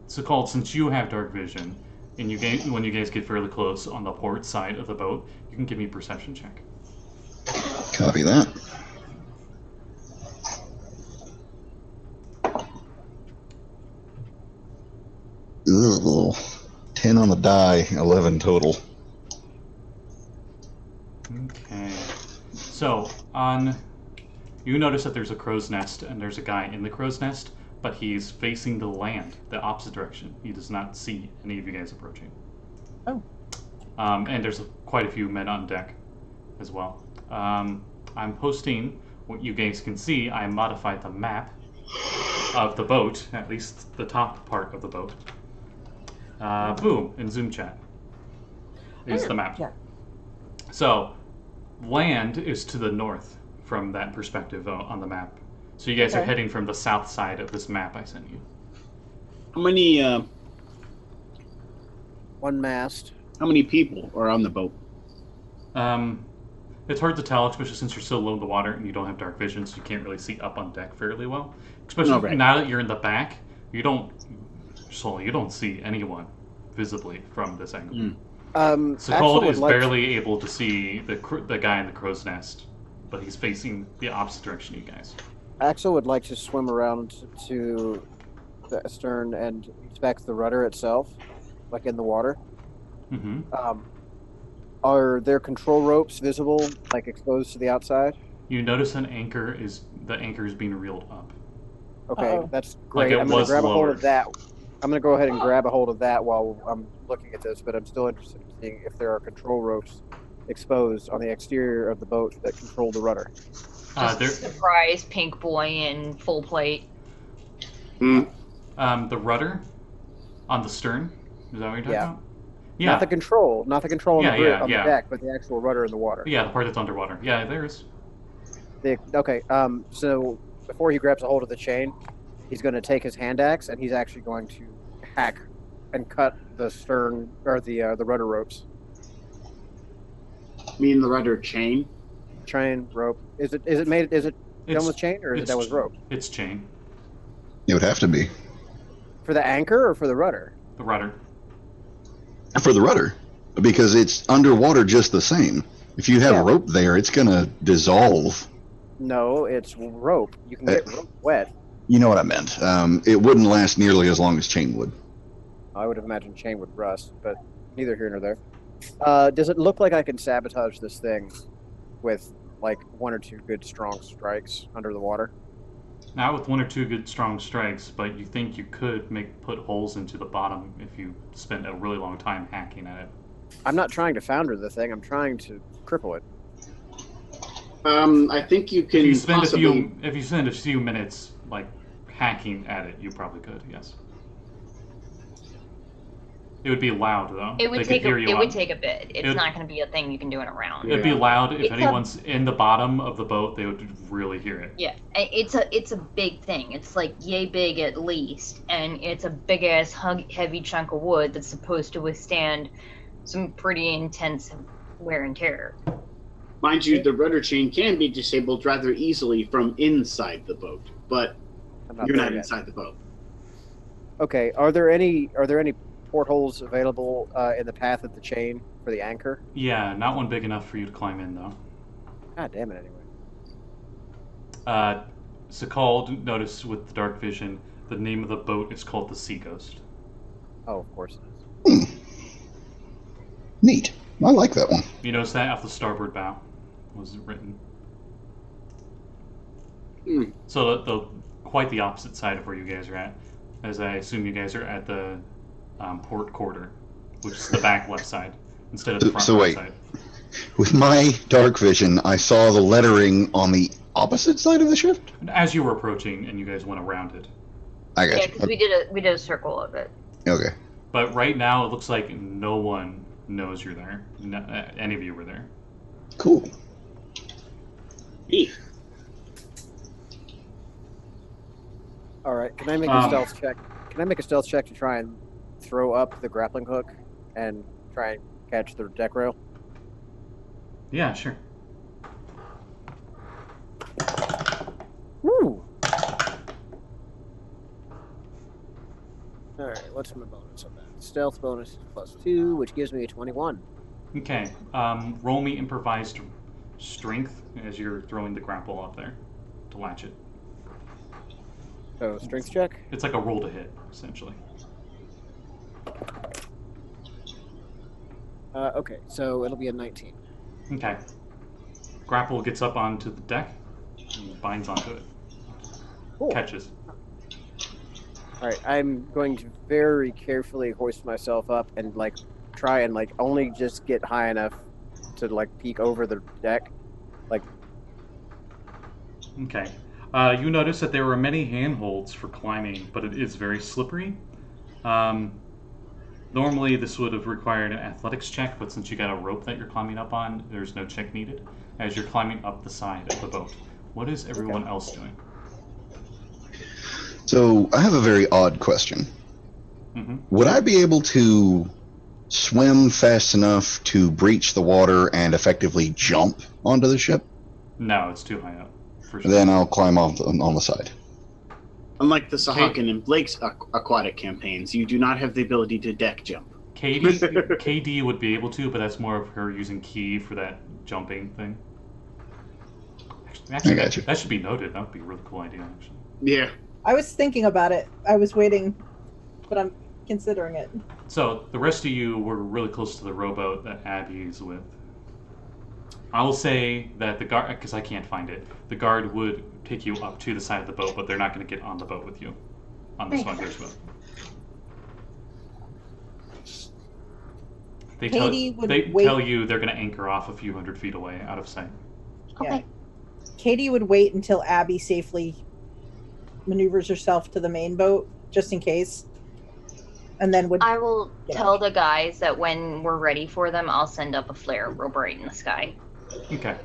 Sekald, since you have dark vision, and when you guys get fairly close on the port side of the boat, you can give me a perception check. Copy that. Ugh. 10 on the die, 11 total. Okay. So, you notice that there's a crow's nest, and there's a guy in the crow's nest, but he's facing the land, the opposite direction. He does not see any of you guys approaching. Oh. And there's quite a few men on deck as well. I'm posting what you guys can see. I modified the map of the boat, at least the top part of the boat. Boom, in Zoom chat is the map. Yeah. So, land is to the north from that perspective on the map. So you guys are heading from the south side of this map I sent you. How many One mast. how many people are on the boat? It's hard to tell, especially since you're so low in the water and you don't have dark vision, so you can't really see up on deck fairly well. Especially now that you're in the back, you don't see anyone visibly from this angle. Sekald is barely able to see the guy in the crow's nest, but he's facing the opposite direction you guys. Axel would like to swim around to the stern and inspect the rudder itself, like in the water. Mm-hmm. Are there control ropes visible, like exposed to the outside? You notice the anchor is being reeled up. Okay, that's great. Like I'm going to grab a hold lowered. of that. I'm going to go ahead and grab a hold of that while I'm looking at this, but I'm still interested in seeing if there are control ropes exposed on the exterior of the boat that control the rudder. Surprise pink boy in full plate. The rudder on the stern. Is that what you're talking about? Yeah. Not the control on the deck, but the actual rudder in the water. Yeah, the part that's underwater. Yeah, there is. So before he grabs a hold of the chain, he's going to take his hand axe and he's actually going to hack and cut the stern or the rudder ropes. You mean the rudder chain? Chain, rope. Is it done with chain or is it done with rope? It's chain. It would have to be. For the anchor or for the rudder? The rudder. For the rudder, because it's underwater just the same. If you have rope there, it's going to dissolve. No, it's rope. You can get rope wet. You know what I meant. It wouldn't last nearly as long as chain would. I would have imagined chain would rust, but neither here nor there. Does it look like I can sabotage this thing with like one or two good strong strikes under the water? Not with one or two good strong strikes, but you think you could put holes into the bottom if you spent a really long time hacking at it. I'm not trying to founder the thing. I'm trying to cripple it. I think you can. If you spend a few minutes like hacking at it, you probably could. Yes. It would be loud though. It would take a bit. It's not going to be a thing you can do in a round. It'd be loud if anyone's in the bottom of the boat. They would really hear it. Yeah, it's a big thing. It's like yay big at least, and it's a big ass heavy chunk of wood that's supposed to withstand some pretty intense wear and tear. Mind you, the rudder chain can be disabled rather easily from inside the boat, but you're not inside the boat. Okay. Are there any portholes available in the path of the chain for the anchor? Yeah, not one big enough for you to climb in though. God damn it! Anyway. Sekald noticed with the dark vision, the name of the boat is called the Sea Ghost. Oh, of course it is. Neat. I like that one. You notice that off the starboard bow was written. So the quite the opposite side of where you guys are at, as I assume you guys are at the port quarter, which is the back left side instead of the front right side. With my dark vision, I saw the lettering on the opposite side of the ship. As you were approaching, and you guys went around it. I got you. Yeah, because we did a circle of it. Okay. But right now, it looks like no one knows you're there. Any of you were there. Cool. All right. Can I make a stealth check? Can I make a stealth check to try and throw up the grappling hook and try and catch the deck rail? Yeah, sure. Woo! All right. What's my bonus on that? Stealth bonus is +2, which gives me a 21. Okay. Roll me improvised strength as you're throwing the grapple up there to latch it. So, strength check? It's like a roll to hit, essentially. Okay, so it'll be a 19. Okay. Grapple gets up onto the deck and binds onto it. Cool. Catches. Alright, I'm going to very carefully hoist myself up and try and only just get high enough to peek over the deck, Okay. You notice that there are many handholds for climbing, but it is very slippery. Normally, this would have required an athletics check, but since you got a rope that you're climbing up on, there's no check needed as you're climbing up the side of the boat. What is everyone else doing? So I have a very odd question. Mm-hmm. Would I be able to swim fast enough to breach the water and effectively jump onto the ship? No, it's too high up. For sure. Then I'll climb off on the side. Unlike the Sahuagin and Blake's aquatic campaigns, you do not have the ability to deck jump. KD would be able to, but that's more of her using key for that jumping thing. Actually, I got you. that should be noted. That would be a really cool idea, actually. Yeah. I was thinking about it. I was waiting, but I'm considering it. So the rest of you were really close to the rowboat that Abby's with. I will say that the guard, because I can't find it, the guard would take you up to the side of the boat, but they're not going to get on the boat with you, on the smuggler's boat. They tell you they're going to anchor off a few hundred feet away, out of sight. Okay. Yeah. Katie would wait until Abby safely maneuvers herself to the main boat, just in case. And then I will tell the guys that when we're ready for them, I'll send up a flare real bright in the sky. Okay.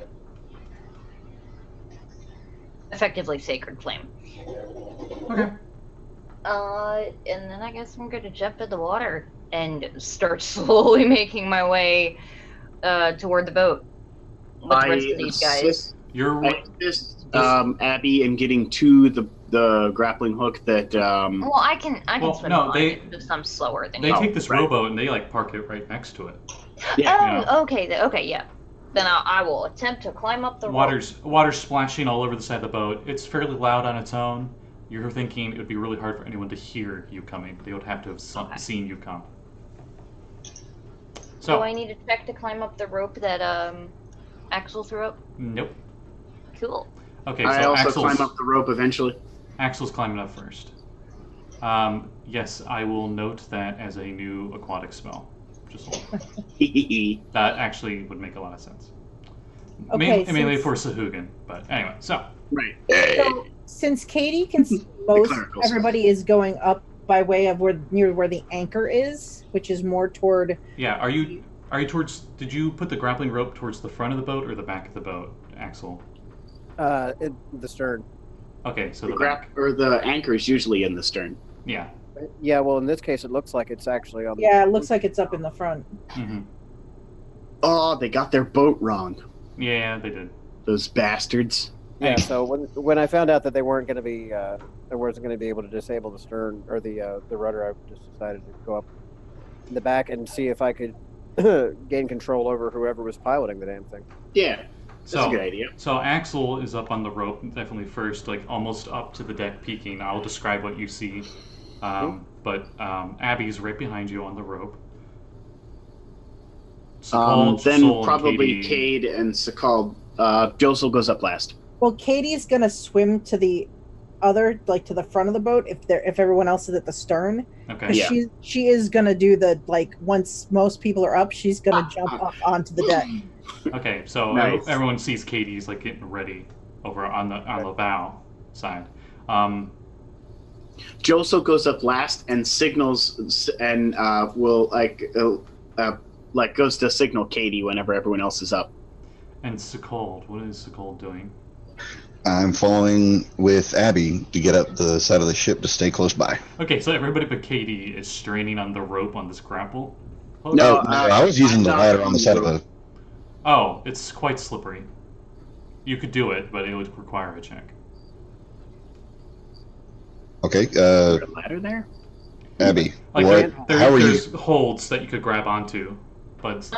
Effectively sacred flame. Okay. And then I guess I'm gonna jump in the water and start slowly making my way toward the boat with the rest of these guys. I assist Abby in getting to the grappling hook that. Well, I can swim on it if I'm slower than you. They take this rowboat and they park it right next to it. Yeah. Oh, okay, yeah. Then I will attempt to climb up the water's splashing all over the side of the boat. It's fairly loud on its own. You're thinking it would be really hard for anyone to hear you coming. They would have to have seen you come. So. Do I need to check to climb up the rope that Axel threw up? Nope. Cool. Okay, so I also climb up the rope eventually. Axel's climbing up first. Yes, I will note that as a new aquatic spell. That actually would make a lot of sense. Okay, mainly for Sahuagin, but anyway, so. Right. So, since Katie can see most, everybody is going up by way of near where the anchor is, which is more toward. Yeah, are you towards? Did you put the grappling rope towards the front of the boat or the back of the boat, Axel? The stern. Okay, so the anchor is usually in the stern. Yeah. Yeah, well, in this case, it looks like it's actually on. Yeah, it looks like it's up in the front. Mm-hmm. Oh, they got their boat wrong. Yeah, they did. Those bastards. Yeah. So when I found out that they weren't going to be, I wasn't going to be able to disable the stern or the rudder, I just decided to go up in the back and see if I could gain control over whoever was piloting the damn thing. Yeah. That's a good idea. So Axel is up on the rope, definitely first, almost up to the deck, peeking. I'll describe what you see. But Abby's right behind you on the rope. Sekald, then probably Kade and Sekald. Josul goes up last. Well, Katie's gonna swim to the other, to the front of the boat if everyone else is at the stern. Okay. Yeah. She is gonna do the once most people are up, she's gonna jump up onto the deck. Okay, so nice. Everyone sees Katie's getting ready over on the bow side. Josul goes up last and signals and will goes to signal Katie whenever everyone else is up. And Sekald, what is Sekald doing? I'm following with Abby to get up the side of the ship to stay close by. Okay, so everybody but Katie is straining on the rope on this grapple. No, I was using the ladder on the side of the. Oh, it's quite slippery. You could do it, but it would require a check. Okay. Is there a ladder there? Abby, there's holds that you could grab onto, but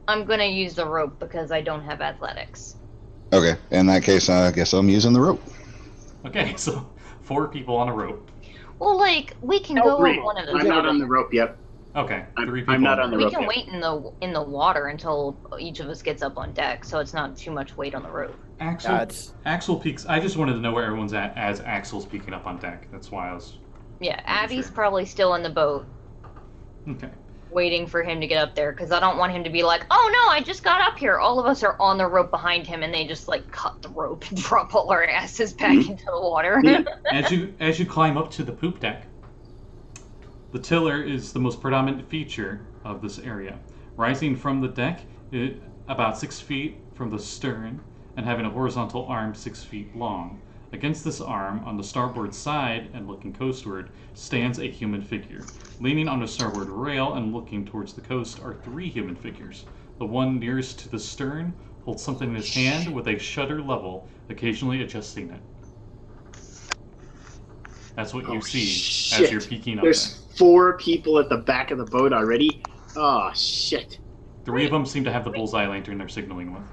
I'm gonna use the rope because I don't have athletics. Okay, in that case, I guess I'm using the rope. Okay, so 4 people on a rope. Well, we can go on one of those. I'm not on the rope yet. Okay, 3 people. I'm not on the rope. We can wait in the water until each of us gets up on deck, so it's not too much weight on the rope. Axel peeks. I just wanted to know where everyone's at as Axel's peeking up on deck. That's why I was. Yeah, Abby's probably still in the boat. Okay. waiting for him to get up there because I don't want him to be like, oh no, I just got up here. All of us are on the rope behind him and they just like cut the rope and drop all our asses back into the water. As you climb up to the poop deck, the tiller is the most predominant feature of this area. Rising from the deck, about 6 feet from the stern, and having a horizontal arm 6 feet long. Against this arm, on the starboard side and looking coastward, stands a human figure. Leaning on the starboard rail and looking towards the coast are 3 human figures. The one nearest to the stern holds something in his hand with a shutter level, occasionally adjusting it. That's what you see as you're peeking up There's 4 people at the back of the boat already. Oh, shit. 3 of them seem to have the bullseye lantern they're signaling with,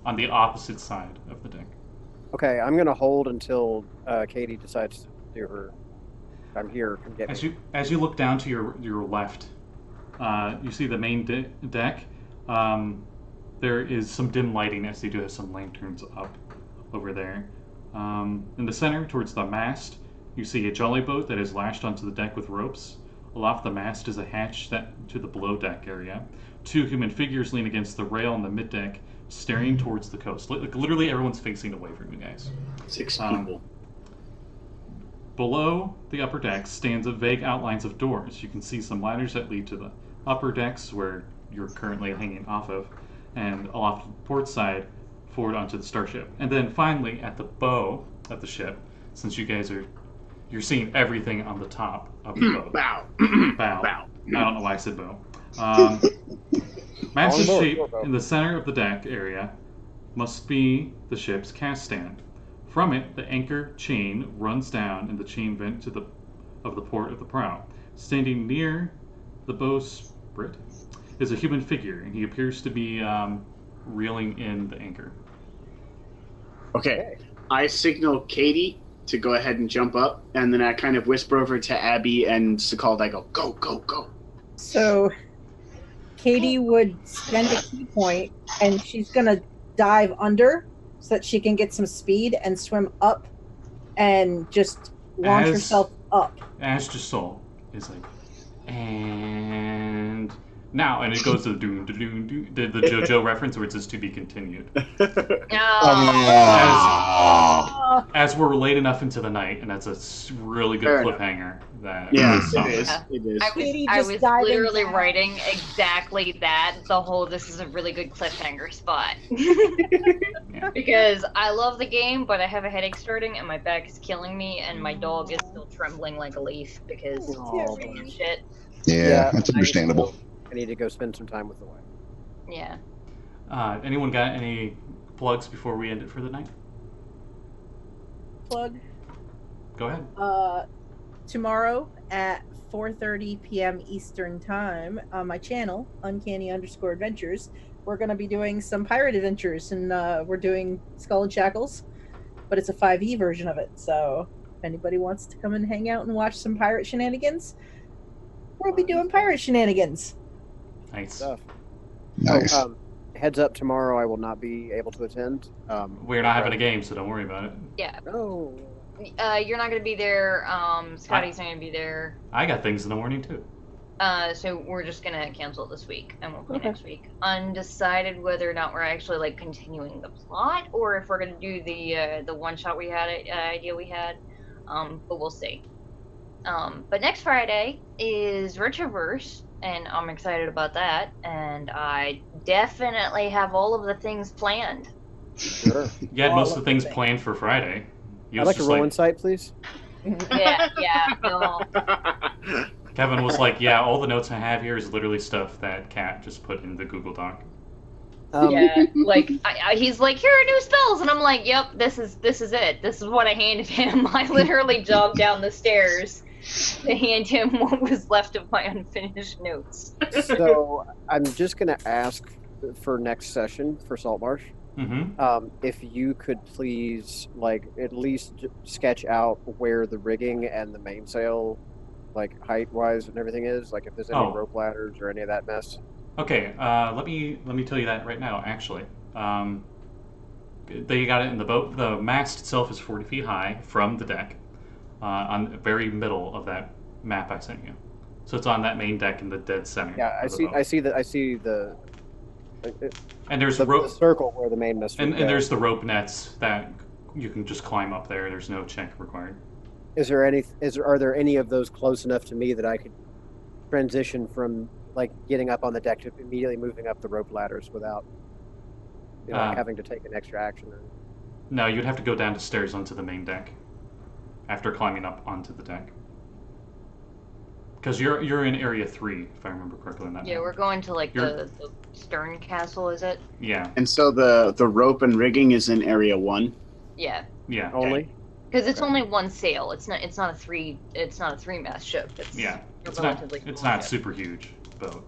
on the opposite side of the deck. Okay, I'm gonna hold until Katie decides to do her. I'm here. Come get me. As you look down to your left, you see the main deck. There is some dim lighting as they do have some lanterns up over there. In the center, towards the mast, you see a jolly boat that is lashed onto the deck with ropes. Aloft the mast is a hatch to the below deck area. 2 human figures lean against the rail on the mid deck, staring towards the coast. Like, literally everyone's facing away from you guys. 6 people. Below the upper deck stands a vague outlines of doors. You can see some ladders that lead to the upper decks where you're currently hanging off of, and aloft the port side forward onto the starship. And then finally at the bow of the ship, since you're seeing everything on the top of the boat. Bow. Bow. Bow. I don't know why I said bow. Massive shape in the center of the deck area must be the ship's cast stand. From it, the anchor chain runs down in the chain vent of the port of the prow. Standing near the bowsprit is a human figure, and he appears to be reeling in the anchor. Okay. I signal Katie to go ahead and jump up, and then I kind of whisper over to Abby and Sekald. I go, go, go, go. So Katie would spend a key point, and she's going to dive under so that she can get some speed and swim up and just launch herself up. As Josul is like, and now, and it goes to the JoJo reference where it says to be continued. As we're late enough into the night, and that's a really good cliffhanger. That It is. I was literally writing exactly that. This is a really good cliffhanger spot. Yeah. Because I love the game, but I have a headache starting, and my back is killing me, and my dog is still trembling like a leaf because of shit. Yeah, that's understandable. I need to go spend some time with the wife. Yeah. Anyone got any plugs before we end it for the night? Plug. Go ahead. Tomorrow at 4:30 p.m. Eastern Time on my channel, Uncanny_Adventures, we're going to be doing some pirate adventures, and we're doing Skull and Shackles, but it's a 5e version of it. So if anybody wants to come and hang out and watch some pirate shenanigans, we'll be doing pirate shenanigans. Nice stuff. Nice. Heads up, tomorrow I will not be able to attend. We're not having a game, so don't worry about it. Yeah. No. You're not going to be there. Scotty's not going to be there. I got things in the morning, too. So we're just going to cancel it this week, and we'll play next week. Undecided whether or not we're actually, like, continuing the plot, or if we're going to do the one-shot idea we had. But we'll see. But next Friday is Retroverse, and I'm excited about that. And I definitely have all of the things planned. Sure. You had most of the things planned for Friday. I'd like a roll insight, please. Yeah, no. Kevin was like, yeah, all the notes I have here is literally stuff that Kat just put in the Google Doc. Yeah, like he's like, here are new spells, and I'm like, yep, this is it. This is what I handed him. I literally jogged down the stairs to hand him what was left of my unfinished notes. So I'm just gonna ask for next session for Saltmarsh. Mm-hmm. If you could please, like, at least sketch out where the rigging and the mainsail, like, height-wise and everything is, like, if there's any rope ladders or any of that mess. Okay, let me tell you that right now, actually. They got it in the boat. The mast itself is 40 feet high from the deck, on the very middle of that map I sent you. So it's on that main deck in the dead center. Yeah, of the boat. I see the And there's the rope, circle where the main mist would and go. there's the rope nets that you can just climb up there. There's no check required. Are there any of those close enough to me that I could transition from like getting up on the deck to immediately moving up the rope ladders without having to take an extra action? No, you'd have to go down the stairs onto the main deck after climbing up onto the deck. Because you're in area 3, if I remember correctly. On that Yeah, map. we're going to like the stern castle, is it? Yeah. And so the rope and rigging is in area 1. Yeah. Yeah. Only? Because it's only one sail. It's not a three-mast ship. It's Yeah. a It's relatively not small ship. super huge boat.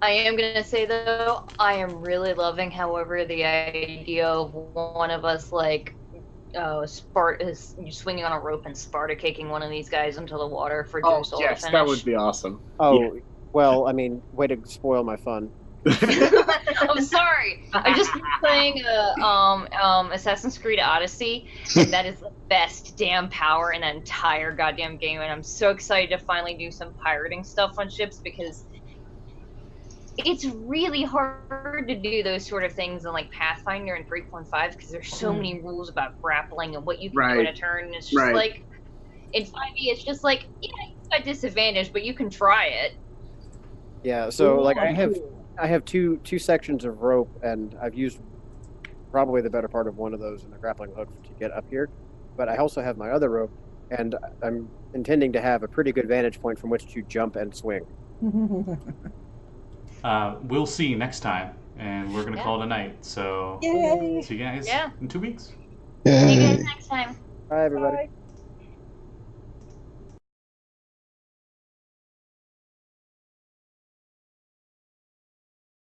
I am gonna say though, I am really loving, however, the idea of one of us like swinging on a rope and Sparta kicking one of these guys into the water for Josul yes, to finish. that would be awesome. Oh, well, I mean, way to spoil my fun. I'm sorry. I've just been playing Assassin's Creed Odyssey, and that is the best damn power in that entire goddamn game. And I'm so excited to finally do some pirating stuff on ships because it's really hard to do those sort of things in like Pathfinder and 3.5 because there's so many rules about grappling and what you can do in a turn. And it's just like in 5e, it's just like you got disadvantage, but you can try it. Yeah. So like I have two sections of rope, and I've used probably the better part of one of those in the grappling hook to get up here. But I also have my other rope, and I'm intending to have a pretty good vantage point from which to jump and swing. We'll see you next time, and we're going to call it a night. So, Yay. see you guys in 2 weeks. See you guys next time. Bye, everybody. Bye.